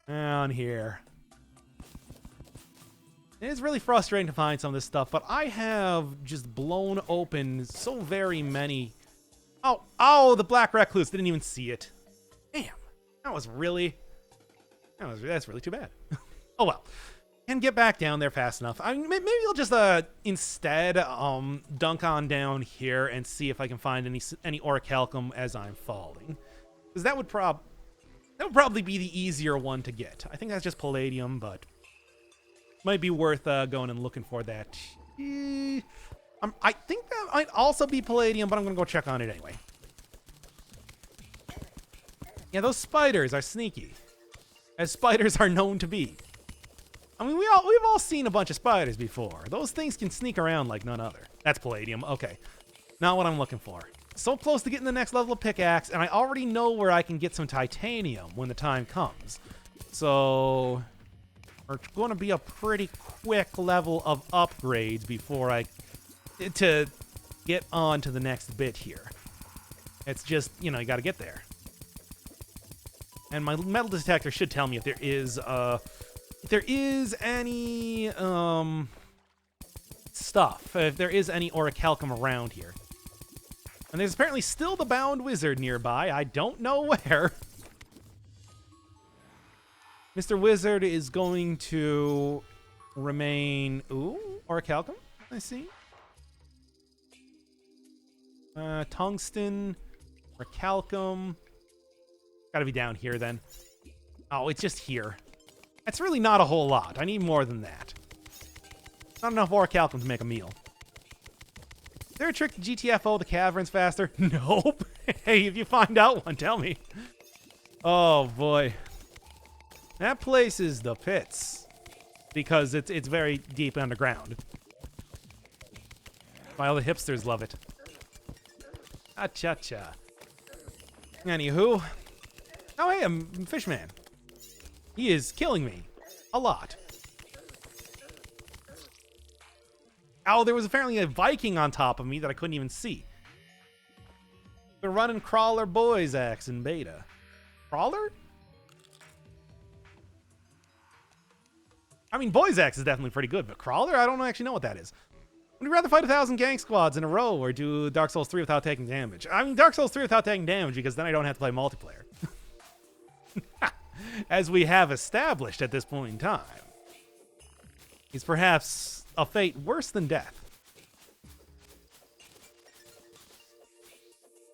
Down here. It is really frustrating to find some of this stuff, but I have just blown open so very many. Oh, the black recluse. Didn't even see it. Damn. That's really too bad. Oh well. Can get back down there fast enough. I mean, maybe I'll just instead dunk on down here and see if I can find any orichalcum as I'm falling, because that would probably be the easier one to get. I think that's just palladium, but might be worth going and looking for that. I think that might also be palladium, but I'm gonna go check on it anyway. Yeah, those spiders are sneaky, as spiders are known to be. I mean, we've all seen a bunch of spiders before. Those things can sneak around like none other. That's palladium. Okay, not what I'm looking for. So close to getting the next level of pickaxe, and I already know where I can get some titanium when the time comes. So it's going to be a pretty quick level of upgrades before to get on to the next bit here. It's just, you got to get there. And my metal detector should tell me if there is any stuff, if there is any orichalcum around here. And there's apparently still the bound wizard nearby. I don't know where. Mr. Wizard is going to remain... Ooh, orichalcum, I see. Tungsten, orichalcum. Gotta be down here then. Oh, it's just here. That's really not a whole lot. I need more than that. Not enough orichalcum to make a meal. Is there a trick to GTFO the caverns faster? Nope. Hey, if you find out one, tell me. Oh, boy. That place is the pits. Because it's very deep underground. Why all the hipsters love it. Cha-cha-cha. Anywho. Oh, hey, I'm Fishman. He is killing me. A lot. Oh, there was apparently a Viking on top of me that I couldn't even see. They're running Crawler Boys Axe in beta. Crawler? I mean, Boys Axe is definitely pretty good, but Crawler? I don't actually know what that is. Would you rather fight 1,000 gang squads in a row or do Dark Souls 3 without taking damage? I mean, Dark Souls 3 without taking damage because then I don't have to play multiplayer. As we have established at this point in time. Is perhaps a fate worse than death.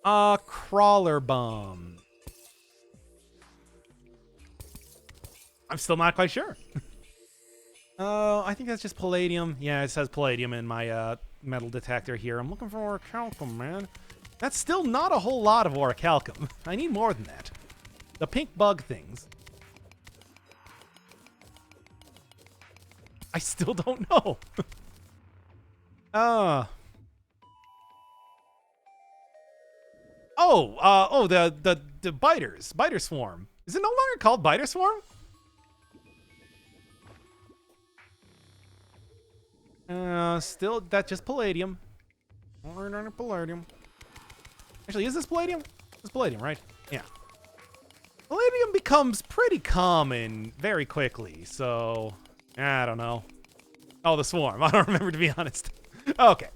Crawler bomb. I'm still not quite sure. Oh, I think that's just palladium. Yeah, it says palladium in my metal detector here. I'm looking for orichalcum, man. That's still not a whole lot of orichalcum. I need more than that. The pink bug things. I still don't know. The biters. Biter swarm. Is it no longer called biter swarm? Still, that's just palladium. Palladium. Actually, is this palladium? It's palladium, right? Yeah. Palladium becomes pretty common very quickly, so I don't know. Oh, the swarm. I don't remember, to be honest. Okay.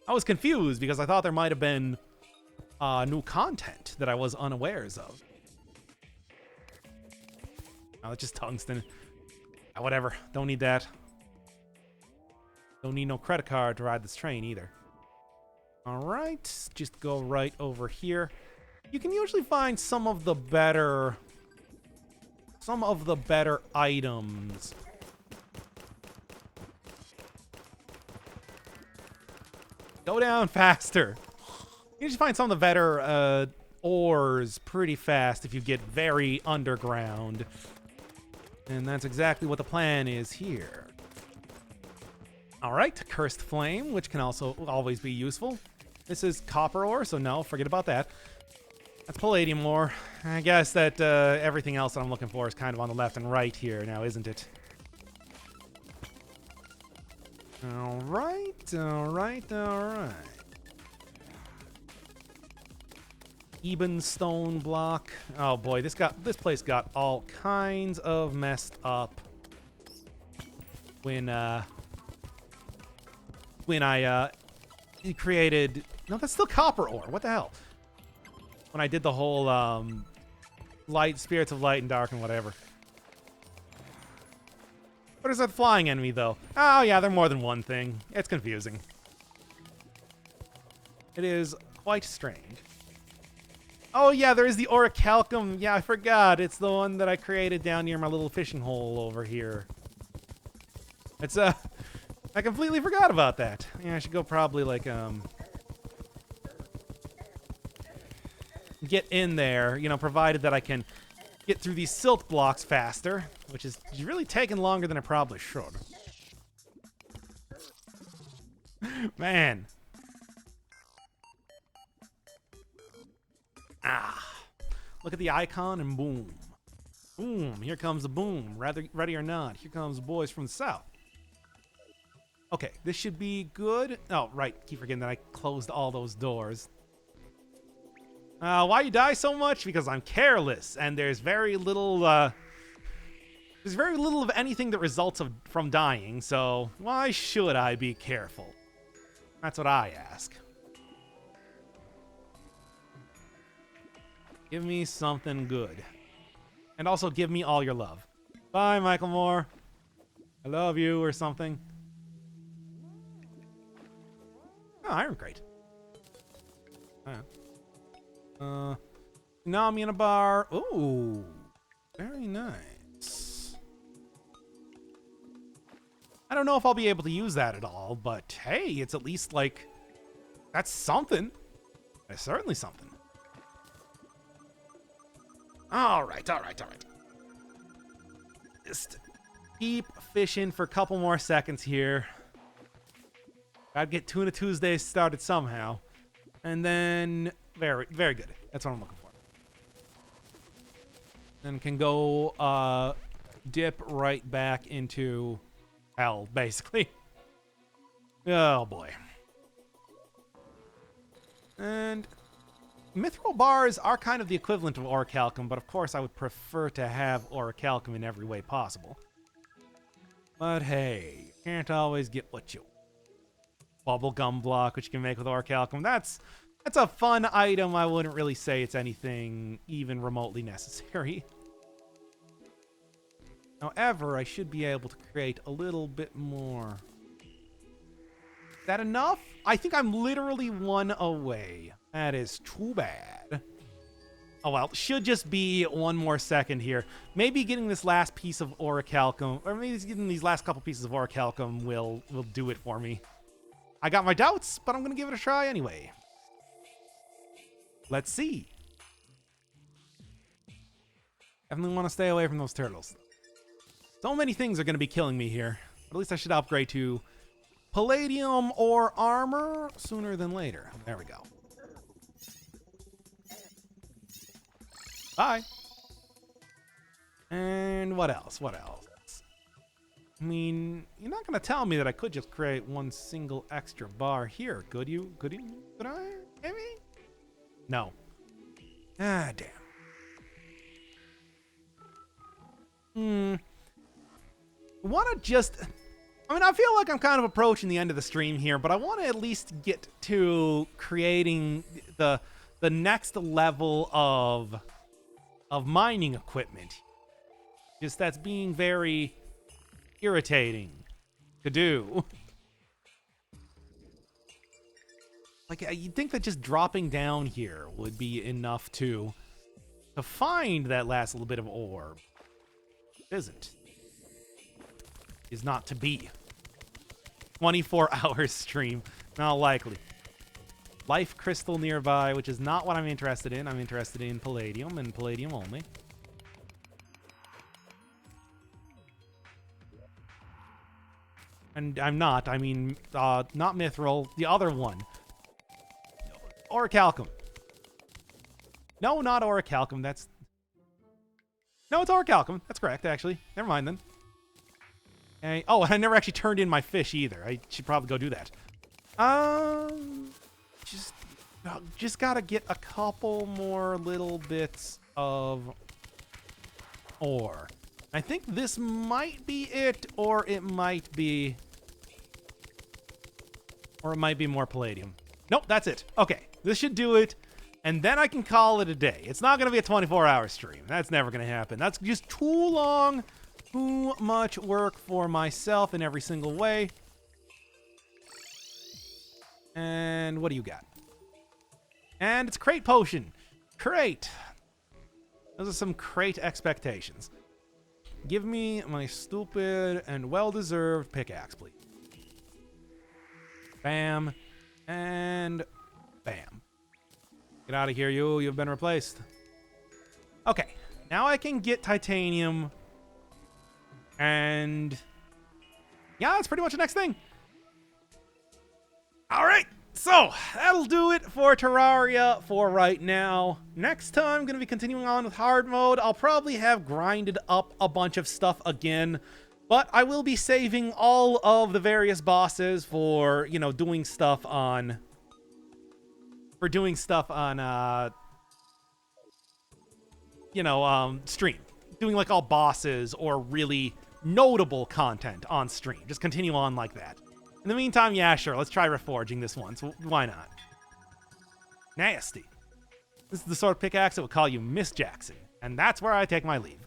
I was confused because I thought there might have been new content that I was unawares of. Oh, it's just tungsten. Whatever. Don't need that. Don't need no credit card to ride this train either. Alright. Just go right over here. You can usually find some of the better items. Go down faster. You just find some of the better ores pretty fast if you get very underground. And that's exactly what the plan is here. Alright, Cursed Flame, which can also always be useful. This is copper ore, so no, forget about that. That's palladium ore. I guess that everything else that I'm looking for is kind of on the left and right here now, isn't it? Alright. Eben stone block. Oh boy, this place got all kinds of messed up when I created. No, that's still copper ore. What the hell? When I did the whole light spirits of light and dark and whatever. What is that flying enemy though? Oh yeah, they're more than one thing. It's confusing. It is quite strange. Oh yeah, there is the orichalcum. Yeah, I forgot. It's the one that I created down near my little fishing hole over here. It's I completely forgot about that. Yeah, I should go probably like get in there, you know, provided that I can get through these silt blocks faster, which is really taking longer than it probably should. Man. Look at the icon and boom. Boom, here comes the boom. Ready or not, here comes the boys from the south. Okay, this should be good. Oh, right, keep forgetting that I closed all those doors. Why you die so much? Because I'm careless, and there's very little of anything that results from dying, so why should I be careful? That's what I ask. Give me something good. And also give me all your love. Bye, Michael Moore. I love you, or something. Oh, iron crate. Nami in a bar. Ooh. Very nice. I don't know if I'll be able to use that at all, but hey, it's at least like... That's something. That's certainly something. Alright. Just keep fishing for a couple more seconds here. Gotta get Tuna Tuesday started somehow. And then, very, very good. That's what I'm looking for. Then can go dip right back into hell, basically. Oh boy. And mithril bars are kind of the equivalent of orichalcum, but of course I would prefer to have orichalcum in every way possible. But hey, can't always get what you want. Bubblegum block, which you can make with orichalcum. That's a fun item. I wouldn't really say it's anything even remotely necessary. However, I should be able to create a little bit more. Is that enough? I think I'm literally one away. That is too bad. Oh, well, should just be one more second here. Maybe getting this last piece of orichalcum, or maybe getting these last couple pieces of orichalcum will do it for me. I got my doubts, but I'm going to give it a try anyway. Let's see. Definitely want to stay away from those turtles. So many things are going to be killing me here. But at least I should upgrade to palladium or armor sooner than later. There we go. Bye. And what else? What else? I mean, you're not going to tell me that I could just create one single extra bar here, could you? Could you? Could I? Maybe? No. Ah, damn. Want to just... I mean, I feel like I'm kind of approaching the end of the stream here, but I want to at least get to creating the next level of mining equipment. Just that's being very irritating to do. Like, you'd think that just dropping down here would be enough to find that last little bit of ore. It isn't. Is not to be. 24-hour stream. Not likely. Life crystal nearby, which is not what I'm interested in. I'm interested in palladium and palladium only. And I'm not. I mean, not mithril. The other one. Orichalcum. No, not orichalcum. That's... No, it's orichalcum. That's correct, actually. Never mind, then. Okay. Oh, I never actually turned in my fish, either. I should probably go do that. Just gotta get a couple more little bits of ore. I think this might be it, or it might be... Or it might be more palladium. Nope, that's it. Okay, this should do it. And then I can call it a day. It's not going to be a 24-hour stream. That's never going to happen. That's just too long, too much work for myself in every single way. And what do you got? And it's crate potion. Crate. Those are some crate expectations. Give me my stupid and well-deserved pickaxe, please. Bam. And bam. Get out of here, you. You've been replaced. Okay. Now I can get titanium. And... yeah, that's pretty much the next thing. All right. So, that'll do it for Terraria for right now. Next time, I'm going to be continuing on with hard mode. I'll probably have grinded up a bunch of stuff again. But I will be saving all of the various bosses for, you know, doing stuff on... stream. Doing, like, all bosses or really notable content on stream. Just continue on like that. In the meantime, yeah, sure, let's try reforging this once. Why not? Nasty. This is the sort of pickaxe that would call you Miss Jackson. And that's where I take my leave.